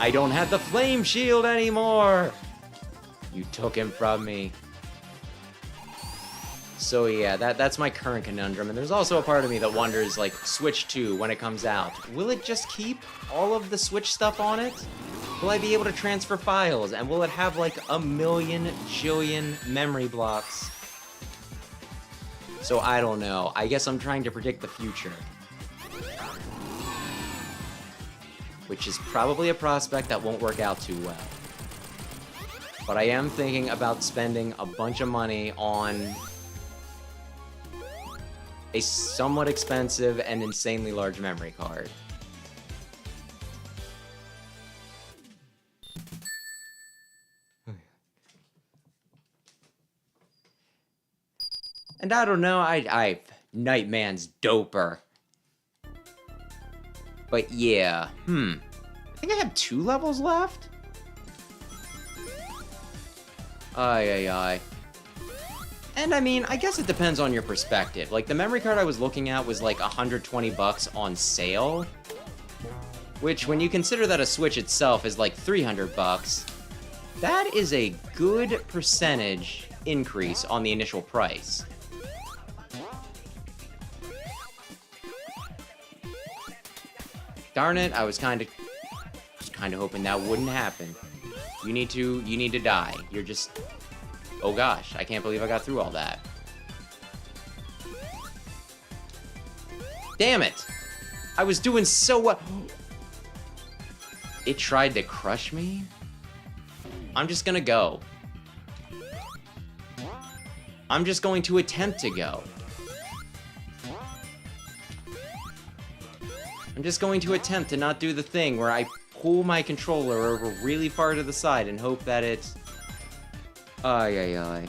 I don't have the flame shield anymore. You took him from me. So yeah, that's my current conundrum, and there's also a part of me that wonders, like, Switch 2, when it comes out, will it just keep all of the Switch stuff on it? Will I be able to transfer files, and will it have, like, a million jillion memory blocks? So I don't know. I guess I'm trying to predict the future. Which is probably a prospect that won't work out too well. But I am thinking about spending a bunch of money on a somewhat expensive and insanely large memory card. And I don't know, Nightman's doper. But yeah, I think I have 2 levels left? Ay. And I mean, I guess it depends on your perspective. Like, the memory card I was looking at was like $120 on sale. Which, when you consider that a Switch itself is like $300, that is a good percentage increase on the initial price. Darn it, I was kind of hoping that wouldn't happen. You need to die. You're just... Oh gosh, I can't believe I got through all that. Damn it! I was doing so well. It tried to crush me? I'm just gonna go. I'm just going to attempt to go. I'm just going to attempt to not do the thing where I pull my controller over really far to the side and hope that it's... Ay.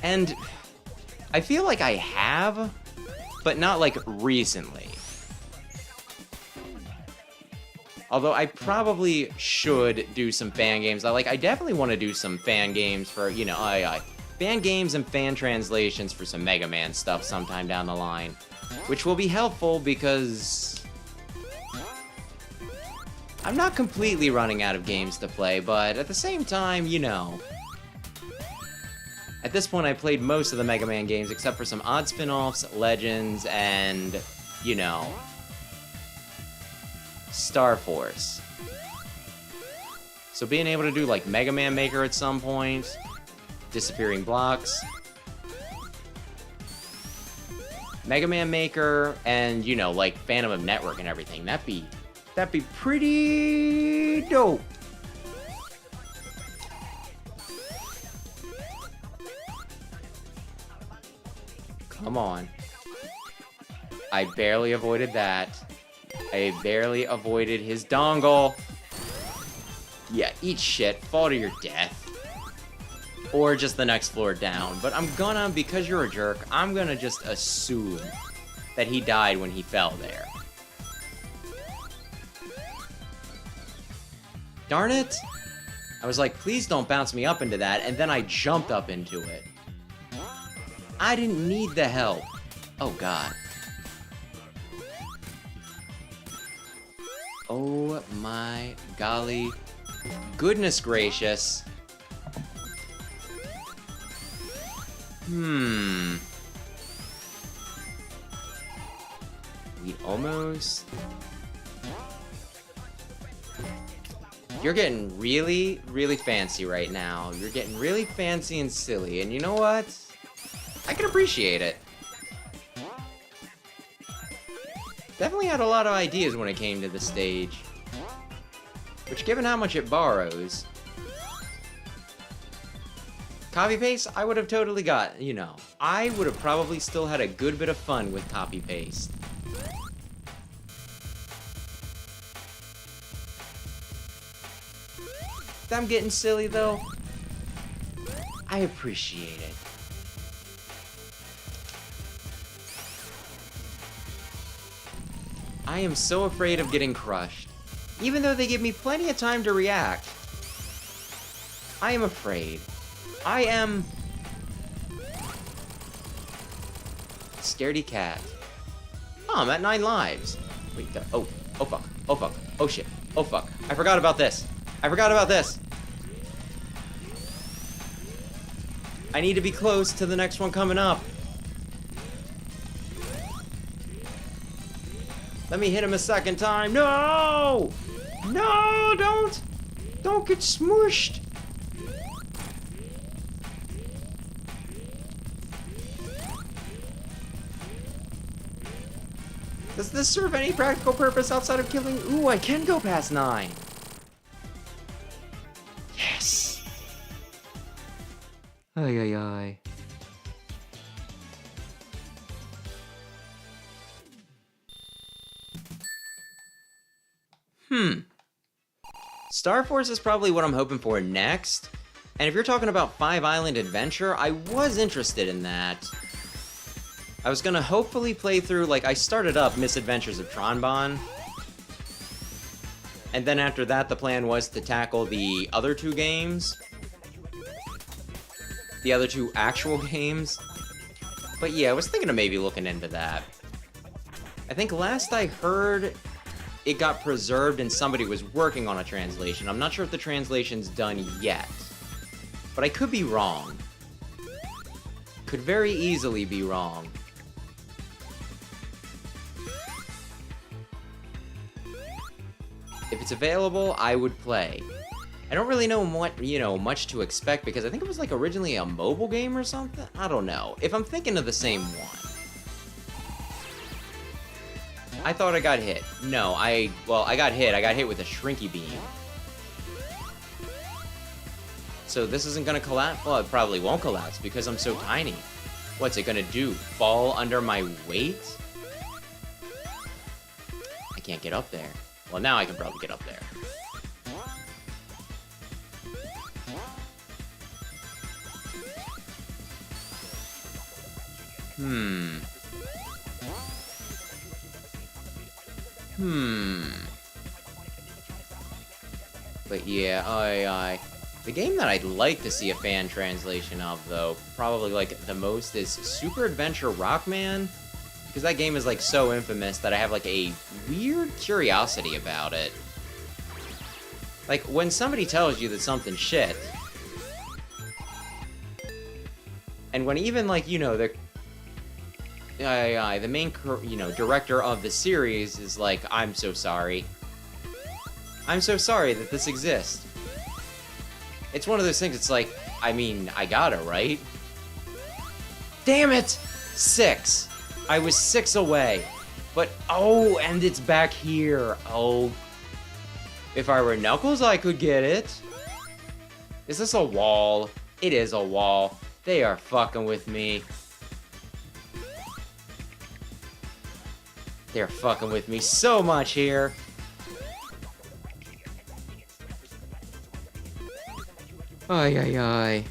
And I feel like I have, but not like recently. Although I probably should do some fan games. I definitely want to do some fan games for, you know, fan games and fan translations for some Mega Man stuff sometime down the line. Which will be helpful because I'm not completely running out of games to play, but at the same time, you know. At this point, I played most of the Mega Man games except for some odd spin-offs, Legends, and, you know, Star Force. So being able to do, like, Mega Man Maker at some point, Disappearing Blocks, Mega Man Maker, and, you know, like, Phantom of Network and everything, that'd be pretty dope. Come on. I barely avoided that. I barely avoided his dongle. Yeah, eat shit. Fall to your death. Or just the next floor down. But I'm gonna, because you're a jerk, I'm gonna just assume that he died when he fell there. Darn it! I was like, please don't bounce me up into that, and then I jumped up into it. I didn't need the help. Oh, God. Oh, my golly. Goodness gracious. We almost... You're getting really, really fancy right now. You're getting really fancy and silly, and you know what? I can appreciate it. Definitely had a lot of ideas when it came to the stage. Which, given how much it borrows... Copy-paste, I would have totally got, you know. I would have probably still had a good bit of fun with copy-paste. I'm getting silly, though. I appreciate it. I am so afraid of getting crushed. Even though they give me plenty of time to react. I am afraid. I am... Scaredy cat. Oh, I'm at 9 lives. Wait, oh fuck. Oh fuck. Oh shit. Oh fuck. I forgot about this. I forgot about this. I need to be close to the next one coming up. Let me hit him a second time. No! No, don't! Don't get smooshed! Does this serve any practical purpose outside of killing? Ooh, I can go past 9. Yes! Ay, ay, ay. Star Force is probably what I'm hoping for next. And if you're talking about 5 Island Adventure, I was interested in that. I was gonna hopefully play through, like, I started up Misadventures of Tronbon. And then after that, the plan was to tackle the other 2 games. The other 2 actual games. But yeah, I was thinking of maybe looking into that. I think last I heard, it got preserved and somebody was working on a translation. I'm not sure if the translation's done yet. But I could be wrong. Could very easily be wrong. If it's available, I would play. I don't really know what, much to expect because I think it was like originally a mobile game or something? I don't know. If I'm thinking of the same one. I thought I got hit. No, I got hit. I got hit with a shrinky beam. So this isn't gonna collapse? Well, it probably won't collapse because I'm so tiny. What's it gonna do? Fall under my weight? I can't get up there. Well, now I can probably get up there. But yeah, the game that I'd like to see a fan translation of, though, probably like the most is Super Adventure Rockman. Because that game is like so infamous that I have like a weird curiosity about it. Like, when somebody tells you that something's shit, and when even like, the main, director of the series is like, I'm so sorry. I'm so sorry that this exists. It's one of those things, it's like, I mean, I gotta, right? Damn it! 6. I was 6 away. But, oh, and it's back here. Oh. If I were Knuckles, I could get it. Is this a wall? It is a wall. They are fucking with me. They're fucking with me so much here. Ay, ay, ay.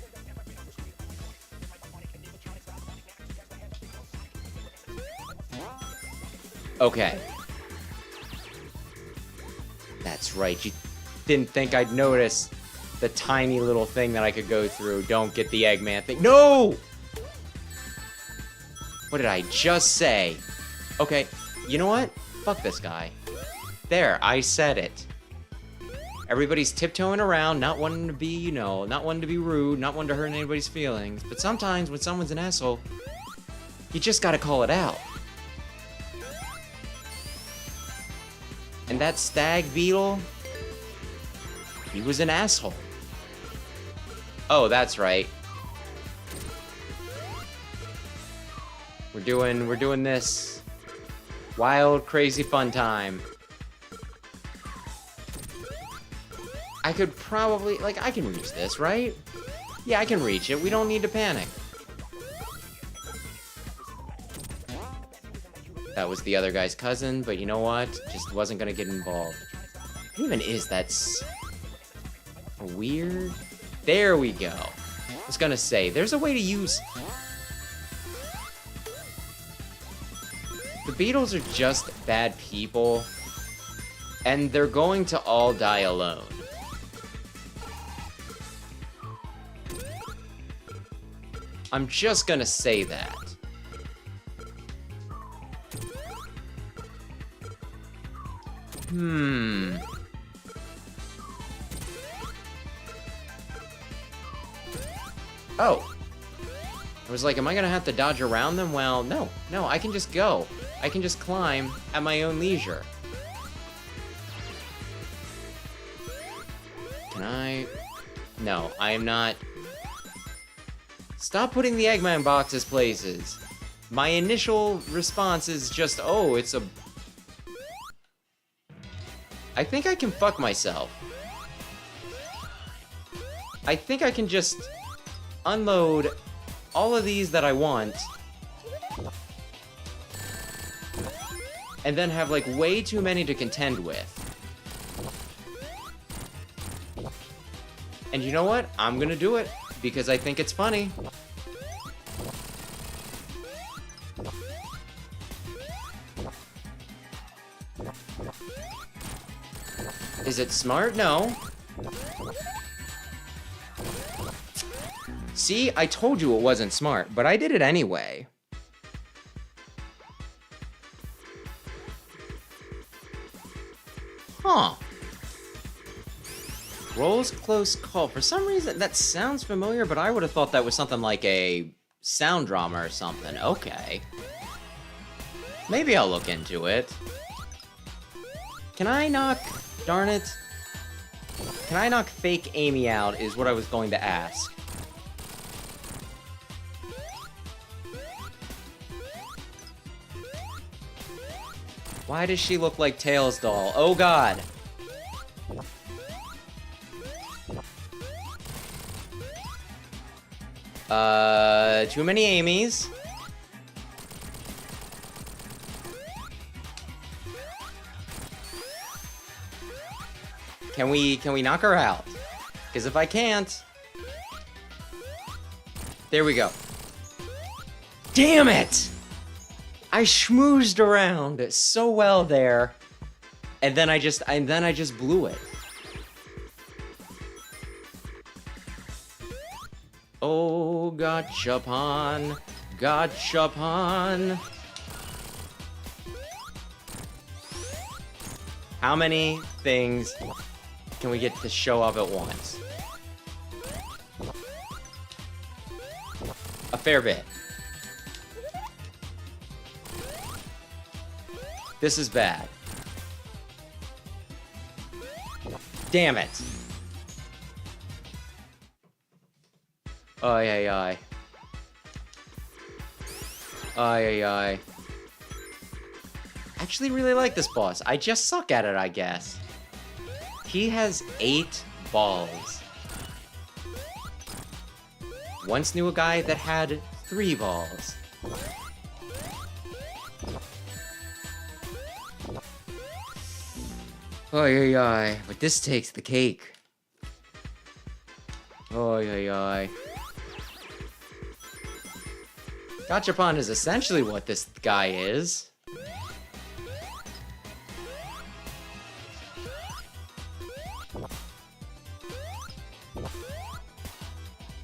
Okay. That's right. didn't think I'd notice the tiny little thing that I could go through. Don't get the Eggman thing. No! What did I just say? Okay, you know what? Fuck this guy. There, I said it. Everybody's tiptoeing around, not wanting to be, you know, not wanting to be rude, not wanting to hurt anybody's feelings. But sometimes when someone's an asshole, you just gotta call it out. And that stag beetle, he was an asshole. Oh, that's right. We're doing this wild, crazy fun time. I could probably, like, I can reach this, right? Yeah, I can reach it. We don't need to panic. That was the other guy's cousin, but you know what? Just wasn't gonna get involved. What even is that? Weird? There we go. I was gonna say, there's a way to use... The Beatles are just bad people, and they're going to all die alone. I'm just gonna say that. Oh. I was like, am I gonna have to dodge around them? Well, no, I can just go. I can just climb at my own leisure. Can I? No, I am not. Stop putting the Eggman boxes places. My initial response is just, oh, it's a... I think I can fuck myself. I think I can just unload all of these that I want. And then have, like, way too many to contend with. And you know what? I'm gonna do it. Because I think it's funny. Is it smart? No. See, I told you it wasn't smart, but I did it anyway. Huh. Rolls close call. For some reason, that sounds familiar, but I would have thought that was something like a sound drama or something. Okay. Maybe I'll look into it. Can I knock... Darn it. Can I knock fake Amy out is what I was going to ask. Why does she look like Tails' doll? Oh god. Too many Amy's. Can we knock her out? Because if I can't... There we go. Damn it! I schmoozed around so well there. And then I just blew it. Oh, gachapon. Gachapon. How many things can we get to show up at once? A fair bit. This is bad. Damn it. Ay, ay, ay. Ay, ay, ay. I actually really like this boss. I just suck at it, I guess. He has 8 balls. Once knew a guy that had 3 balls. Ay, ay, ay. But this takes the cake. Ay, ay, ay. Gachapon is essentially what this guy is.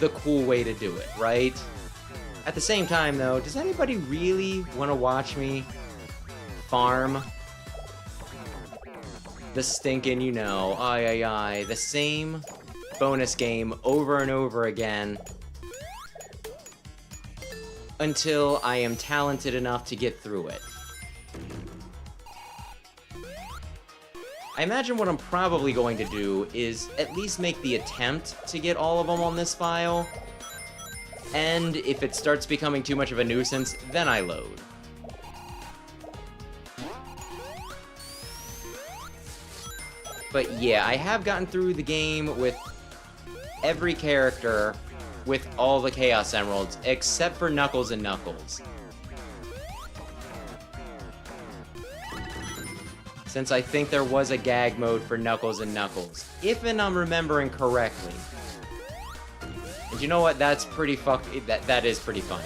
the cool way to do it, right? At the same time, though, does anybody really want to watch me farm the stinking, you know, the same bonus game over and over again until I am talented enough to get through it? I imagine what I'm probably going to do is at least make the attempt to get all of them on this file, and if it starts becoming too much of a nuisance, then I load. But yeah, I have gotten through the game with every character with all the Chaos Emeralds, except for Knuckles and Knuckles. Since I think there was a gag mode for Knuckles and Knuckles, if I'm remembering correctly. And you know what? That's pretty that is pretty funny.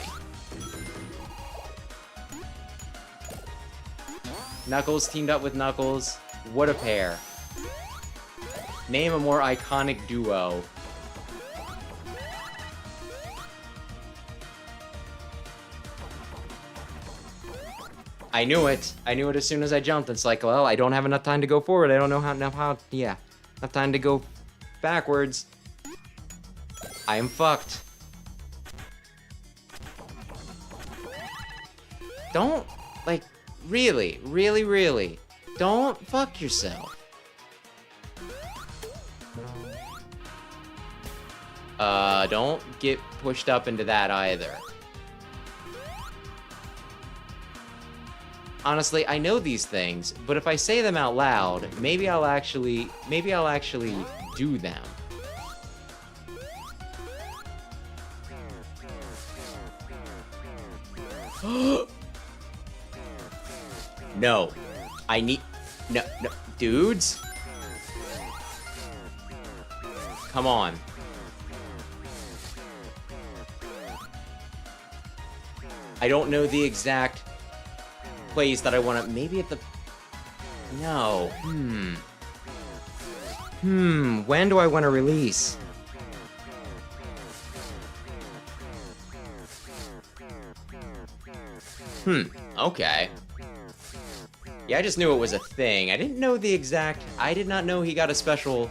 Knuckles teamed up with Knuckles. What a pair. Name a more iconic duo. I knew it. I knew it as soon as I jumped. It's like, well, I don't have enough time to go forward. I don't know enough time to go backwards. I am fucked. Don't, like, really, don't fuck yourself. Don't get pushed up into that either. Honestly, I know these things, but if I say them out loud, maybe I'll actually do them. No. No, dudes? Come on. I don't know the exact place that I want to... Maybe at the... No. When do I want to release? Okay. Yeah, I just knew it was a thing. I didn't know the exact... I did not know he got a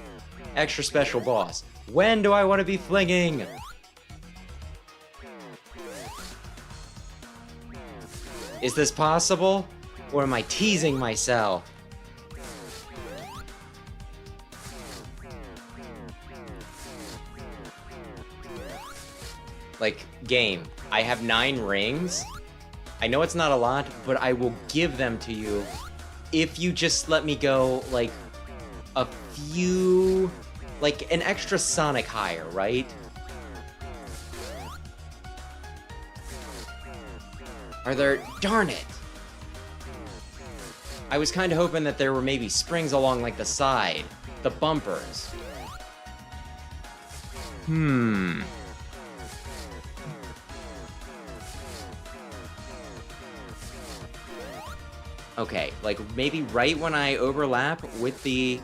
extra special boss. When do I want to be flinging? Is this possible? Or am I teasing myself? Like, game, I have 9 rings. I know it's not a lot, but I will give them to you if you just let me go, like, a few... Like, an extra Sonic higher, right? Are there... Darn it! I was kind of hoping that there were maybe springs along, like, the side. The bumpers. Okay, like, maybe right when I overlap with the...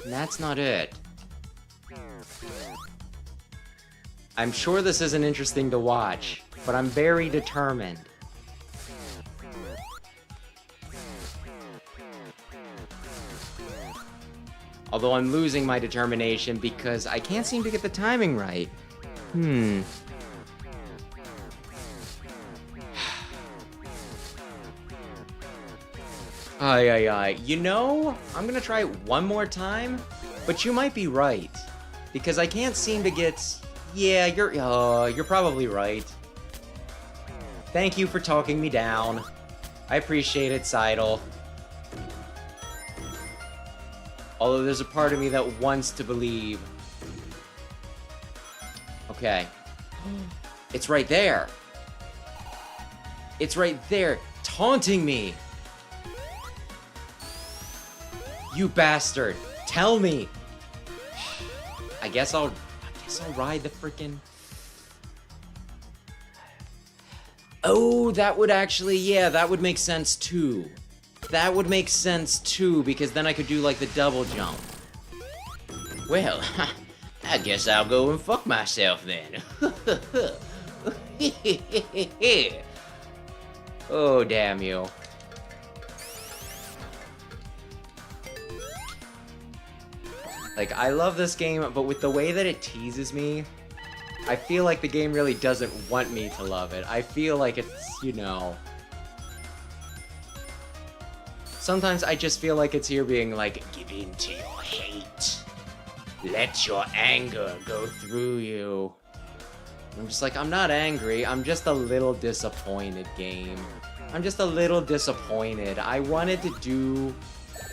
That's not it. I'm sure this isn't interesting to watch, but I'm very determined. Although I'm losing my determination because I can't seem to get the timing right. You know, I'm gonna try it one more time, but you might be right. Because I can't seem to get... Yeah, you're probably right. Thank you for talking me down. I appreciate it, Seidel. Although there's a part of me that wants to believe. Okay. It's right there. It's right there, taunting me. You bastard! Tell me! I guess I'll ride the frickin'... Oh, that would actually... Yeah, that would make sense too. That would make sense too, because then I could do, like, the double jump. Well, I guess I'll go and fuck myself then. Oh, damn you. Like, I love this game, but with the way that it teases me, I feel like the game really doesn't want me to love it. I feel like it's, you know... Sometimes I just feel like it's here being like, give in to your hate. Let your anger go through you. I'm just like, I'm not angry, I'm just a little disappointed, game. I'm just a little disappointed. I wanted to do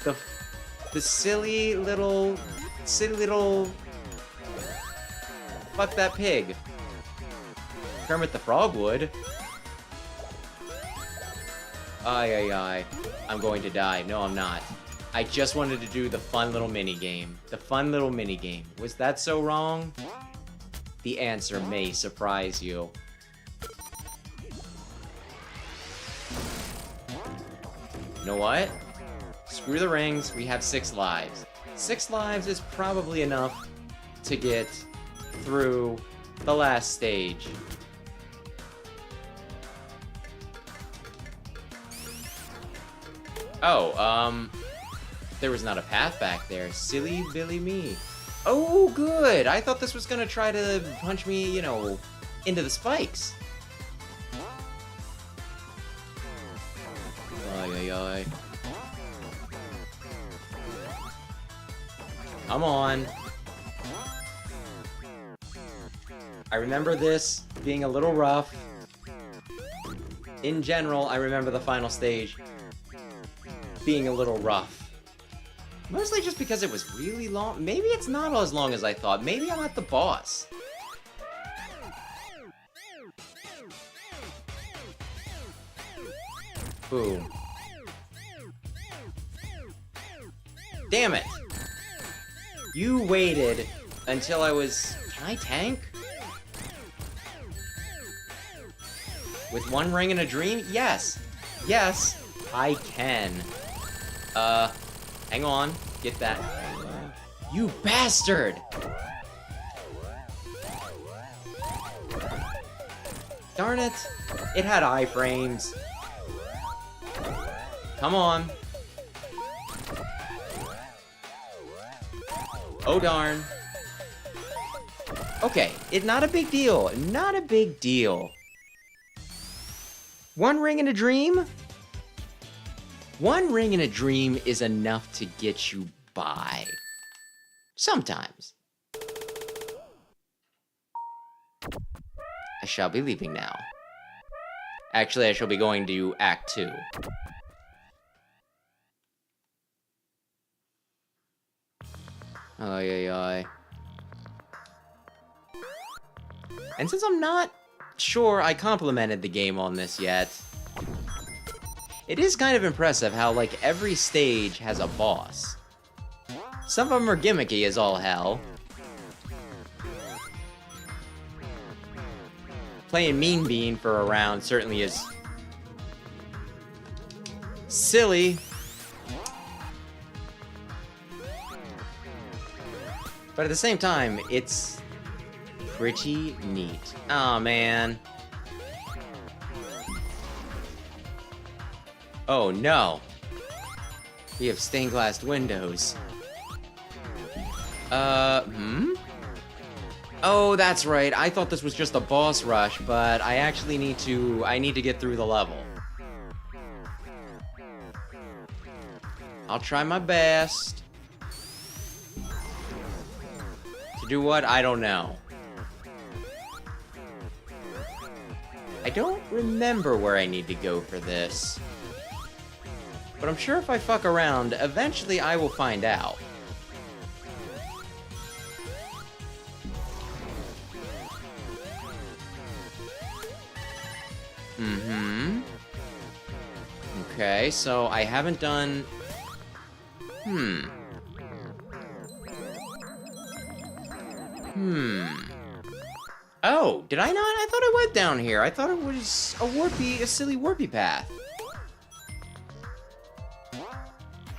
the silly little... Fuck that pig. Kermit the Frog would. Ay. I'm going to die. No, I'm not. I just wanted to do the fun little mini-game. The fun little mini-game. Was that so wrong? The answer may surprise you. You know what? Screw the rings, we have 6 lives. 6 lives is probably enough to get through the last stage. Oh, there was not a path back there. Silly Billy me. Oh, good! I thought this was gonna try to punch me, you know, into the spikes. Ay. Come on. I remember this being a little rough. In general, I remember the final stage being a little rough. Mostly just because it was really long. Maybe it's not as long as I thought. Maybe I'm at the boss. Boom. Damn it! You waited until I was... Can I tank? With 1 ring and a dream? Yes! Yes, I can. Hang on. Get that. You bastard! Darn it! It had iframes. Come on. Oh darn. Okay, not a big deal. Not a big deal. 1 ring and a dream? 1 ring and a dream is enough to get you by. Sometimes. I shall be leaving now. Actually, I shall be going to Act 2. Ay. And since I'm not sure I complimented the game on this yet, it is kind of impressive how, like, every stage has a boss. Some of them are gimmicky as all hell. Playing Mean Bean for a round certainly is silly. But at the same time, it's pretty neat. Aw, man. Oh, no. We have stained glass windows. Oh, that's right. I thought this was just a boss rush, but I actually need to get through the level. I'll try my best. To do what? I don't know. I don't remember where I need to go for this. But I'm sure if I fuck around, eventually I will find out. Okay, so I haven't done... Oh, did I not? I thought I went down here. I thought it was a silly warpy path.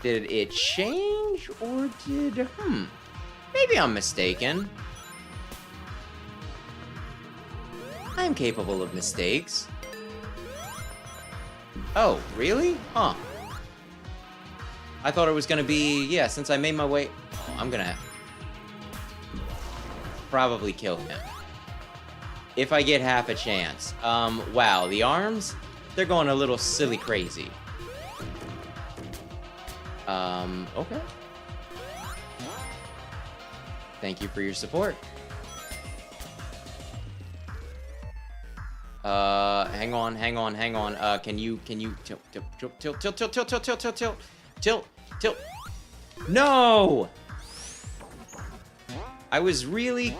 Did it change, or did... Maybe I'm mistaken. I am capable of mistakes. Oh, really? Huh. I thought it was gonna be, yeah, since I made my way... Oh, I'm gonna probably kill him. If I get half a chance. Wow, the arms? They're going a little silly crazy. Okay. Thank you for your support. Hang on. Can you tilt. No! I was really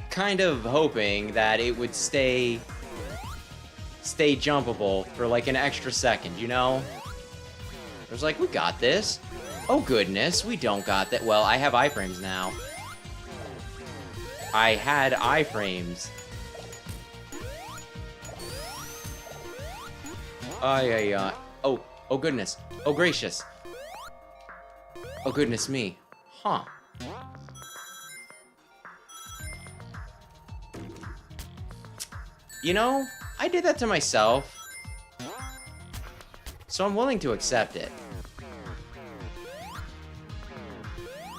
kind of hoping that it would stay jumpable for like an extra second, you know? I was like, we got this. Oh goodness, we don't got that. Well, I have iframes now. I had iframes. Oh goodness. Oh gracious. Oh goodness me. Huh. You know, I did that to myself. So I'm willing to accept it.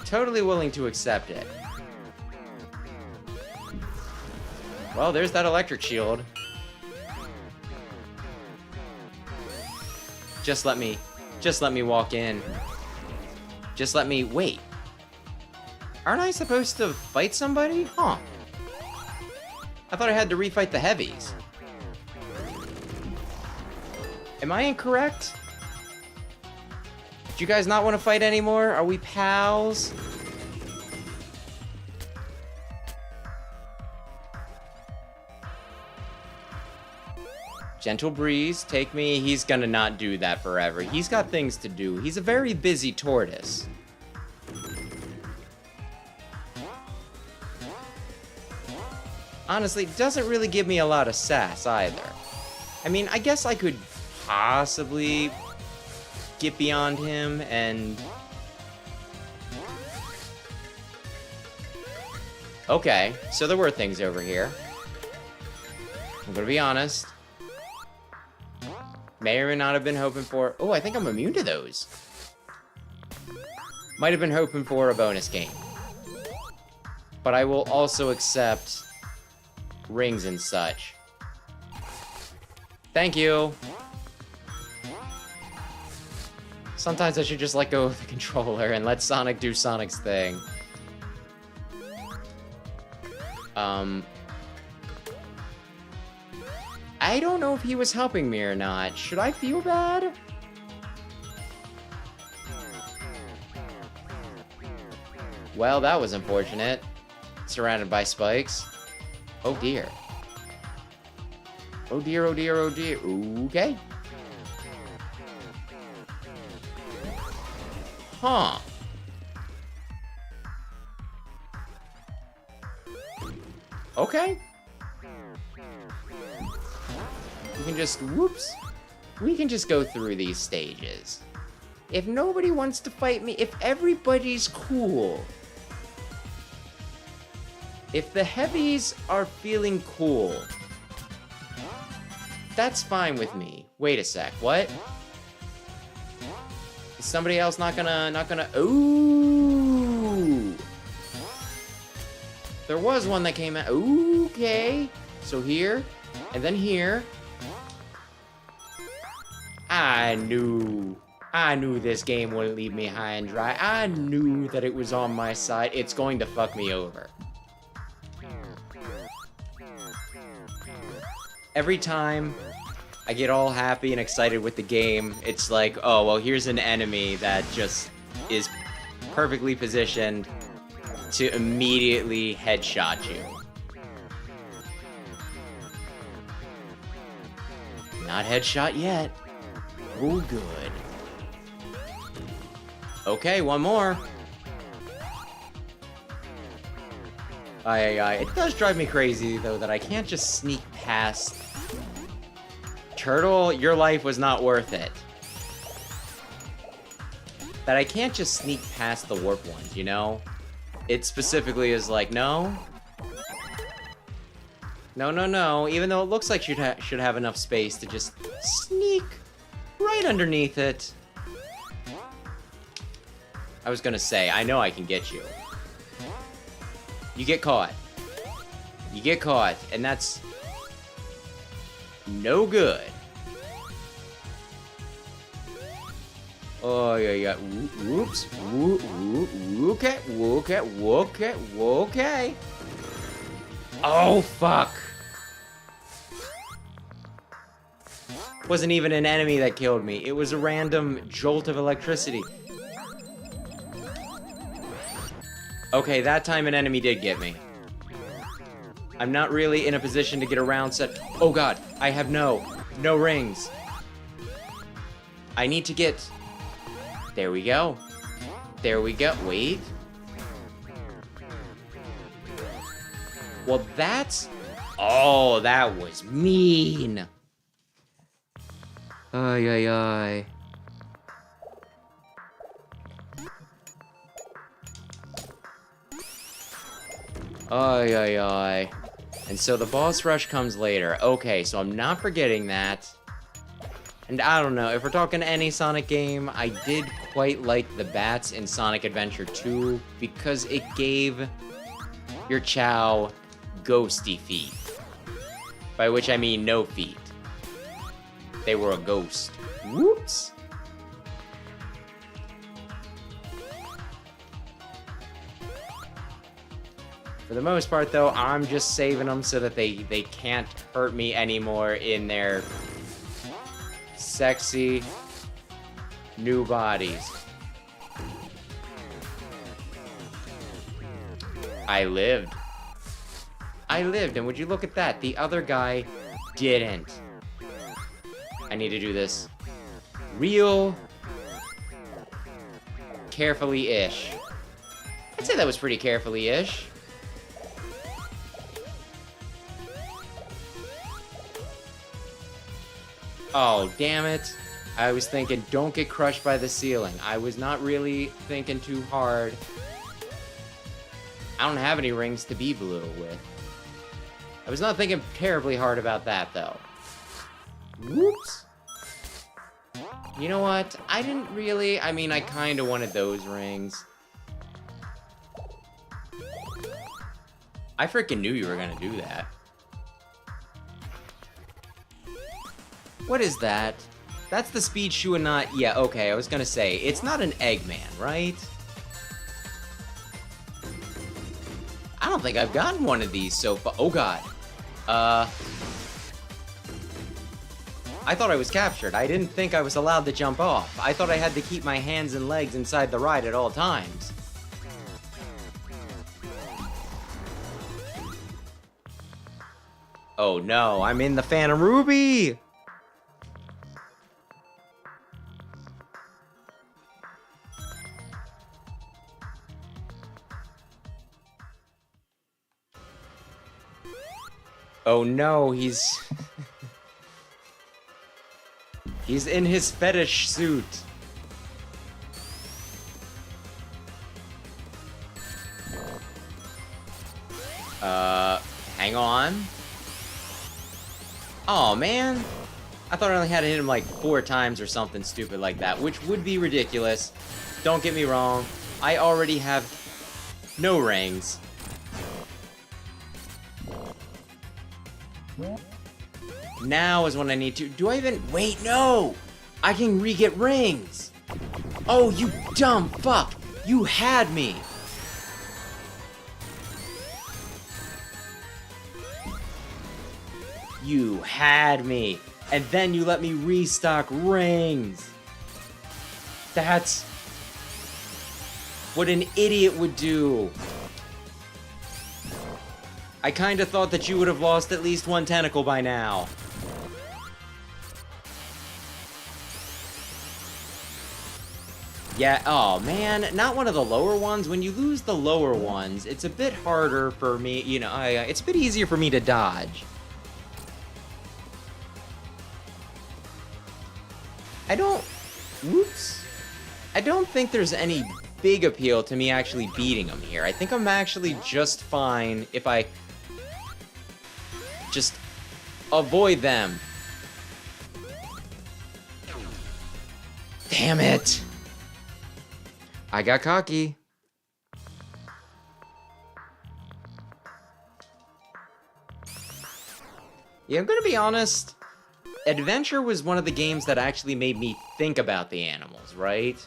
Totally willing to accept it. Well, there's that electric shield. Just let me walk in. Just let me, wait. Aren't I supposed to fight somebody? Huh. I thought I had to refight the heavies. Am I incorrect? Do you guys not want to fight anymore? Are we pals? Gentle breeze, take me. He's gonna not do that forever. He's got things to do. He's a very busy tortoise. Honestly, doesn't really give me a lot of sass either. I mean, I guess I could possibly get beyond him and... Okay, so there were things over here. I'm gonna be honest. May or may not have been hoping for... Oh, I think I'm immune to those. Might have been hoping for a bonus game. But I will also accept rings and such. Thank you. Sometimes I should just let go of the controller and let Sonic do Sonic's thing. I don't know if he was helping me or not. Should I feel bad? Well, that was unfortunate. Surrounded by spikes. Oh dear. Oh dear, oh dear, oh dear. Okay. Huh. Okay. We can just, whoops. We can just go through these stages. If nobody wants to fight me, if everybody's cool. If the heavies are feeling cool, that's fine with me. Wait a sec, what? Is somebody else not gonna, ooh! There was one that came out, okay. So here, and then here. I knew this game wouldn't leave me high and dry. I knew that it was on my side. It's going to fuck me over. Every time I get all happy and excited with the game, it's like, oh, well, here's an enemy that just is perfectly positioned to immediately headshot you. Not headshot yet. Oh, good. Okay, one more. It does drive me crazy, though, that I can't just sneak past... Turtle, your life was not worth it. That I can't just sneak past the warp ones, you know? It specifically is like, no. No, no, no. Even though it looks like you should have enough space to just sneak right underneath it. I was gonna say, I know I can get you. You get caught. You get caught, and that's no good. Oh, yeah, yeah. Whoops. Okay, okay, okay, okay. Oh, fuck. Wasn't even an enemy that killed me. It was a random jolt of electricity. Okay, that time an enemy did get me. I'm not really in a position to get around set. Oh god, I have no rings. I need to get... There we go. There we go. Wait. Well, that's... Oh, that was mean. Ay, ay, ay. Ay, ay, ay. And so the boss rush comes later. Okay, so I'm not forgetting that. And I don't know, if we're talking any Sonic game, I did quite like the bats in Sonic Adventure 2 because it gave your Chow ghosty feet. By which I mean no feet. They were a ghost. Whoops! For the most part, though, I'm just saving them so that they can't hurt me anymore in their sexy new bodies. I lived. I lived, and would you look at that? The other guy didn't. I need to do this real carefully-ish. I'd say that was pretty carefully-ish. Oh, damn it. I was thinking, don't get crushed by the ceiling. I was not really thinking too hard. I don't have any rings to be blue with. I was not thinking terribly hard about that, though. Whoops. You know what? I didn't really... I mean, I kind of wanted those rings. I freaking knew you were going to do that. What is that? That's the speed shoe and not... Yeah, okay, I was gonna say, it's not an Eggman, right? I don't think I've gotten one of these so far. Oh god. I thought I was captured. I didn't think I was allowed to jump off. I thought I had to keep my hands and legs inside the ride at all times. Oh no, I'm in the Phantom Ruby! Oh no, he's in his fetish suit. Hang on. Oh man. I thought I only had to hit him like 4 times or something stupid like that, which would be ridiculous. Don't get me wrong. I already have no rings. Now is when I need to... Do I even... Wait, no! I can re-get rings! Oh, you dumb fuck! You had me! You had me! And then you let me restock rings! That's... what an idiot would do! I kinda thought that you would have lost at least 1 tentacle by now. Yeah, oh man, not one of the lower ones. When you lose the lower ones, it's a bit harder for me, you know, it's a bit easier for me to dodge. Whoops. I don't think there's any big appeal to me actually beating him here. I think I'm actually just fine if I... Just avoid them. Damn it. I got cocky. Yeah, I'm gonna be honest. Adventure was one of the games that actually made me think about the animals, right?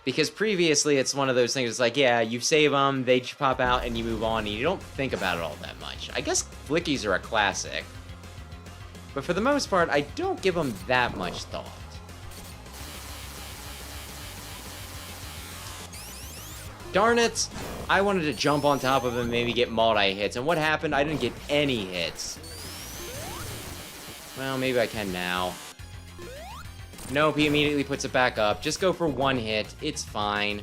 Because previously, it's one of those things, it's like, yeah, you save them, they pop out, and you move on, and you don't think about it all that much. I guess flickies are a classic. But for the most part, I don't give them that much thought. Darn it! I wanted to jump on top of him and maybe get multi-hits, and what happened? I didn't get any hits. Well, maybe I can now. Nope, he immediately puts it back up. Just go for one hit. It's fine.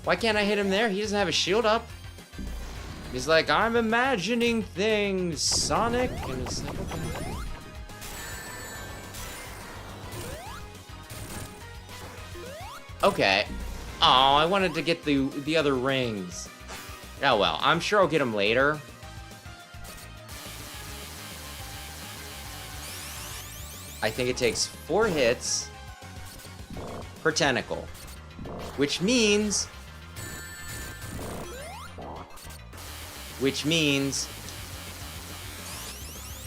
Why can't I hit him there? He doesn't have a shield up. He's like, I'm imagining things, Sonic. And it's like, okay. Okay. Oh, I wanted to get the other rings. Oh well, I'm sure I'll get them later. I think it takes 4 hits per tentacle, which means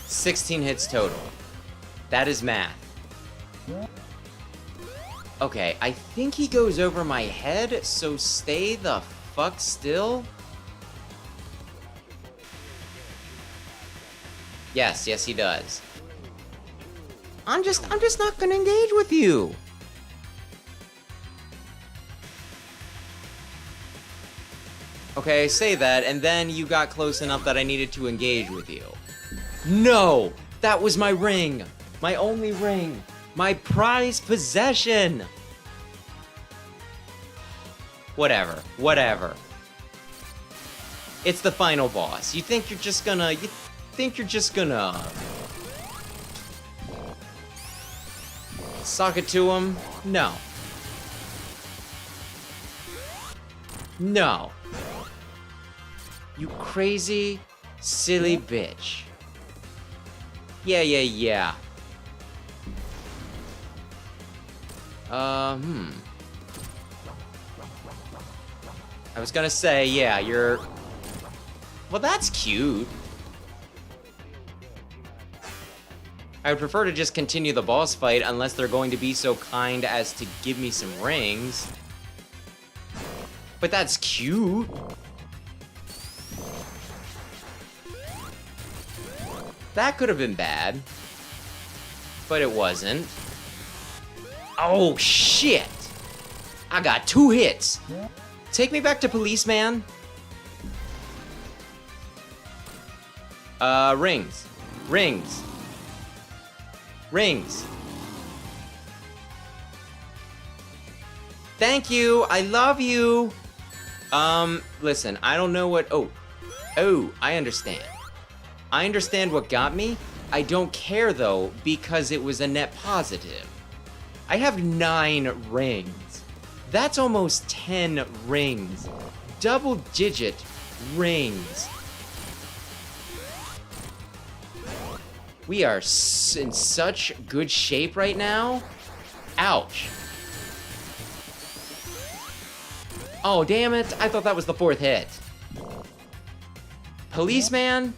16 hits total. That is math. Okay, I think he goes over my head, so stay the fuck still. Yes, he does. I'm just not gonna engage with you. Okay, say that, and then you got close enough that I needed to engage with you. No! That was my ring! My only ring! My prized possession! Whatever. It's the final boss. You think you're just gonna... sock it to him? No. No. You crazy, silly bitch. Yeah. I was gonna say, yeah, you're... Well, that's cute. I would prefer to just continue the boss fight unless they're going to be so kind as to give me some rings. But that's cute. That could have been bad. But it wasn't. Oh, shit! I got 2 hits! Take me back to policeman. Rings. Thank you, I love you. Listen, I don't know what... Oh, I understand. I understand what got me. I don't care, though, because it was a net positive. I have 9 rings. That's almost 10 rings. Double-digit rings. We are in such good shape right now. Ouch. Oh, damn it. I thought that was the 4th hit. Policeman?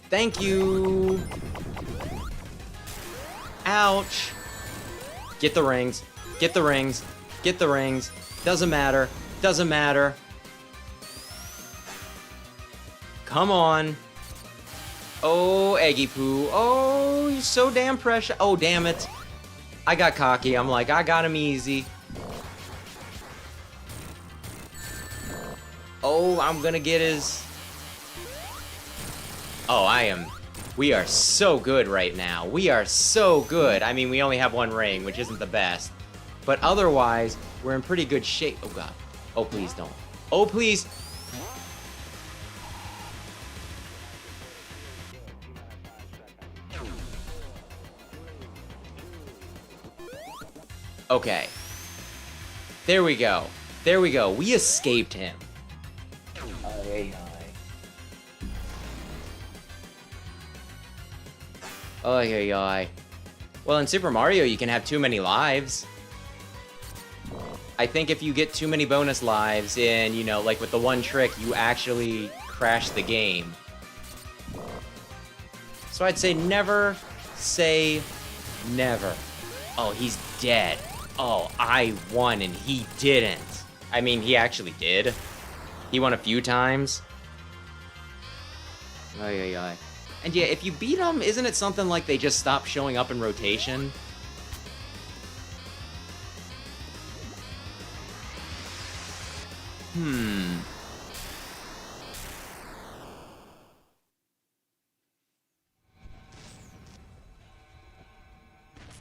Thank you. Ouch. Get the rings. Doesn't matter. Come on. Oh, Eggy Poo. Oh, you're so damn precious. Oh, damn it. I got cocky. I'm like, I got him easy. Oh, I'm gonna get his... Oh, we are so good right now. We are so good. I mean, we only have 1 ring, which isn't the best. But otherwise, we're in pretty good shape. Oh, God. Oh, please don't. Oh, please. Okay. There we go. We escaped him. Ay, ay, ay. Well, in Super Mario, you can have too many lives. I think if you get too many bonus lives in, you know, like with the one trick, you actually crash the game. So I'd say never say never. Oh, he's dead. Oh, I won and he didn't. I mean, he actually did. He won a few times. Ay, ay, ay. And yeah, if you beat him, isn't it something like they just stop showing up in rotation?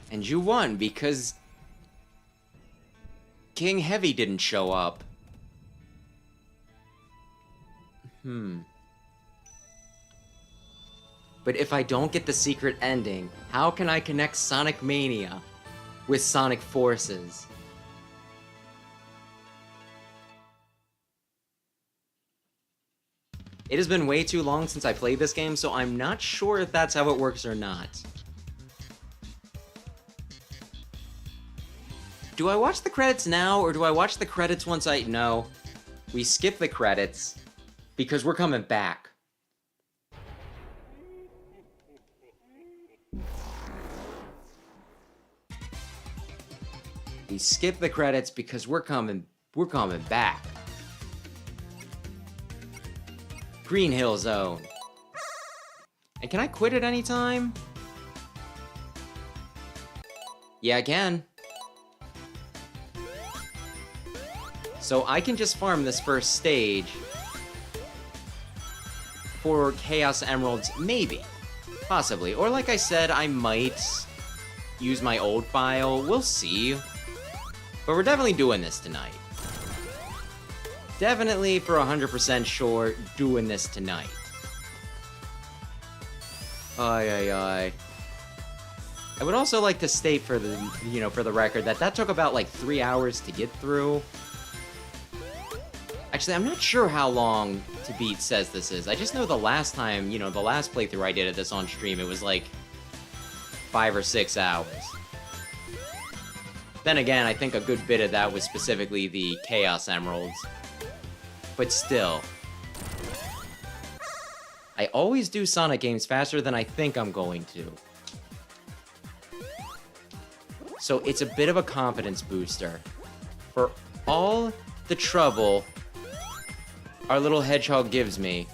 And you won because King Heavy didn't show up. But if I don't get the secret ending, how can I connect Sonic Mania with Sonic Forces? It has been way too long since I played this game, so I'm not sure if that's how it works or not. Do I watch the credits now, or do I watch the credits once I... No. We skip the credits, because we're coming back. We skip the credits because we're coming back. Green Hill Zone. And can I quit at any time? Yeah, I can. So I can just farm this first stage for Chaos Emeralds, maybe. Possibly. Or like I said, I might use my old file. We'll see. But we're definitely doing this tonight. Definitely, for 100% sure, doing this tonight. Ay, ay, ay. I would also like to state for the, for the record that took about like 3 hours to get through. Actually, I'm not sure how long To Beat says this is. I just know the last time, the last playthrough I did of this on stream, it was like 5 or 6 hours. Then again, I think a good bit of that was specifically the Chaos Emeralds. But still. I always do Sonic games faster than I think I'm going to. So it's a bit of a confidence booster. For all the trouble our little hedgehog gives me,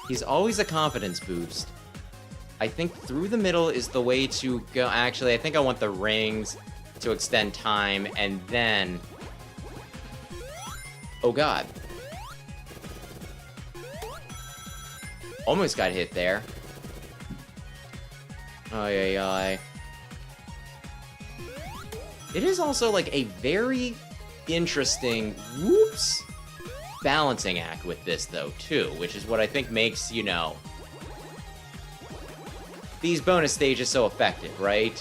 he's always a confidence boost. I think through the middle is the way to go. Actually, I think I want the rings to extend time, and then... Oh god. Almost got hit there. Ay, ay, ay. It is also, like, a very interesting, whoops, balancing act with this, though, too, which is what I think makes, these bonus stages so effective, right?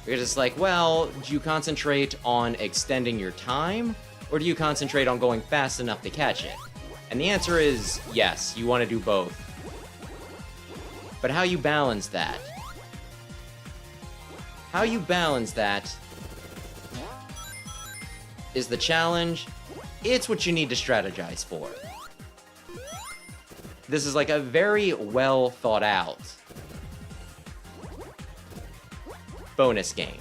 Because it's like, well, do you concentrate on extending your time, or do you concentrate on going fast enough to catch it? And the answer is yes, you want to do both. But how you balance that? How you balance that is the challenge. It's what you need to strategize for. This is like a very well thought out bonus game.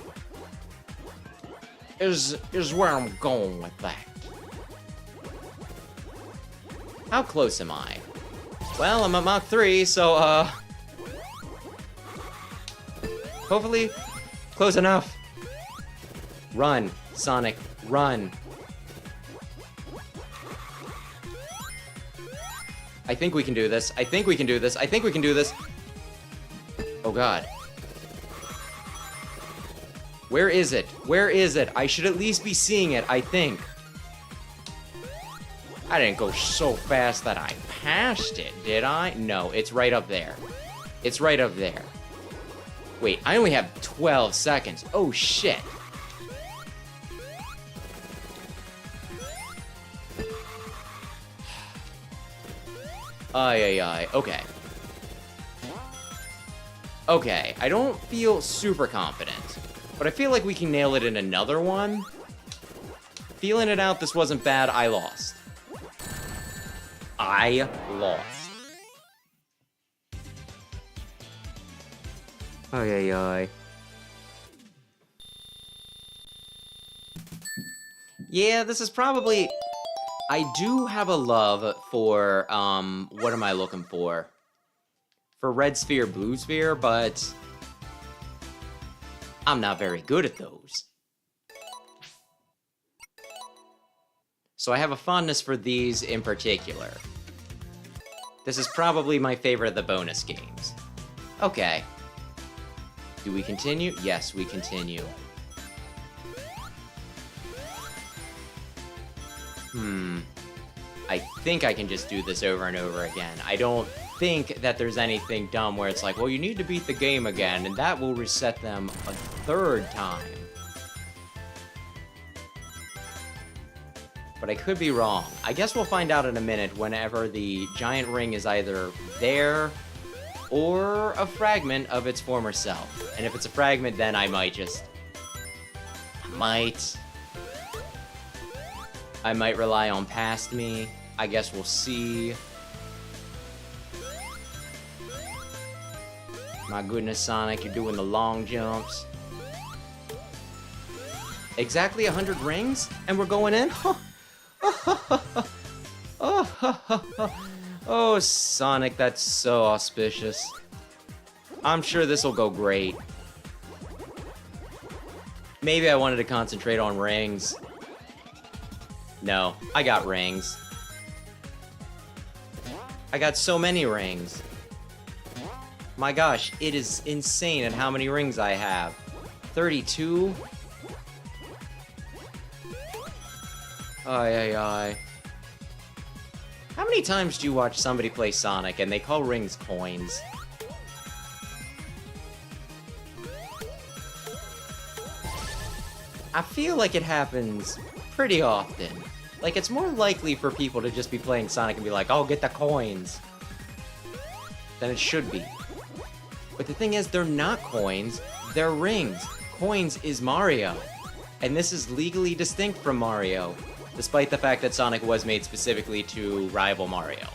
Is where I'm going with that. How close am I? Well, I'm at Mach 3, so hopefully close enough. Run, Sonic, run. I think we can do this. I think we can do this. I think we can do this. Oh god. Where is it? Where is it? I should at least be seeing it, I think. I didn't go so fast that I passed it, did I? No, it's right up there. It's right up there. Wait, I only have 12 seconds. Oh, shit. Ay, ay, ay. Okay. Okay, I don't feel super confident, but I feel like we can nail it in another one. Feeling it out, this wasn't bad, I lost. I lost. Ay, ay, ay. Yeah, this is probably... I do have a love for, what am I looking for? For red sphere, blue sphere, but... I'm not very good at those. So I have a fondness for these in particular. This is probably my favorite of the bonus games. Okay. Do we continue? Yes, we continue. I think I can just do this over and over again. I don't think that there's anything dumb where it's like, well, you need to beat the game again, and that will reset them a third time. But I could be wrong. I guess we'll find out in a minute whenever the giant ring is either there or a fragment of its former self. And if it's a fragment, then I might just... I might rely on past me. I guess we'll see. My goodness, Sonic, you're doing the long jumps. Exactly 100 rings? And we're going in? Oh, Sonic, that's so auspicious. I'm sure this will go great. Maybe I wanted to concentrate on rings. No, I got rings. I got so many rings. My gosh, it is insane at how many rings I have. 32? Ay, ay, ay. How many times do you watch somebody play Sonic and they call rings coins? I feel like it happens pretty often. Like, it's more likely for people to just be playing Sonic and be like, oh, get the coins, than it should be. But the thing is, they're not coins, they're rings. Coins is Mario. And this is legally distinct from Mario, despite the fact that Sonic was made specifically to rival Mario.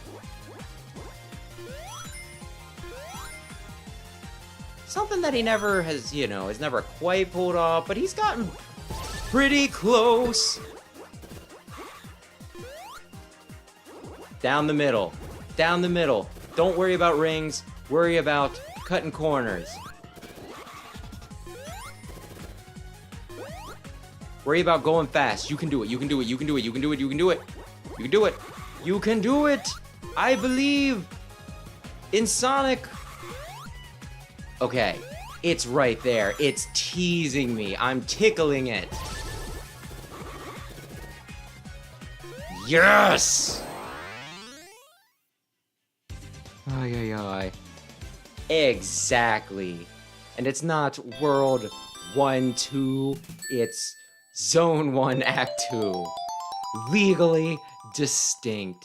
Something that he never has, you know, has never quite pulled off, but he's gotten pretty close. Down the middle. Down the middle. Don't worry about rings. Worry about cutting corners. Worry about going fast. You can do it. You can do it. You can do it. You can do it. You can do it. You can do it. You can do it. I believe in Sonic. Okay. It's right there. It's teasing me. I'm tickling it. Yes! Ay, ay, ay. Exactly. And it's not World 1, 2, it's Zone 1, Act 2. Legally distinct.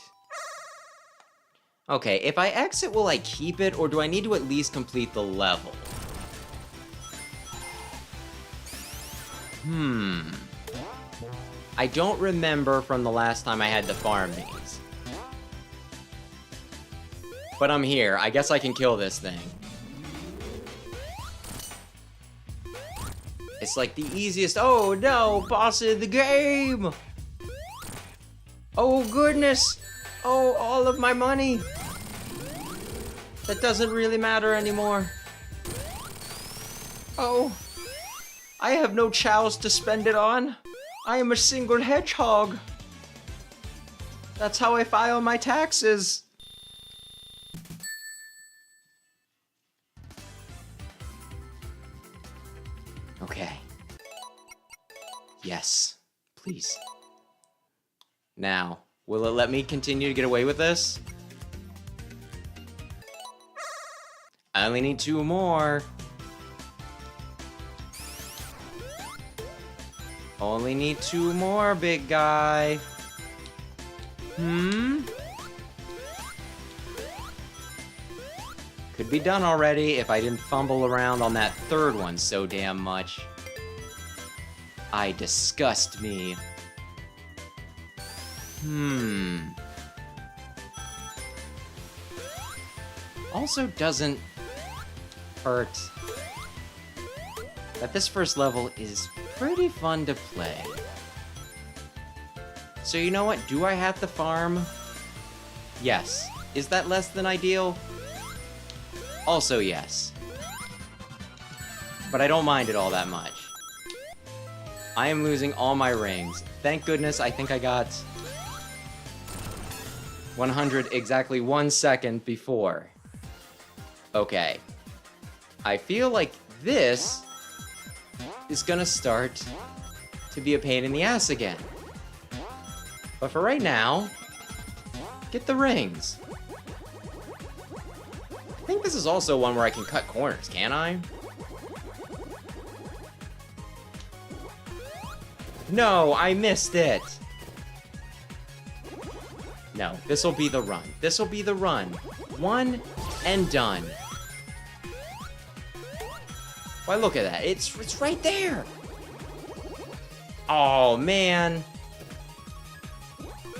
Okay, if I exit, will I keep it, or do I need to at least complete the level? I don't remember from the last time I had to farm these. But I'm here. I guess I can kill this thing. It's like the easiest... Oh no! Boss of the game! Oh goodness! Oh, all of my money! That doesn't really matter anymore. Oh. I have no chows to spend it on. I am a single hedgehog. That's how I file my taxes. Okay. Yes, please. Now, will it let me continue to get away with this? I only need 2 more. Only need 2 more, big guy. Could be done already if I didn't fumble around on that third one so damn much. I disgust me. Also doesn't hurt that this first level is pretty fun to play. So you know what? Do I have to farm? Yes. Is that less than ideal? Also yes. But I don't mind it all that much. I am losing all my rings. Thank goodness I think I got 100 exactly 1 second before. Okay. I feel like this is gonna start to be a pain in the ass again. But for right now, get the rings. I think this is also one where I can cut corners, can't I? No, I missed it. No, this'll be the run. This'll be the run. One and done. Why, look at that. It's right there. Oh, man.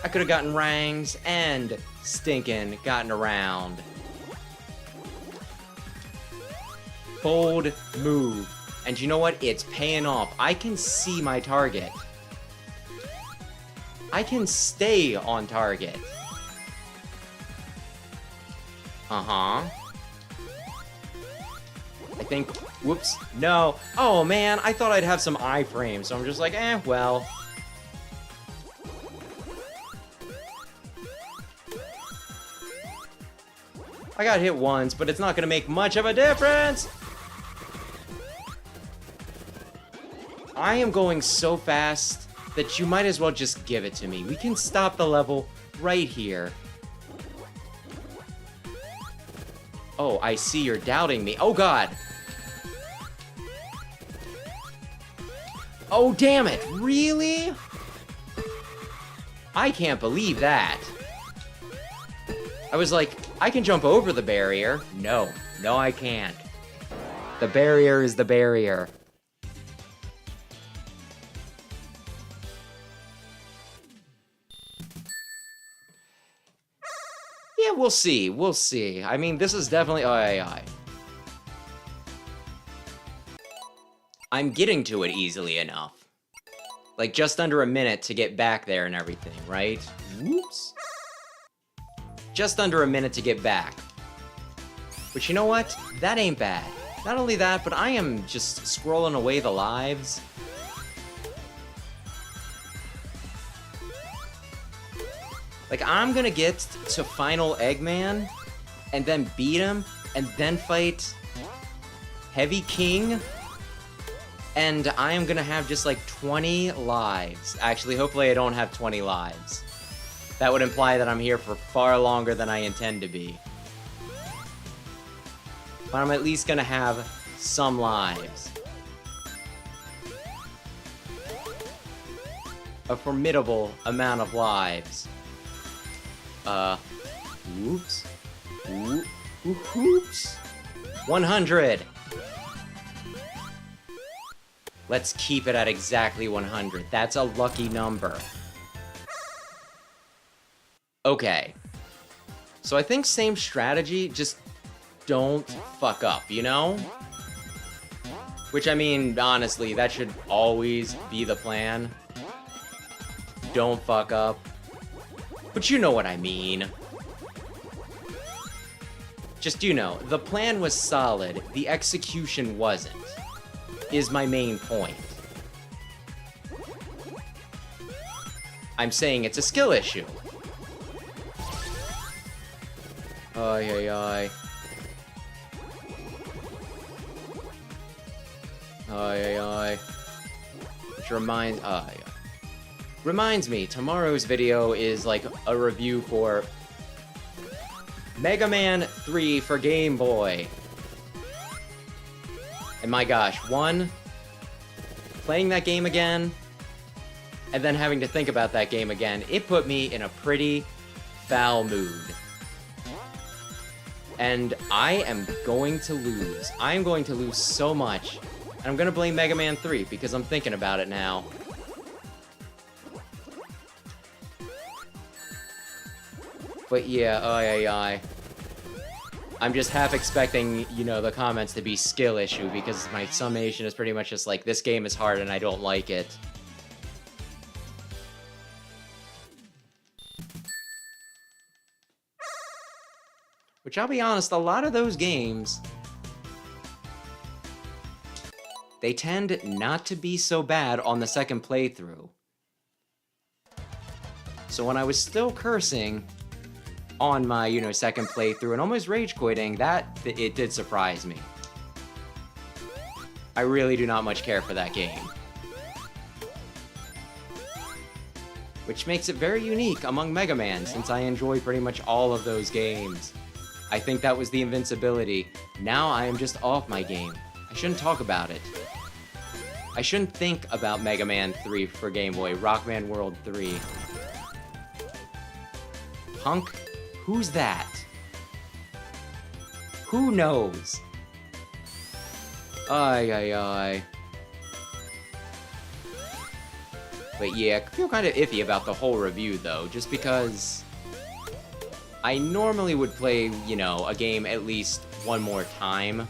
I could have gotten rangs and stinking gotten around. Bold move. And you know what? It's paying off. I can see my target. I can stay on target. Uh-huh. I think... Whoops. No. Oh, man. I thought I'd have some iframes, so I'm just like, well. I got hit once, but it's not gonna make much of a difference! I am going so fast that you might as well just give it to me. We can stop the level right here. Oh, I see you're doubting me. Oh, God! Oh, damn it! Really? I can't believe that. I was like, I can jump over the barrier. No. No, I can't. The barrier is the barrier. Yeah, we'll see. We'll see. I mean, this is definitely... I'm getting to it easily enough. Like, just under a minute to get back there and everything, right? Whoops. Just under a minute to get back. But you know what? That ain't bad. Not only that, but I am just scrolling away the lives. Like, I'm gonna get to Final Eggman, and then beat him, and then fight Heavy King, and I am gonna have just like 20 lives. Actually, hopefully I don't have 20 lives. That would imply that I'm here for far longer than I intend to be. But I'm at least gonna have some lives. A formidable amount of lives. Oops. Oops. 100. Let's keep it at exactly 100. That's a lucky number. Okay. So I think same strategy, just don't fuck up, you know? Which, I mean, honestly, that should always be the plan. Don't fuck up. But you know what I mean. Just, you know, the plan was solid, the execution wasn't, is my main point. I'm saying it's a skill issue. Ay, ay, ay. Ay, ay, ay. Which reminds me, tomorrow's video is like a review for Mega Man 3 for Game Boy. And my gosh, playing that game again, and then having to think about that game again, it put me in a pretty foul mood. And I am going to lose. I am going to lose so much. And I'm gonna blame Mega Man 3, because I'm thinking about it now. But yeah, I'm just half expecting, you know, the comments to be skill issue, because my summation is pretty much just like, this game is hard and I don't like it. Which, I'll be honest, a lot of those games, they tend not to be so bad on the second playthrough. So when I was still cursing on my, you know, second playthrough and almost rage quitting, it did surprise me. I really do not much care for that game. Which makes it very unique among Mega Man, since I enjoy pretty much all of those games. I think that was the invincibility. Now I am just off my game. I shouldn't talk about it. I shouldn't think about Mega Man 3 for Game Boy, Rockman World 3. Punk? Who's that? Who knows? Ay. But yeah, I feel kind of iffy about the whole review, though, just because I normally would play, you know, a game at least one more time,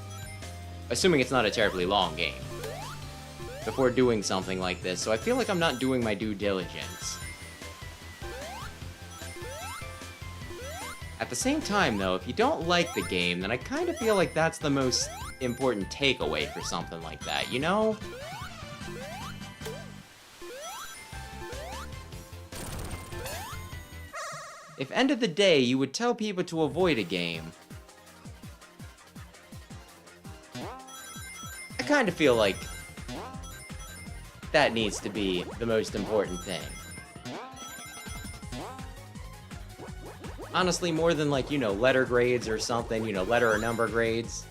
assuming it's not a terribly long game, before doing something like this, so I feel like I'm not doing my due diligence. At the same time, though, if you don't like the game, then I kind of feel like that's the most important takeaway for something like that, you know? If end of the day you would tell people to avoid a game, I kind of feel like that needs to be the most important thing. Honestly, more than, like, you know, letter grades or something, you know, letter or number grades.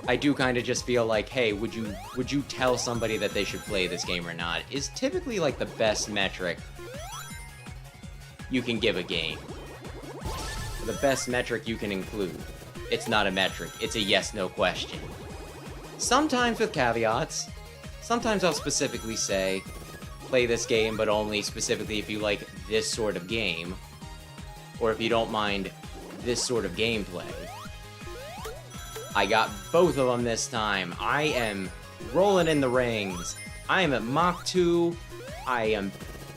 I do kind of just feel like, hey, would you tell somebody that they should play this game or not, is typically, like, the best metric you can give a game. The best metric you can include. It's not a metric, it's a yes-no question. Sometimes with caveats. Sometimes I'll specifically say, play this game, but only specifically if you like this sort of game, or if you don't mind this sort of gameplay. I got both of them this time. I am rolling in the rings. I am at Mach 2. I am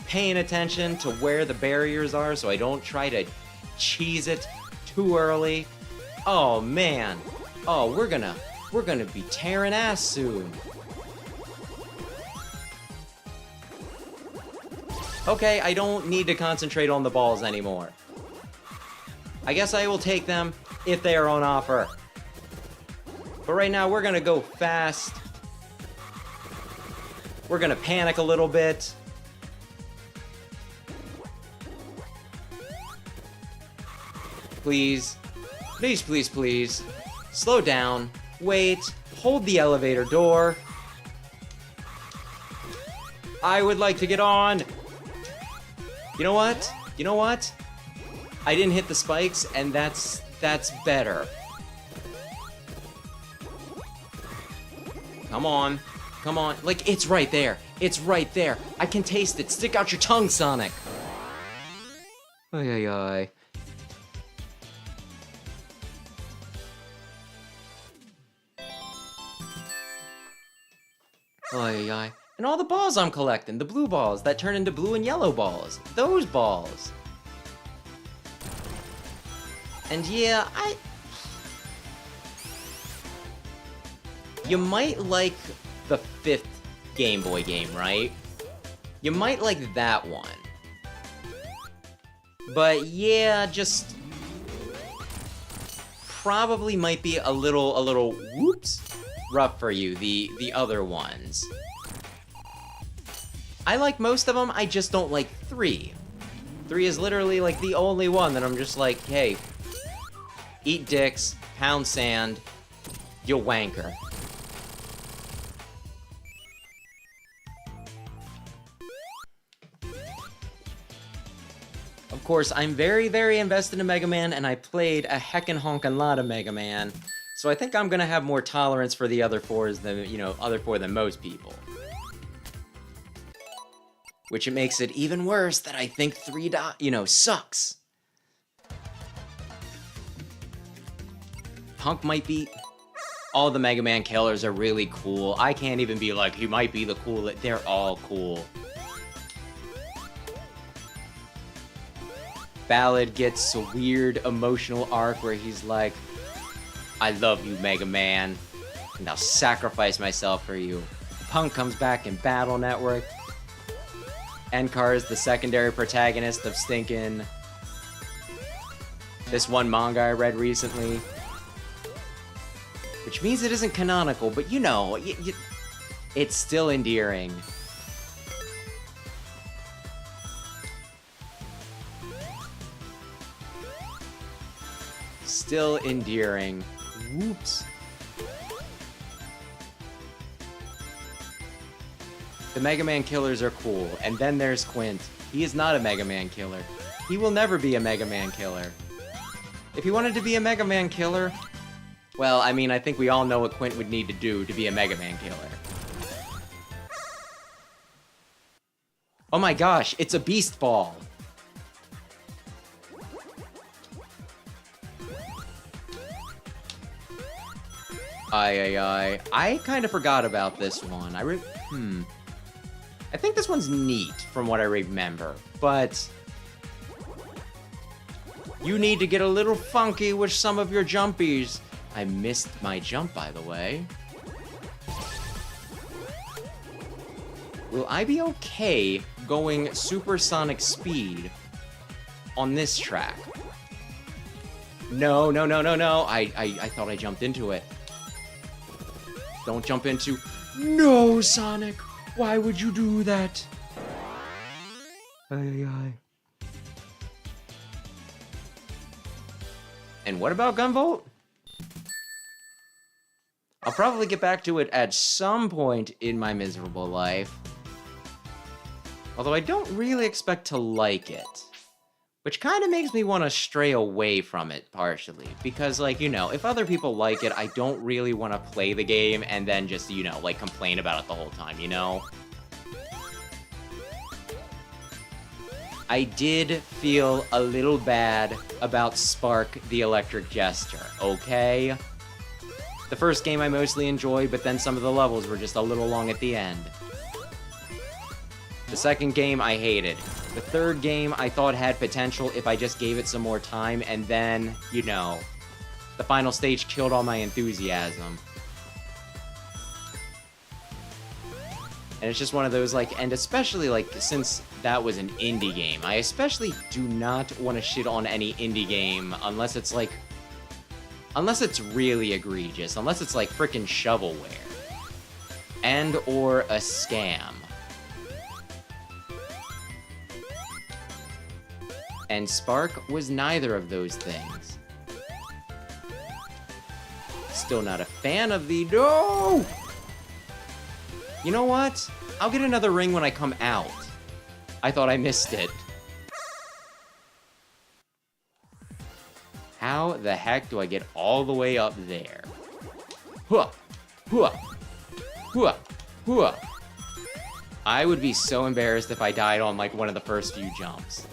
paying attention to where the barriers are so I don't try to cheese it too early. Oh man. Oh, we're gonna be tearing ass soon. Okay, I don't need to concentrate on the balls anymore. I guess I will take them if they are on offer. But right now, we're gonna go fast. We're gonna panic a little bit. Please. Please, please, please. Slow down. Wait. Hold the elevator door. I would like to get on. You know what? You know what? I didn't hit the spikes, and that's better. Come on. Come on. Like, it's right there. It's right there. I can taste it. Stick out your tongue, Sonic. Ay, ay, ay. Ay, ay. And all the balls I'm collecting, the blue balls that turn into blue and yellow balls. Those balls. And yeah, you might like the 5th Game Boy game, right? You might like that one. But yeah, just probably might be a little whoops rough for you, the other ones. I like most of them, I just don't like 3. 3 is literally like the only one that I'm just like, hey, eat dicks, pound sand, you wanker. Of course, I'm very, very invested in Mega Man, and I played a heckin' honkin' lot of Mega Man, so I think I'm gonna have more tolerance for the other fours than, other four than most people. Which it makes it even worse that I think 3 sucks. Punk might be... All the Mega Man killers are really cool. I can't even be like, he might be the coolest. They're all cool. Ballad gets a weird emotional arc where he's like, I love you, Mega Man, and I'll sacrifice myself for you. Punk comes back in Battle Network. Enkar is the secondary protagonist of stinking... this one manga I read recently. Which means it isn't canonical, but it's still endearing. Still endearing. Whoops. The Mega Man killers are cool, and then there's Quint. He is not a Mega Man killer. He will never be a Mega Man killer. If he wanted to be a Mega Man killer... Well, I mean, I think we all know what Quint would need to do to be a Mega Man killer. Oh my gosh, it's a Beast Ball! I kind of forgot about this one. I think this one's neat, from what I remember, but... You need to get a little funky with some of your jumpies. I missed my jump, by the way. Will I be okay going supersonic speed on this track? No. I thought I jumped into it. Don't jump into... No, Sonic! Why would you do that? And what about Gunvolt? I'll probably get back to it at some point in my miserable life. Although I don't really expect to like it. Which kind of makes me want to stray away from it, partially. Because, if other people like it, I don't really want to play the game and then just, complain about it the whole time, I did feel a little bad about Spark the Electric Jester, okay? The first game I mostly enjoyed, but then some of the levels were just a little long at the end. The second game I hated. The third game I thought had potential if I just gave it some more time, and then, the final stage killed all my enthusiasm. And it's just one of those, and especially, since that was an indie game, I especially do not want to shit on any indie game unless it's, unless it's really egregious, unless it's frickin' shovelware. And or a scam. And Spark was neither of those things. Still not a fan of the... No! You know what? I'll get another ring when I come out. I thought I missed it. How the heck do I get all the way up there? Hua! Hua! Hua! Hua! I would be so embarrassed if I died on, one of the first few jumps.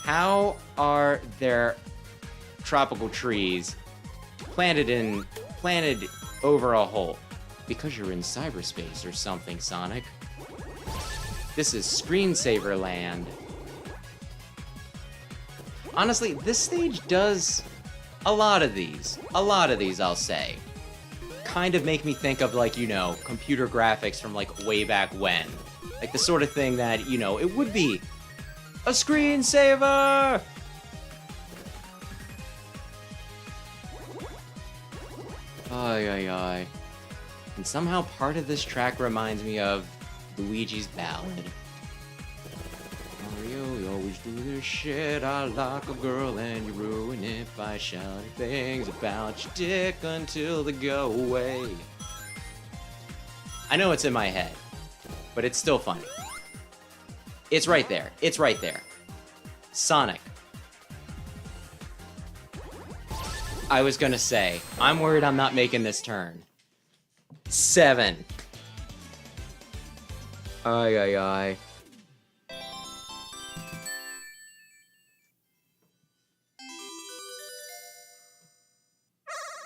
How are there tropical trees planted over a hole? Because you're in cyberspace or something, Sonic. This is screensaver land. Honestly, this stage does a lot of these, I'll say, kind of make me think of, computer graphics from, way back when. The sort of thing that, it would be a screensaver! Ay. And somehow part of this track reminds me of Luigi's Ballad. Mario, you always do this shit. I like a girl and you ruin it by shouting things about your dick until they go away. I know it's in my head, but it's still funny. It's right there. It's right there. Sonic. I was gonna say, I'm worried I'm not making this turn. 7. Ay, ay, ay.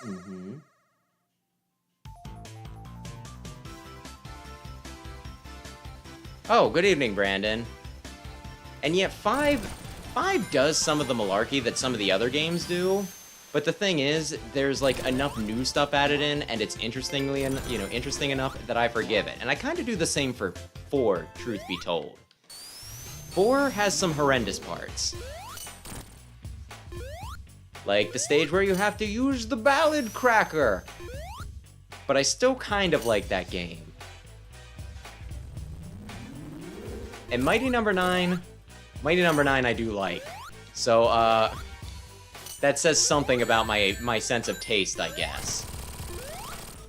Mm-hmm. Oh, good evening, Brandon. And yet, 5 does some of the malarkey that some of the other games do. But the thing is, there's like enough new stuff added in, and it's interesting enough that I forgive it. And I kind of do the same for 4, truth be told. 4 has some horrendous parts. Like the stage where you have to use the ballad cracker. But I still kind of like that game. And Mighty Number 9 I do like. So, that says something about my sense of taste, I guess.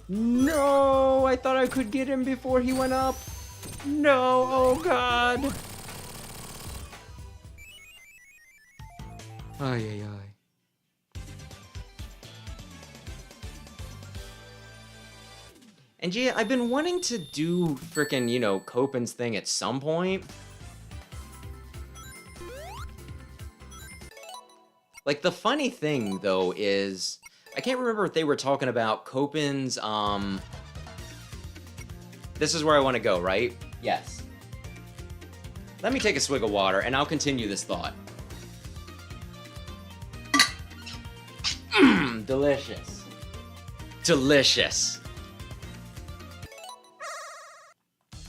No, I thought I could get him before he went up. No, oh god. Ay, ay, ay. And yeah, I've been wanting to do frickin', Copen's thing at some point. Like, the funny thing, though, is... I can't remember if they were talking about Copen's, This is where I want to go, right? Yes. Let me take a swig of water, and I'll continue this thought. Mmm, delicious. Delicious.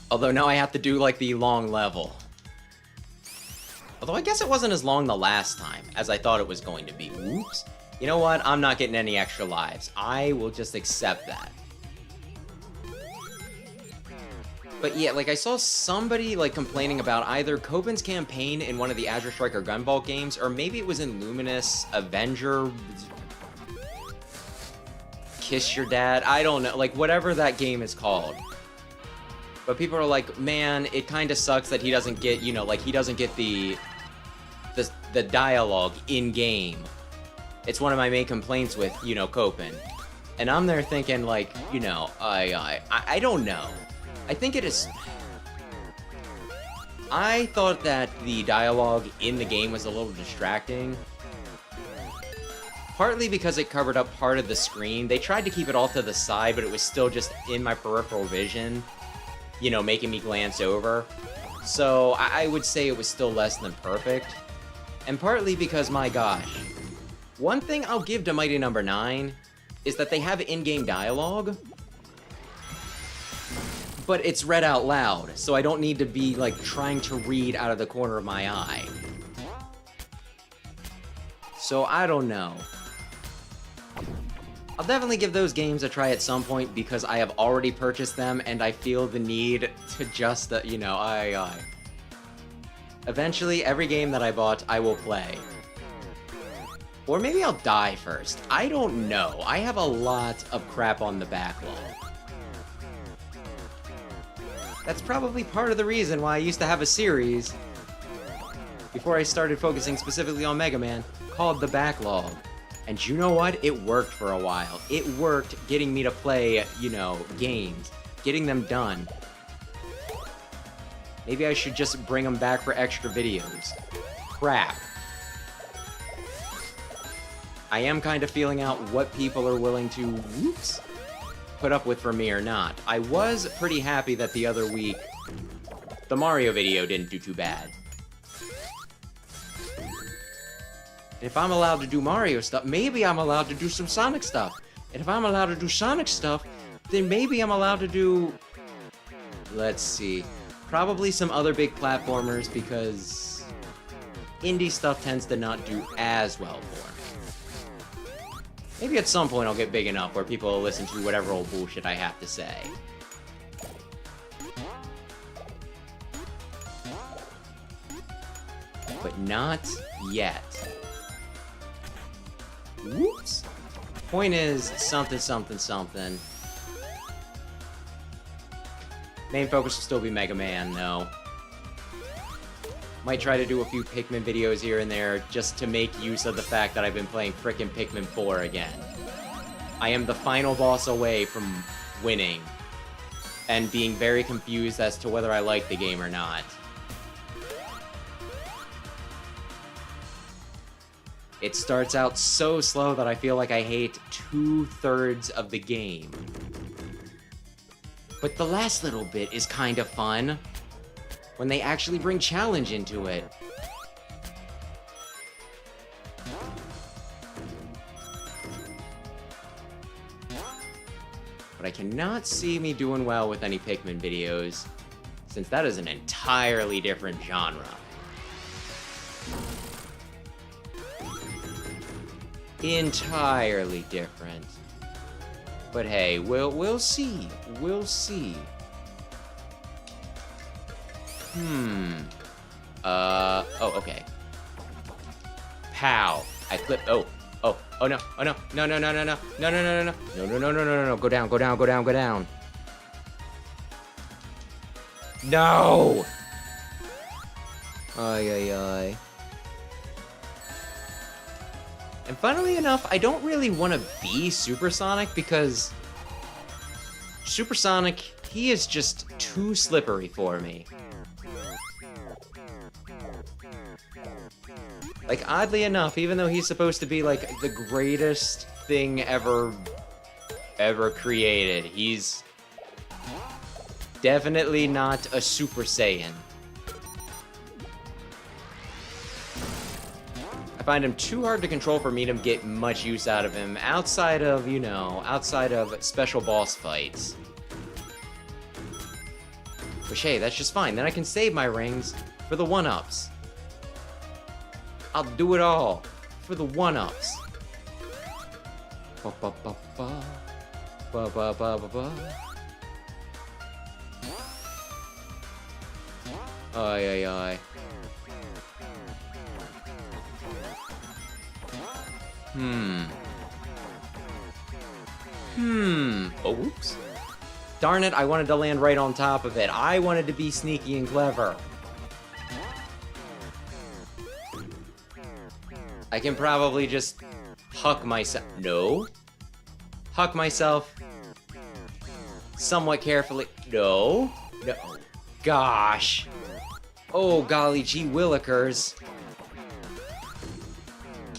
Although now I have to do, like, the long level. Although I guess it wasn't as long the last time as I thought it was going to be. Oops. You know what? I'm not getting any extra lives. I will just accept that. But yeah, like I saw somebody like complaining about either Copen's campaign in one of the Azure Striker Gunvolt games, or maybe it was in Luminous Avenger Kiss Your Dad. I don't know, like whatever that game is called. But people are like, man, it kind of sucks that he doesn't get, like he doesn't get the dialogue in game. It's one of my main complaints with, Copen. And I'm there thinking like, I don't know. I think it is... I thought that the dialogue in the game was a little distracting. Partly because it covered up part of the screen. They tried to keep it all to the side, but it was still just in my peripheral vision, making me glance over. So I would say it was still less than perfect. And partly because, my gosh, one thing I'll give to Mighty Number 9 is that they have in-game dialogue, but it's read out loud, so I don't need to be, like, trying to read out of the corner of my eye. So, I don't know. I'll definitely give those games a try at some point because I have already purchased them and I feel the need to just, Eventually, every game that I bought, I will play. Or maybe I'll die first. I don't know. I have a lot of crap on the backlog. That's probably part of the reason why I used to have a series, before I started focusing specifically on Mega Man, called The Backlog. And you know what? It worked for a while. It worked getting me to play, games. Getting them done. Maybe I should just bring them back for extra videos. Crap. I am kind of feeling out what people are willing to, put up with for me or not. I was pretty happy that the other week, the Mario video didn't do too bad. If I'm allowed to do Mario stuff, maybe I'm allowed to do some Sonic stuff. And if I'm allowed to do Sonic stuff, then maybe I'm allowed to do... Let's see. Probably some other big platformers, because indie stuff tends to not do as well for me. Maybe at some point I'll get big enough where people will listen to whatever old bullshit I have to say. But not yet. Whoops. Point is, something, something, something. Main focus will still be Mega Man, though. Might try to do a few Pikmin videos here and there just to make use of the fact that I've been playing frickin' Pikmin 4 again. I am the final boss away from winning and being very confused as to whether I like the game or not. It starts out so slow that I feel like I hate 2/3 of the game. But the last little bit is kind of fun, when they actually bring challenge into it. But I cannot see me doing well with any Pikmin videos, since that is an entirely different genre. Entirely different. But hey, we'll see. We'll see. Oh, okay. Pow. I clipped. Oh no. Oh no. No, no, no, no, no. No, no, no, no, no. No, no, no, no, no, no. Go down, go down, go down, go down. No! Ay, ay, ay. And funnily enough, I don't really want to be Supersonic because Supersonic, he is just too slippery for me. Like, oddly enough, even though he's supposed to be, like, the greatest thing ever created, he's definitely not a Super Saiyan. I find him too hard to control for me to get much use out of him outside of, you know, outside of special boss fights. Which, hey, that's just fine. Then I can save my rings for the 1-ups. I'll do it all for the 1-ups. Ba ba ba ba. Ba ba ba ba ba. Ay ay ay. Oh, oops. Darn it, I wanted to land right on top of it. I wanted to be sneaky and clever. I can probably just huck myself. No. Huck myself somewhat carefully. No. No. Gosh. Oh, golly gee willikers.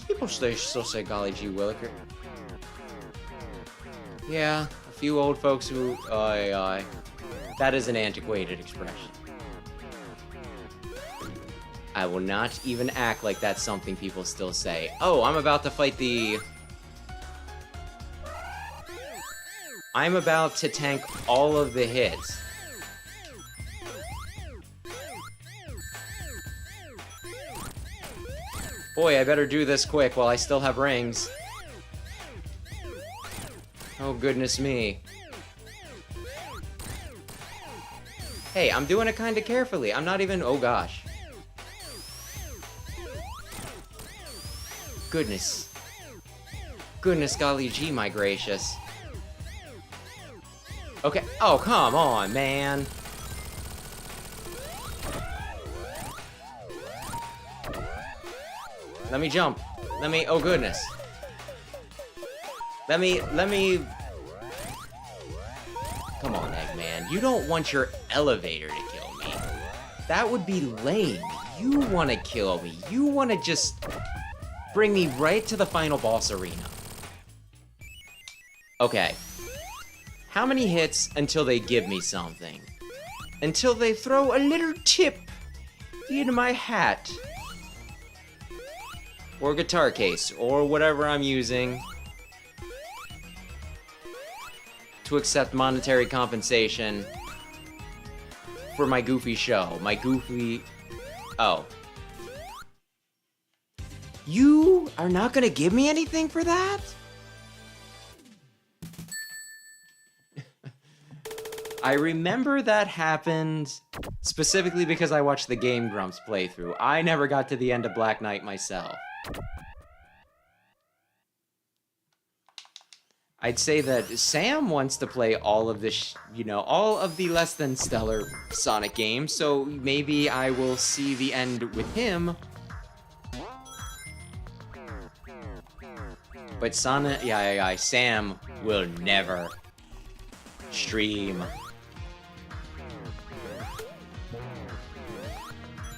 People still say golly gee williker. Yeah, a few old folks who... that is an antiquated expression. I will not even act like that's something people still say. Oh, I'm about to fight the... I'm about to tank all of the hits. Boy, I better do this quick while I still have rings. Oh, goodness me. Hey, I'm doing it kind of carefully. I'm not even... Oh, gosh. Goodness. Goodness golly gee, my gracious. Okay. Oh, come on, man. Let me jump. Let me... Oh, goodness. Let me... Come on, Eggman. You don't want your elevator to kill me. That would be lame. You want to kill me. You want to just bring me right to the final boss arena. Okay. How many hits until they give me something? Until they throw a little tip in my hat. Or guitar case, or whatever I'm using to accept monetary compensation for my goofy show. My goofy... Oh. You are not gonna give me anything for that? I remember that happened specifically because I watched the Game Grumps playthrough. I never got to the end of Black Knight myself. I'd say that Sam wants to play all of the, all of the less than stellar Sonic games, so maybe I will see the end with him. But Sam will never stream.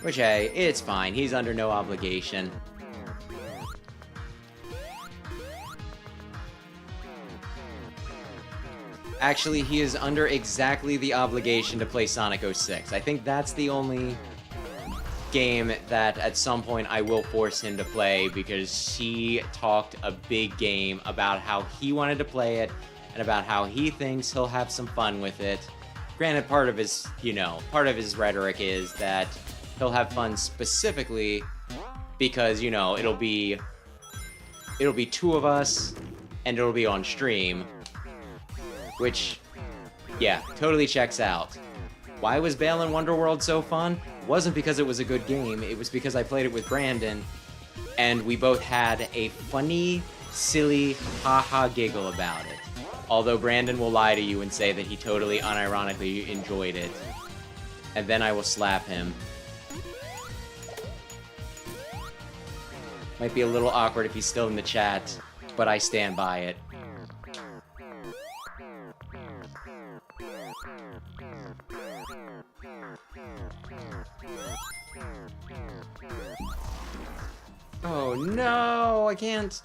Which, hey, it's fine. He's under no obligation. Actually, he is under exactly the obligation to play Sonic 06. I think that's the only game that at some point I will force him to play, because he talked a big game about how he wanted to play it and about how he thinks he'll have some fun with it. Granted, part of his rhetoric is that he'll have fun specifically because, it'll be 2 of us and it'll be on stream. Which, yeah, totally checks out. Why was Balan Wonderworld so fun? It wasn't because it was a good game, it was because I played it with Brandon, and we both had a funny, silly, haha giggle about it. Although Brandon will lie to you and say that he totally unironically enjoyed it. And then I will slap him. Might be a little awkward if he's still in the chat, but I stand by it. Oh no, I can't.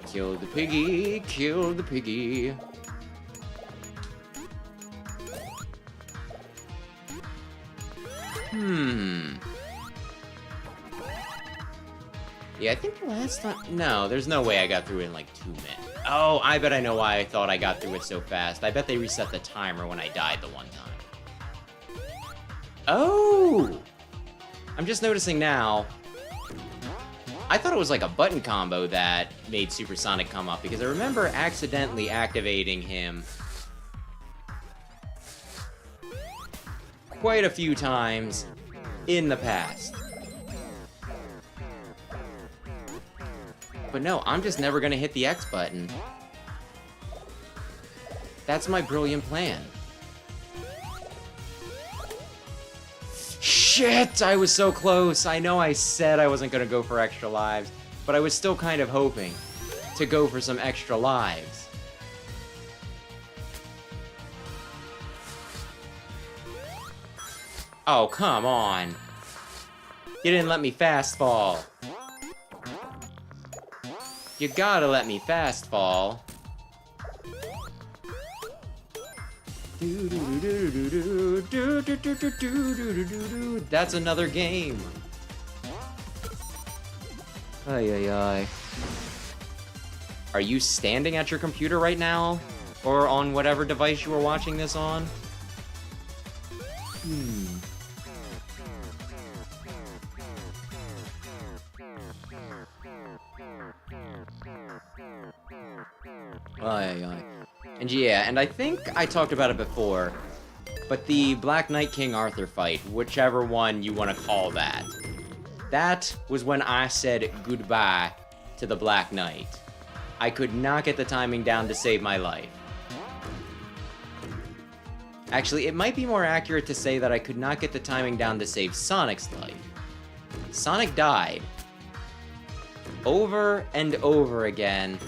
Kill the piggy, kill the piggy. Yeah, I think the last time... No, there's no way I got through it in like 2 minutes. Oh, I bet I know why I thought I got through it so fast. I bet they reset the timer when I died the one time. Oh! I'm just noticing now. I thought it was like a button combo that made Supersonic come up, because I remember accidentally activating him quite a few times in the past. But no, I'm just never gonna hit the X button. That's my brilliant plan. Shit! I was so close! I know I said I wasn't gonna go for extra lives, but I was still kind of hoping to go for some extra lives. Oh, come on. You didn't let me fast fall. You gotta let me fast fall. That's another game. Ay, ay, ay. Are you standing at your computer right now? Or on whatever device you were watching this on? Ay, ay. And yeah, and I think I talked about it before, but the Black Knight King Arthur fight, whichever one you want to call that, that was when I said goodbye to the Black Knight. I could not get the timing down to save my life. Actually, it might be more accurate to say that I could not get the timing down to save Sonic's life. Sonic died over and over again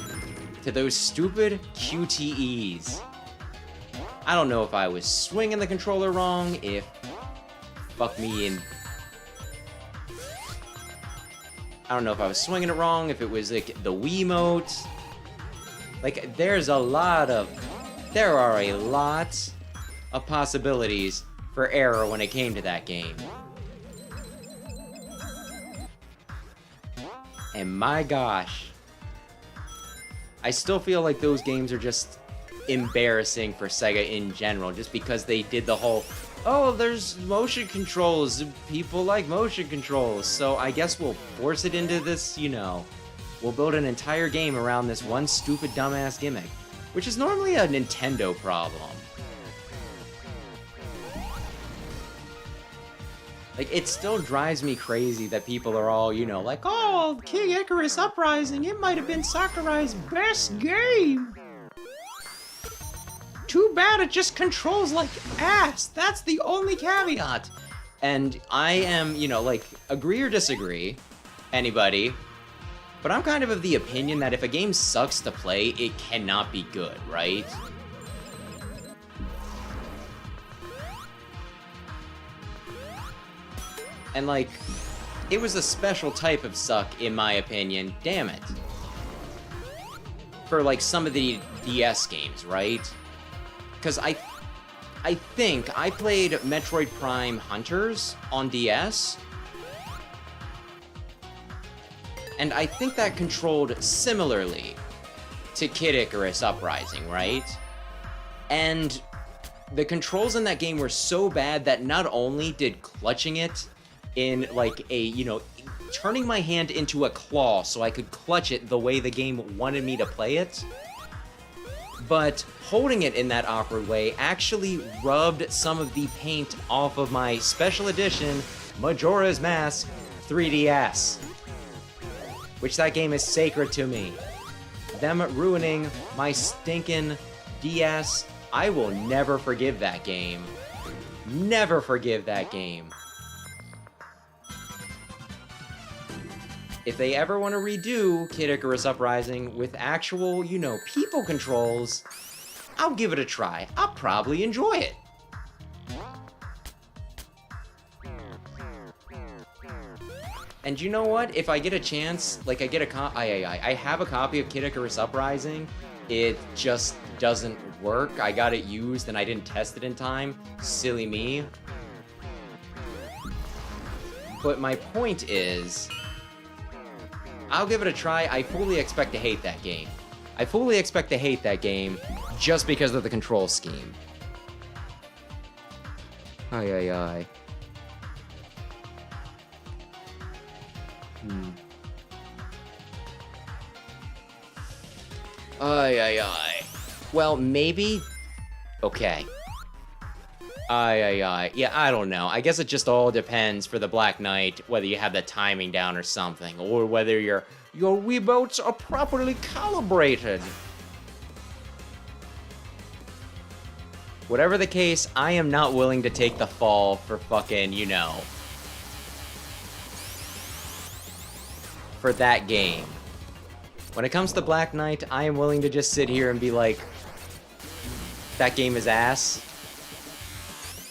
to those stupid QTEs. I don't know if I was swinging the controller wrong, if... Fuck me in... I don't know if I was swinging it wrong, if it was like the Wiimote. Like, there are a lot of possibilities for error when it came to that game. And my gosh, I still feel like those games are just embarrassing for Sega in general, just because they did the whole, oh, there's motion controls, people like motion controls, so I guess we'll force it into this, we'll build an entire game around this one stupid dumbass gimmick, which is normally a Nintendo problem. Like, it still drives me crazy that people are all, you know, like, oh, King Icarus Uprising, it might have been Sakurai's best game. Too bad it just controls like ass. That's the only caveat. And I am, you know, like, agree or disagree, anybody, but I'm kind of the opinion that if a game sucks to play, it cannot be good, right? And, like, it was a special type of suck, in my opinion. Damn it. For, like, some of the DS games, right? Because I think I played Metroid Prime Hunters on DS. And I think that controlled similarly to Kid Icarus Uprising, right? And the controls in that game were so bad that not only did clutching it in, like, a, you know, turning my hand into a claw so I could clutch it the way the game wanted me to play it, but holding it in that awkward way actually rubbed some of the paint off of my special edition Majora's Mask 3DS, which that game is sacred to me. Them ruining my stinking DS, I will never forgive that game. Never forgive that game. If they ever want to redo Kid Icarus Uprising with actual, you know, people controls, I'll give it a try. I'll probably enjoy it. And you know what? If I get a chance, like, I have a copy of Kid Icarus Uprising. It just doesn't work. I got it used and I didn't test it in time. Silly me. But my point is, I'll give it a try. I fully expect to hate that game. I fully expect to hate that game just because of the control scheme. Ay, ay, ay. Ay, ay, ay. Well, maybe... Okay. Ay, ay, ay. Yeah, I don't know. I guess it just all depends for the Black Knight, whether you have the timing down or something, or whether your Wiimotes are properly calibrated. Whatever the case, I am not willing to take the fall for fucking, you know, for that game. When it comes to Black Knight, I am willing to just sit here and be like, that game is ass,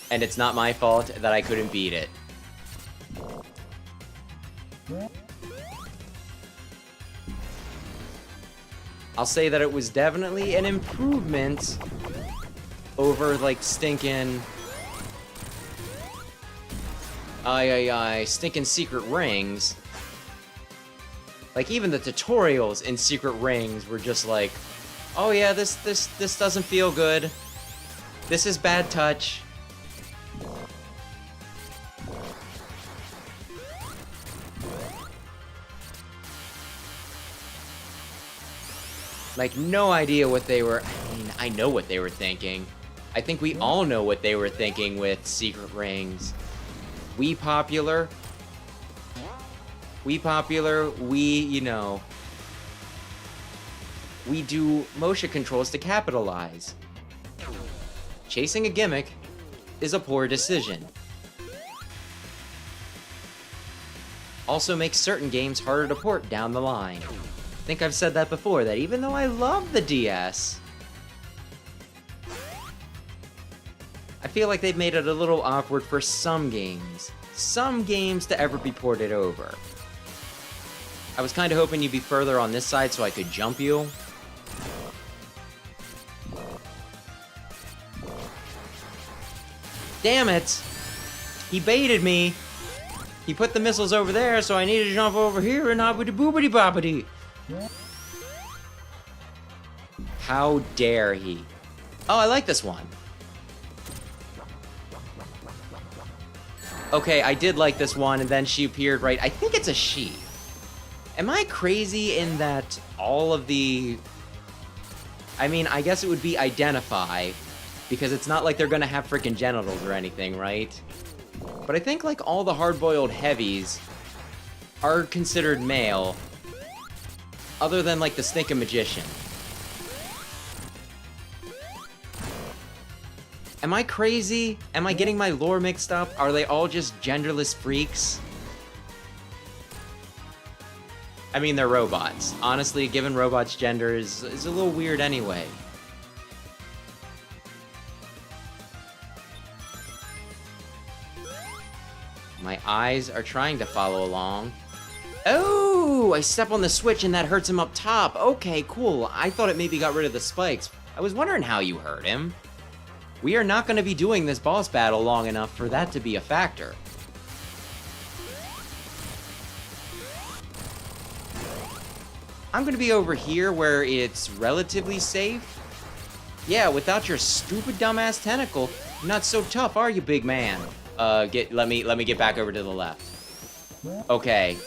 and it's not my fault that I couldn't beat it. I'll say that it was definitely an improvement over, like, stinking... stinking Secret Rings. Like, even the tutorials in Secret Rings were just like, oh yeah, this doesn't feel good. This is bad touch. Like, no idea what they were... I mean, I know what they were thinking. I think we all know what they were thinking with Secret Rings. We popular, you know... We do motion controls to capitalize. Chasing a gimmick is a poor decision. Also makes certain games harder to port down the line. I think I've said that before, that even though I love the DS, I feel like they've made it a little awkward for some games to ever be ported over. I was kind of hoping you'd be further on this side so I could jump you. Damn it! He baited me! He put the missiles over there, so I needed to jump over here and hoppity boobity boppity! How dare he? Oh, I like this one. Okay, I did like this one, and then she appeared right... I think it's a she. Am I crazy in that all of the... I mean, I guess it would be identify, because it's not like they're gonna have freaking genitals or anything, right? But I think like all the hard-boiled heavies are considered male, other than like the Snake and Magician. Am I crazy? Am I getting my lore mixed up? Are they all just genderless freaks? I mean, they're robots. Honestly, giving robots gender is a little weird anyway. My eyes are trying to follow along. Oh, I step on the switch and that hurts him up top. Okay, cool. I thought it maybe got rid of the spikes. I was wondering how you hurt him. We are not going to be doing this boss battle long enough for that to be a factor. I'm going to be over here where it's relatively safe. Yeah, without your stupid dumbass tentacle, you're not so tough, are you, big man? Let me get back over to the left. Okay.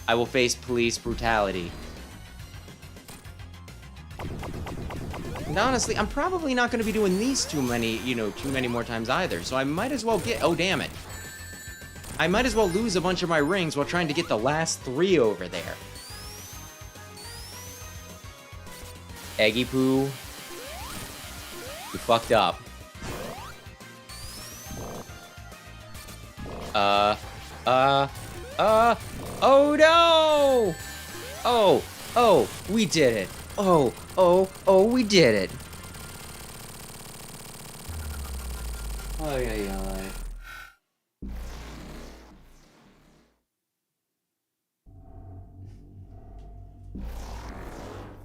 I will face police brutality. And honestly, I'm probably not going to be doing these too many more times either, so I might as well get... Oh, damn it. I might as well lose a bunch of my rings while trying to get the last 3 over there. Eggy Poo. You fucked up. Oh no! Oh, we did it. Oh, we did it. Ay.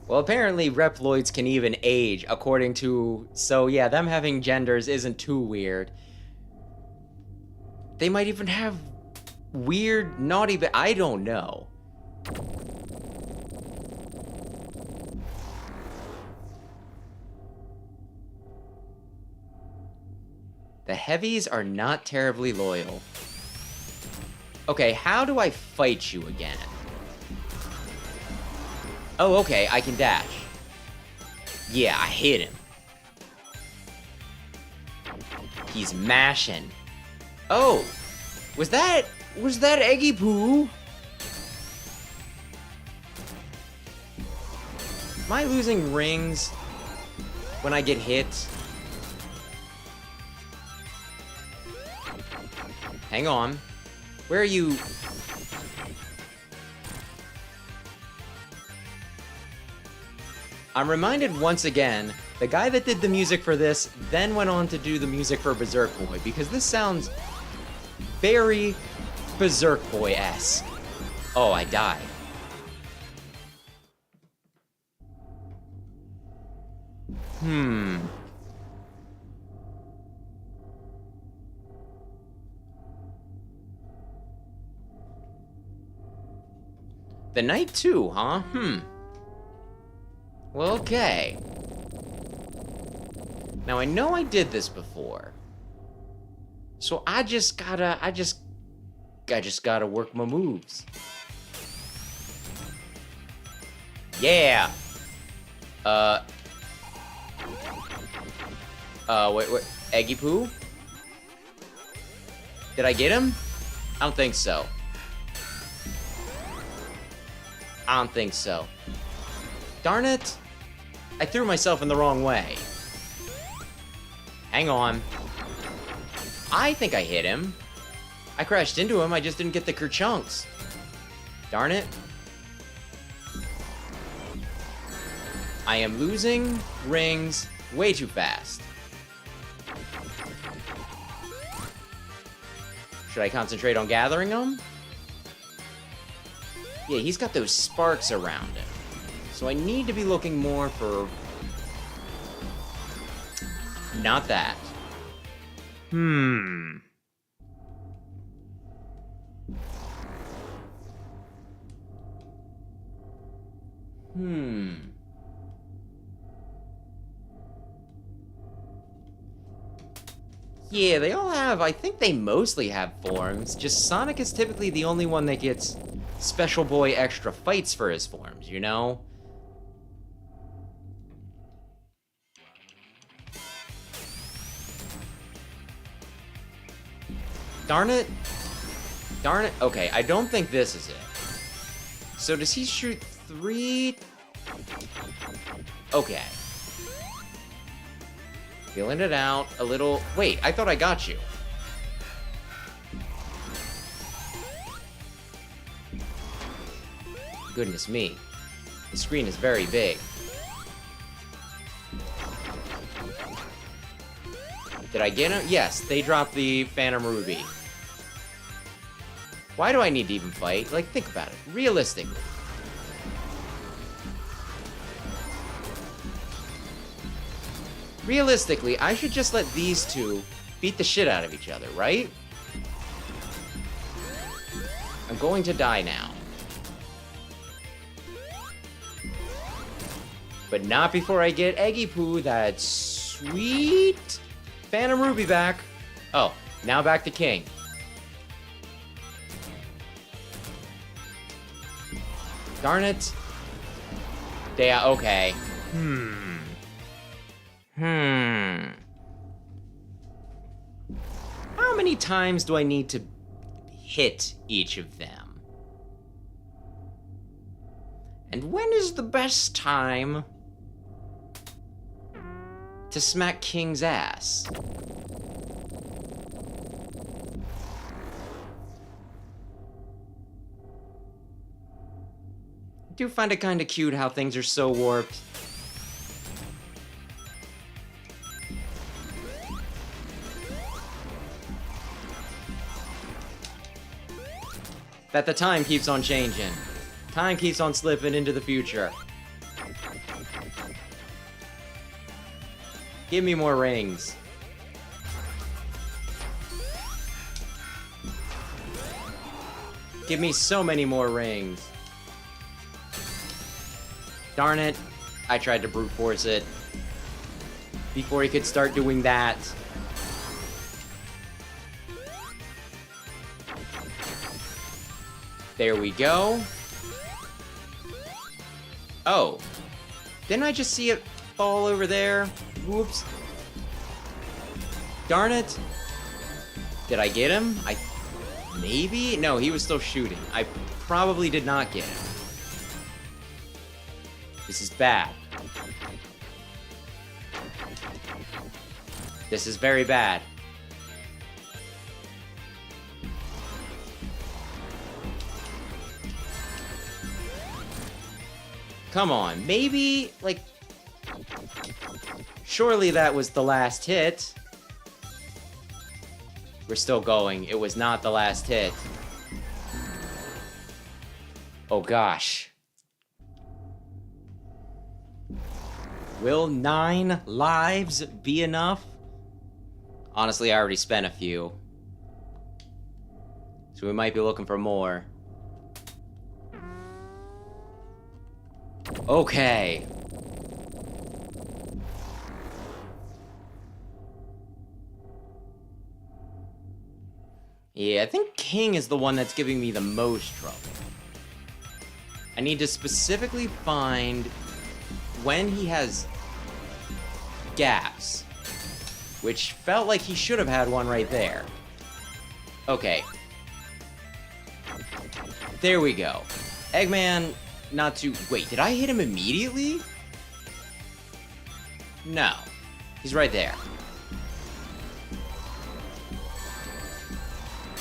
Well, apparently Reploids can even age, according to... So yeah, them having genders isn't too weird. They might even have weird, naughty... I don't know. The heavies are not terribly loyal. Okay, how do I fight you again? Oh, okay, I can dash. Yeah, I hit him. He's mashing. Oh, was that Eggy Poo? Am I losing rings when I get hit? Hang on. Where are you? I'm reminded once again, the guy that did the music for this then went on to do the music for Berserk Boy, because this sounds very Berserk Boy-esque. Oh, I died. The night too, huh? Well, okay. Now, I know I did this before. So I just gotta work my moves. Yeah! Wait, Eggy Poo? Did I get him? I don't think so. I don't think so. Darn it! I threw myself in the wrong way. Hang on. I think I hit him. I crashed into him, I just didn't get the kerchunks. Darn it. I am losing rings way too fast. Should I concentrate on gathering them? Yeah, he's got those sparks around him. So I need to be looking more for... Not that. Yeah, they all have... I think they mostly have forms. Just Sonic is typically the only one that gets Special Boy extra fights for his forms, you know? Darn it. Darn it. Okay, I don't think this is it. So does he shoot 3? Okay. Feeling it out a little. Wait, I thought I got you. Goodness me. The screen is very big. Did I get him? Yes, they dropped the Phantom Ruby. Why do I need to even fight? Like, think about it. Realistically. Realistically, I should just let these two beat the shit out of each other, right? I'm going to die now. But not before I get Eggy Poo, that sweet Phantom Ruby back. Oh, now back to King. Darn it. Yeah, okay. How many times do I need to hit each of them? And when is the best time to smack King's ass? I do find it kind of cute how things are so warped. That the time keeps on changing. Time keeps on slipping into the future. Give me more rings. Give me so many more rings. Darn it. I tried to brute force it before he could start doing that. There we go. Oh. Didn't I just see it fall over there? Whoops. Darn it. Did I get him? Maybe? No, he was still shooting. I probably did not get him. This is bad. This is very bad. Come on, maybe, like... Surely that was the last hit. We're still going. It was not the last hit. Oh gosh. Will 9 lives be enough? Honestly, I already spent a few. So we might be looking for more. Okay. Yeah, I think King is the one that's giving me the most trouble. I need to specifically find when he has gaps, which felt like he should have had one right there. Okay. There we go. Eggman, not too... Wait, did I hit him immediately? No. He's right there.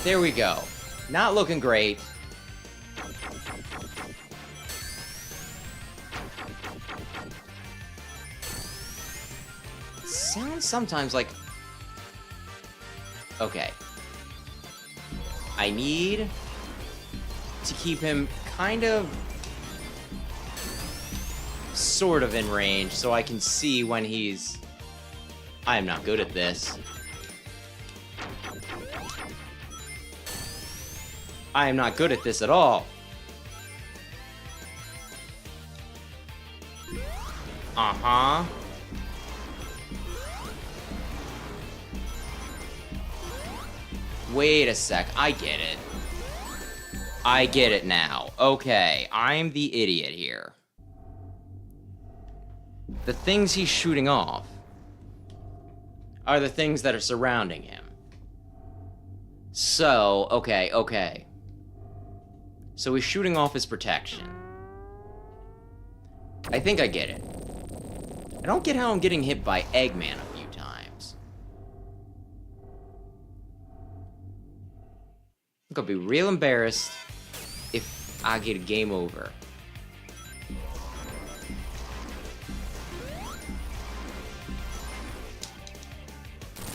There we go. Not looking great. It sounds sometimes like... Okay. I need to keep him kind of... sort of in range so I can see when he's... I am not good at this. I am not good at this at all. Uh-huh. Wait a sec. I get it. I get it now. Okay, I'm the idiot here. The things he's shooting off are the things that are surrounding him. So, okay. So he's shooting off his protection. I think I get it. I don't get how I'm getting hit by Eggman a few times. I'm gonna be real embarrassed if I get a game over.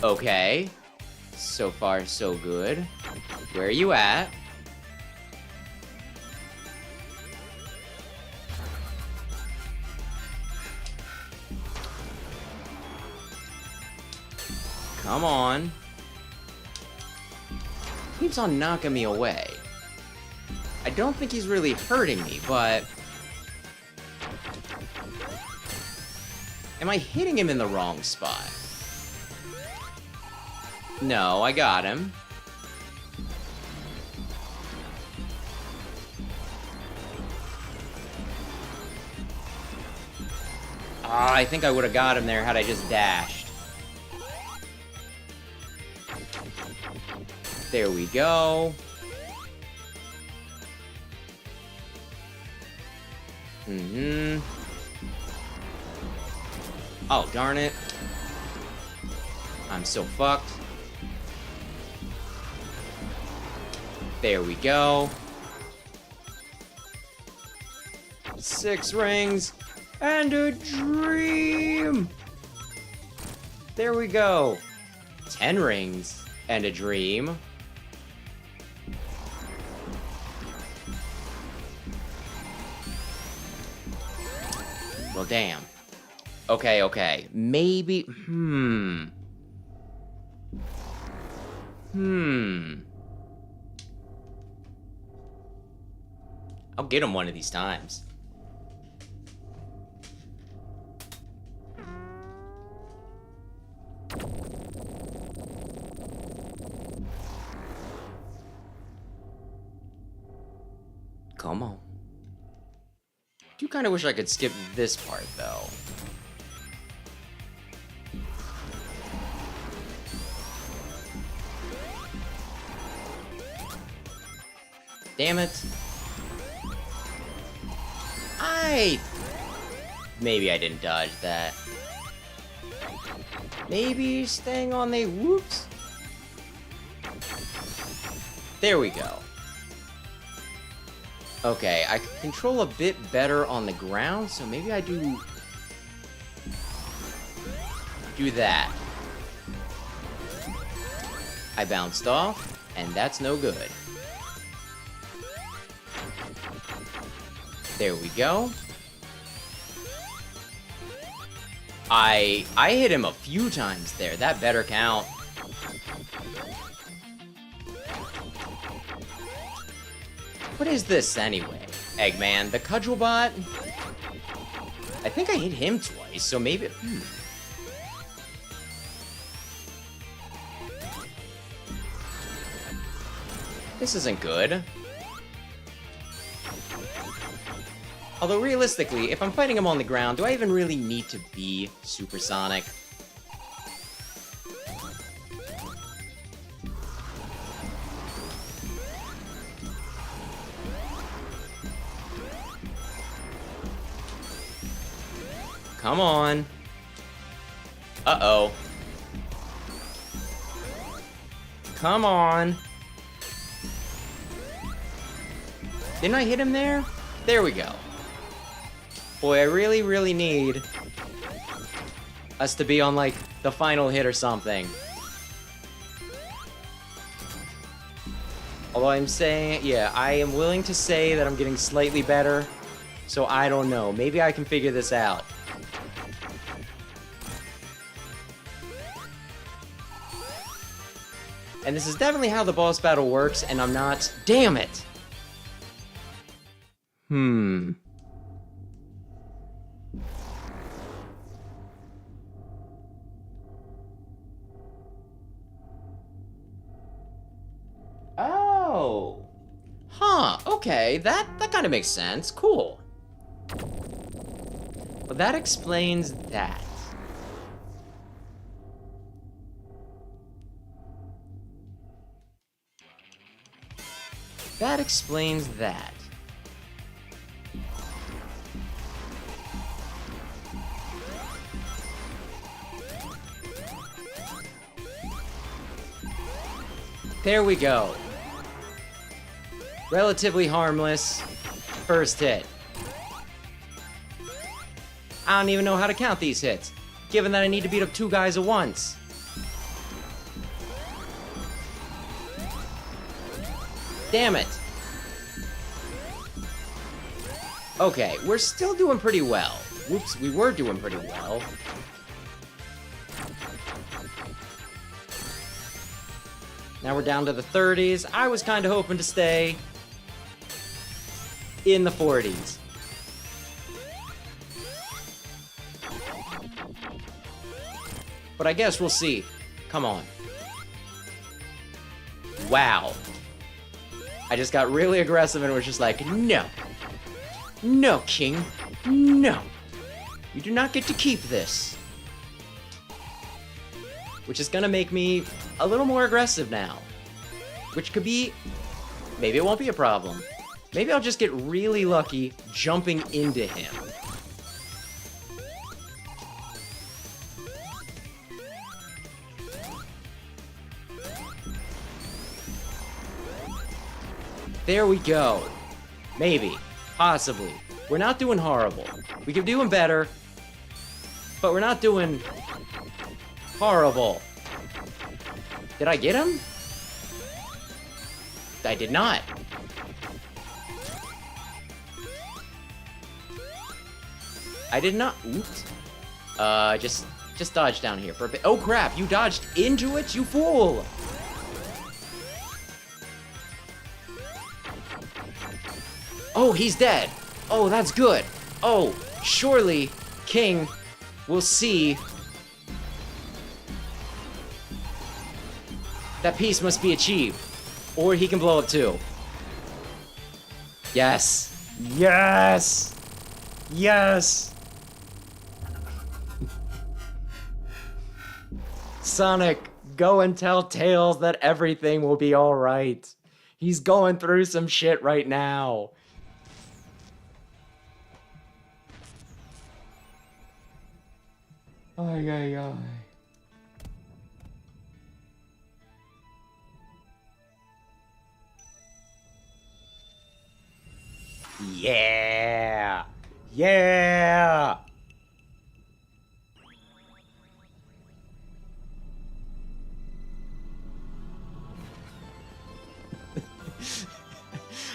Okay. So far, so good. Where are you at? Come on. Keeps on knocking me away. I don't think he's really hurting me, but... Am I hitting him in the wrong spot? No, I got him. I think I would have got him there had I just dashed. There we go. Oh, darn it. I'm so fucked. There we go. 6 rings and a dream. There we go. 10 rings and a dream. Well, damn. Okay. Maybe... I'll get him one of these times. Come on. Do kind of wish I could skip this part, though. Damn it. Maybe I didn't dodge that. Maybe staying on the whoops. There we go. Okay, I can control a bit better on the ground, so maybe I do that. I bounced off, and that's no good. There we go. I hit him a few times there. That better count. What is this anyway? Eggman, the Cudgel Bot? I think I hit him twice, so maybe... This isn't good. Although, realistically, if I'm fighting him on the ground, do I even really need to be supersonic? Come on. Uh-oh. Come on. Didn't I hit him there? There we go. Boy, I really, really need us to be on, like, the final hit or something. Although I'm saying, yeah, I am willing to say that I'm getting slightly better, so I don't know. Maybe I can figure this out. And this is definitely how the boss battle works, and I'm not... Damn it! Oh! Huh, okay, that kind of makes sense. Cool. Well, that explains that. That explains that. There we go. Relatively harmless. First hit. I don't even know how to count these hits, given that I need to beat up 2 guys at once. Damn it. Okay, we're still doing pretty well. Whoops, we were doing pretty well. Now we're down to the 30s. I was kind of hoping to stay in the 40s. But I guess we'll see. Come on. Wow. I just got really aggressive and was just like, no. No, King. No. You do not get to keep this. Which is gonna make me a little more aggressive now. Which could be... maybe it won't be a problem. Maybe I'll just get really lucky jumping into him. There we go. Maybe. Possibly. We're not doing horrible. We could be doing better. But we're not doing... horrible. Did I get him? I did not. I did not. Oops. Just dodge down here for a bit. Oh crap, you dodged into it, you fool! Oh, he's dead. Oh, that's good. Oh, surely King will see that peace must be achieved. Or he can blow up too. Yes. Yes. Yes. Sonic, go and tell Tails that everything will be alright. He's going through some shit right now. Ay, ay, ay. Yeah! Yeah!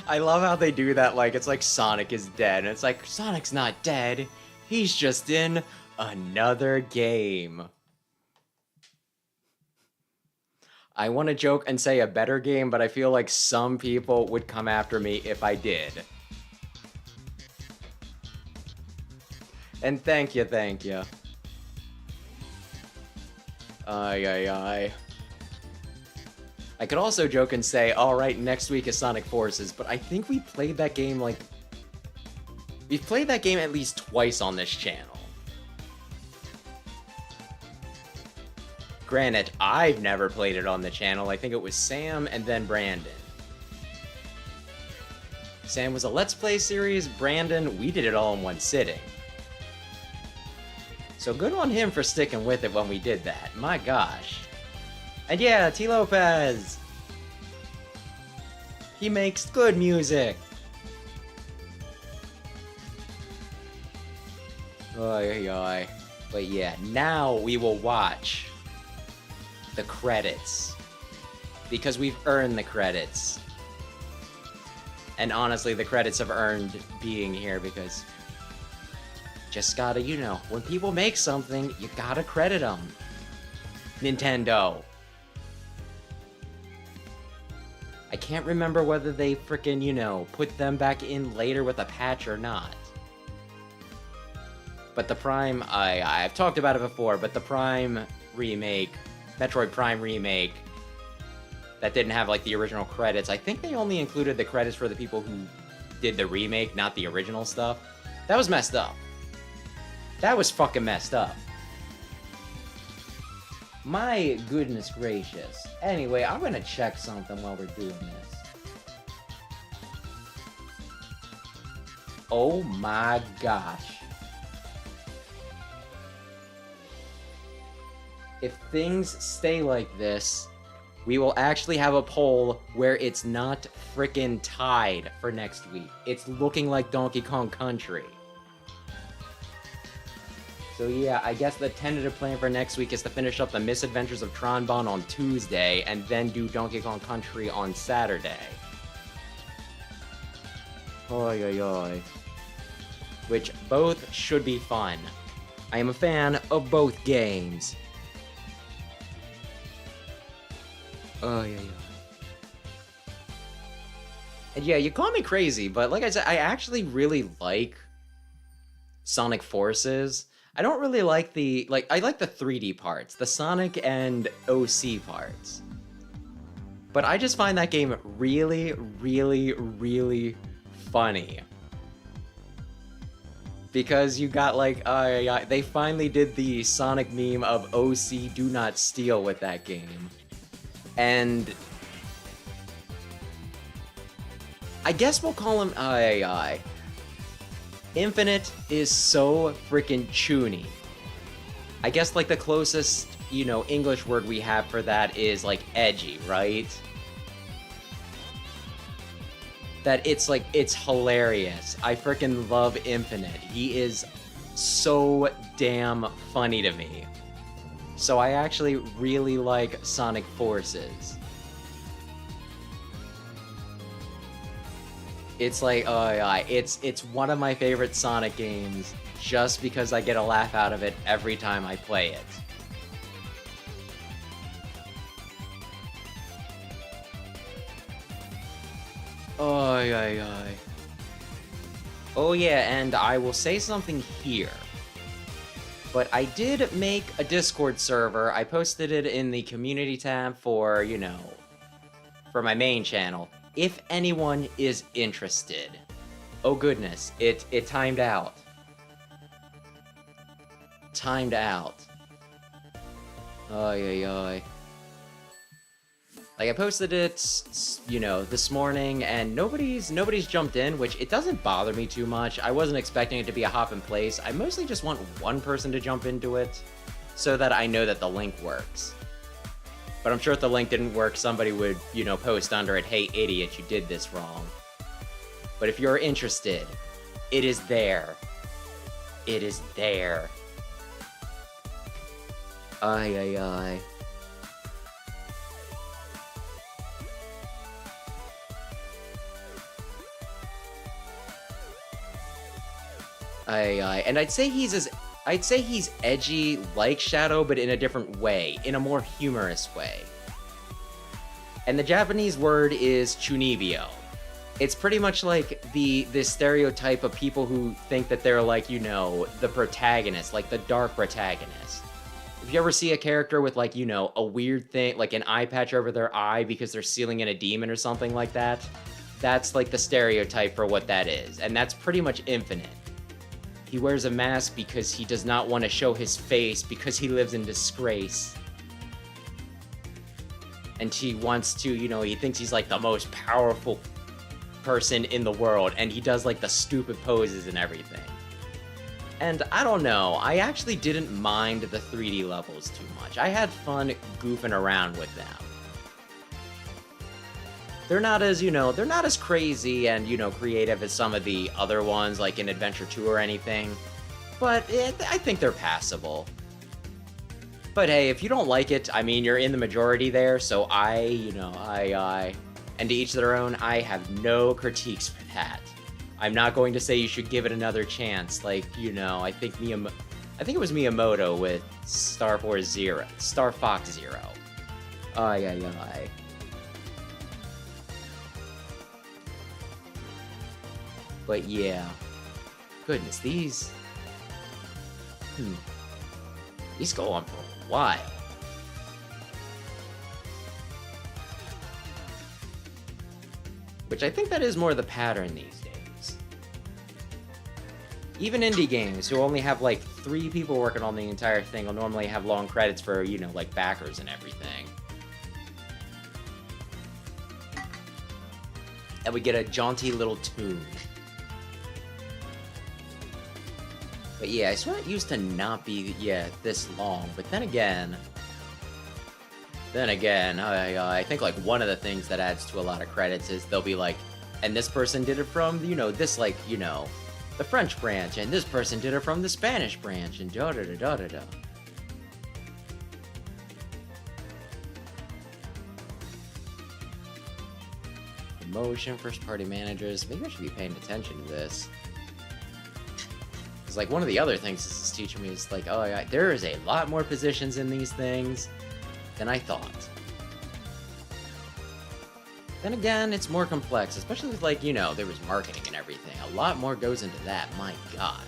I love how they do that, like, it's like Sonic is dead, and it's like, Sonic's not dead, he's just in another game. I want to joke and say a better game, but I feel like some people would come after me if I did. And thank you, thank you. Ay, ay, ay. I could also joke and say, alright, next week is Sonic Forces, but I think we played that game, like... we've played that game at least twice on this channel. Granted, I've never played it on the channel. I think it was Sam and then Brandon. Sam was a Let's Play series. Brandon, we did it all in one sitting. So good on him for sticking with it when we did that. My gosh. And yeah, T. Lopez. He makes good music. Oy, oy. But yeah, now we will watch the credits. Because we've earned the credits. And honestly, the credits have earned being here because... just gotta, you know, when people make something, you gotta credit them. Nintendo. I can't remember whether they frickin', you know, put them back in later with a patch or not. But the Prime, I've talked about it before, but the Prime remake, Metroid Prime remake, that didn't have, like, the original credits, I think they only included the credits for the people who did the remake, not the original stuff. That was messed up. That was fucking messed up. My goodness gracious. Anyway, I'm gonna check something while we're doing this. Oh my gosh. If things stay like this, we will actually have a poll where it's not frickin' tied for next week. It's looking like Donkey Kong Country. So yeah, I guess the tentative plan for next week is to finish up the Misadventures of Tron-Bon on Tuesday, and then do Donkey Kong Country on Saturday. Oy, oy, oy. Which both should be fun. I am a fan of both games. Oh, yeah, yeah. And yeah, you call me crazy, but like I said, I actually really like Sonic Forces. I don't really like I like the 3D parts, the Sonic and OC parts. But I just find that game really, really, really funny. Because you got like, they finally did the Sonic meme of OC do not steal with that game. And I guess we'll call him Infinite is so freaking choony. I guess like the closest, you know, English word we have for that is like edgy, right? That it's like, it's hilarious. I freaking love Infinite. He is so damn funny to me. So I actually really like Sonic Forces. It's like, it's one of my favorite Sonic games just because I get a laugh out of it every time I play it. Oh yeah, and I will say something here. But I did make a Discord server. I posted it in the community tab for, you know, for my main channel. If anyone is interested. Oh goodness, it timed out. Timed out. Oy, oy, oy. Like, I posted it, you know, this morning, and nobody's jumped in, which it doesn't bother me too much. I wasn't expecting it to be a hop in place. I mostly just want one person to jump into it, so that I know that the link works. But I'm sure if the link didn't work, somebody would, you know, post under it, "Hey, idiot, you did this wrong." But if you're interested, it is there. It is there. Ay, ay, ay. And I'd say he's edgy like Shadow, but in a different way, in a more humorous way. And the Japanese word is chunibyo. It's pretty much like this stereotype of people who think that they're like, you know, the protagonist, like the dark protagonist. If you ever see a character with like, you know, a weird thing, like an eye patch over their eye because they're sealing in a demon or something like that, that's like the stereotype for what that is. And that's pretty much Infinite. He wears a mask because he does not want to show his face because he lives in disgrace. And he wants to, you know, he thinks he's like the most powerful person in the world, and he does like the stupid poses and everything. And I don't know, I actually didn't mind the 3D levels too much. I had fun goofing around with them. They're not as, you know, they're not as crazy and, you know, creative as some of the other ones, like in Adventure 2 or anything. But I think they're passable. But hey, if you don't like it, I mean, you're in the majority there, so and to each their own, I have no critiques for that. I'm not going to say you should give it another chance, like, you know, I think it was Miyamoto with Star Fox Zero. Ay. But yeah, goodness, these go on for a while. Which I think that is more the pattern these days. Even indie games who only have like 3 people working on the entire thing will normally have long credits for, you know, like backers and everything. And we get a jaunty little tune. But yeah, I swear it used to not be, yeah, this long. But then again, I think like one of the things that adds to a lot of credits is they'll be like, and this person did it from, you know, this like, you know, the French branch, and this person did it from the Spanish branch, and da da da da da da. Promotion, first party managers. Maybe I should be paying attention to this. Because, like, one of the other things this is teaching me is, like, oh, yeah, there is a lot more positions in these things than I thought. Then again, it's more complex, especially with, like, you know, there was marketing and everything. A lot more goes into that, my gosh.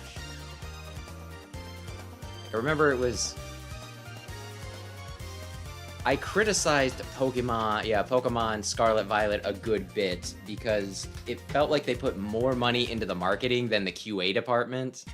I remember it was... I criticized Pokemon Scarlet Violet a good bit because it felt like they put more money into the marketing than the QA department.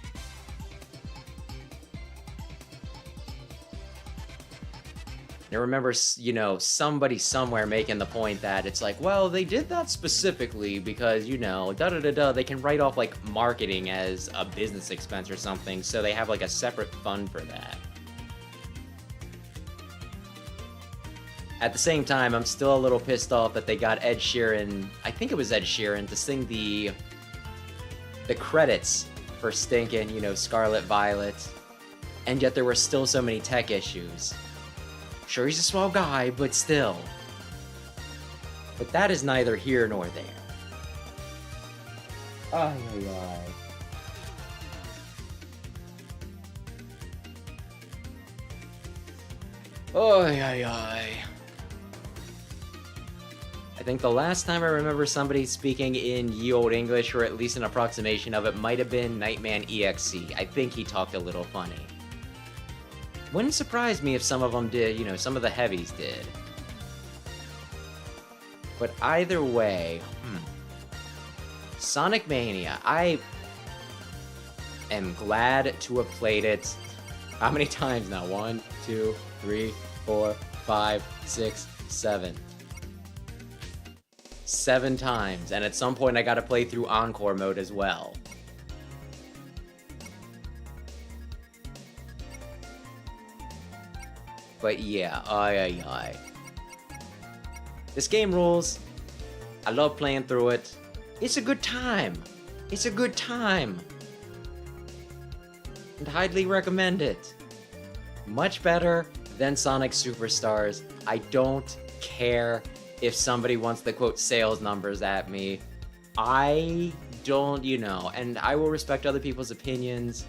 I remember, you know, somebody somewhere making the point that it's like, well, they did that specifically because, you know, da-da-da-da, they can write off, like, marketing as a business expense or something, so they have, like, a separate fund for that. At the same time, I'm still a little pissed off that they got Ed Sheeran, I think it was Ed Sheeran, to sing the credits for stinking, you know, Scarlet Violet, and yet there were still so many tech issues. Sure, he's a small guy, but still. But that is neither here nor there. Ay, ay, ay. Ay, ay, ay. I think the last time I remember somebody speaking in ye olde English, or at least an approximation of it, might have been Nightman EXE. I think he talked a little funny. Wouldn't surprise me if some of them did, you know, some of the heavies did. But either way, Sonic Mania, I am glad to have played it. How many times now? 1, 2, 3, 4, 5, 6, 7. 7 times, and at some point I gotta play through Encore mode as well. But yeah, ay, ay, ay. This game rules. I love playing through it. It's a good time. It's a good time. And highly recommend it. Much better than Sonic Superstars. I don't care if somebody wants to quote sales numbers at me. I don't, you know, and I will respect other people's opinions,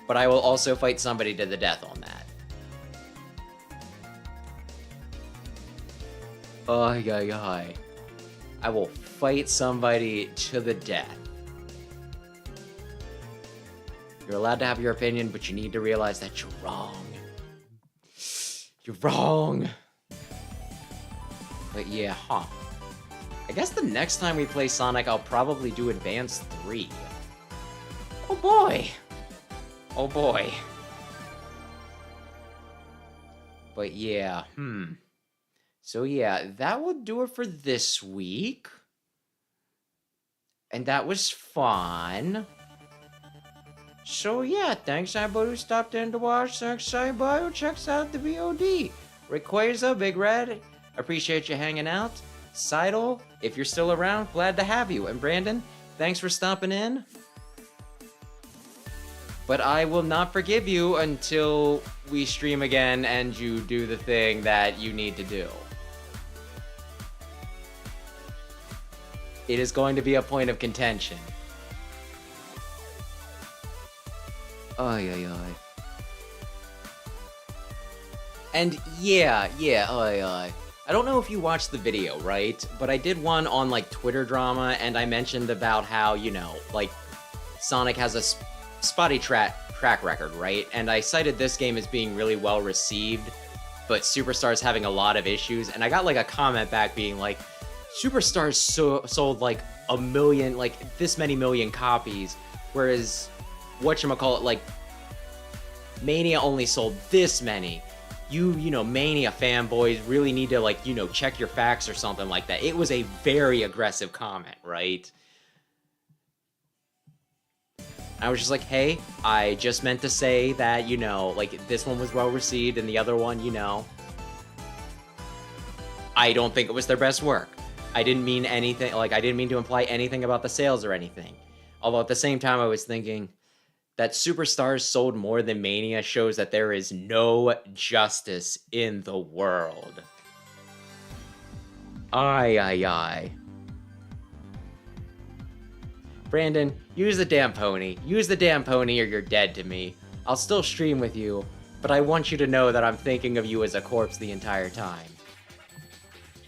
but I will also fight somebody to the death on that. Ay, ay, ay. I will fight somebody to the death. You're allowed to have your opinion, but you need to realize that you're wrong. You're wrong. But yeah, I guess the next time we play Sonic, I'll probably do Advance 3. Oh boy. Oh boy. But yeah, So yeah, that will do it for this week. And that was fun. So yeah, thanks everybody who stopped in to watch. Thanks everybody who checks out the VOD. Rayquaza, Big Red, appreciate you hanging out. Seidel, if you're still around, glad to have you. And Brandon, thanks for stopping in. But I will not forgive you until we stream again and you do the thing that you need to do. It is going to be a point of contention. Ay, ay, ay. And yeah, ay, ay. I don't know if you watched the video, right? But I did one on, like, Twitter drama, and I mentioned about how, you know, like, Sonic has a spotty track record, right? And I cited this game as being really well received, but Superstars having a lot of issues, and I got, like, a comment back being like, Superstars sold, like, a million, like, this many million copies, whereas, whatchamacallit, like, Mania only sold this many. You know, Mania fanboys really need to, like, you know, check your facts or something like that. It was a very aggressive comment, right? I was just like, hey, I just meant to say that, you know, like, this one was well received and the other one, you know, I don't think it was their best work. I didn't mean anything, like, I didn't mean to imply anything about the sales or anything. Although at the same time, I was thinking that Superstars sold more than Mania shows that there is no justice in the world. Ay, ay, ay. Brandon, use the damn pony. Use the damn pony or you're dead to me. I'll still stream with you, but I want you to know that I'm thinking of you as a corpse the entire time.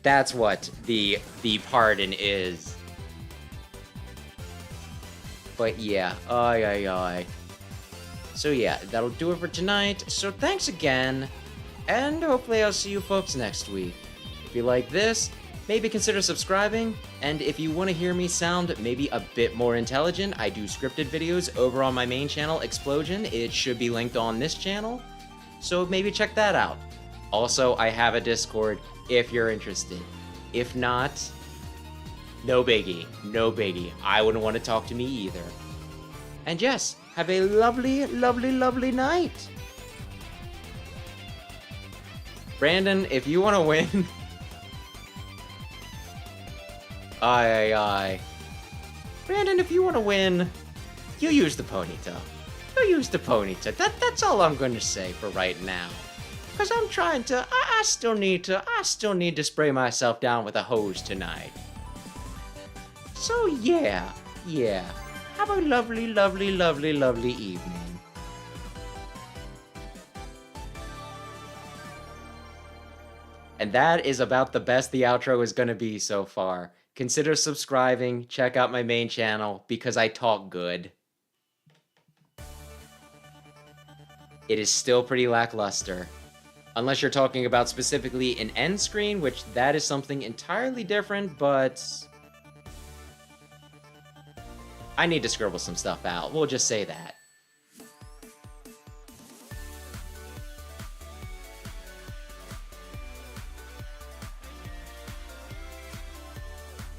That's what the pardon is. But yeah, ay, ay, ay. So yeah, that'll do it for tonight. So thanks again, and hopefully I'll see you folks next week. If you like this, maybe consider subscribing, and if you want to hear me sound maybe a bit more intelligent, I do scripted videos over on my main channel, Explosion. It should be linked on this channel, so maybe check that out. Also, I have a Discord if you're interested. If not, no biggie, no biggie. I wouldn't want to talk to me either. And yes, have a lovely, lovely, lovely night. Brandon, if you want to win... Aye, aye, aye. Brandon, if you want to win, you use the ponyta. You use the ponyta. That's all I'm going to say for right now. Because I'm trying to, I still need to spray myself down with a hose tonight. So yeah. Have a lovely, lovely, lovely, lovely evening. And that is about the best the outro is going to be so far. Consider subscribing, check out my main channel, because I talk good. It is still pretty lackluster. Unless you're talking about specifically an end screen, which that is something entirely different, but... I need to scribble some stuff out, we'll just say that.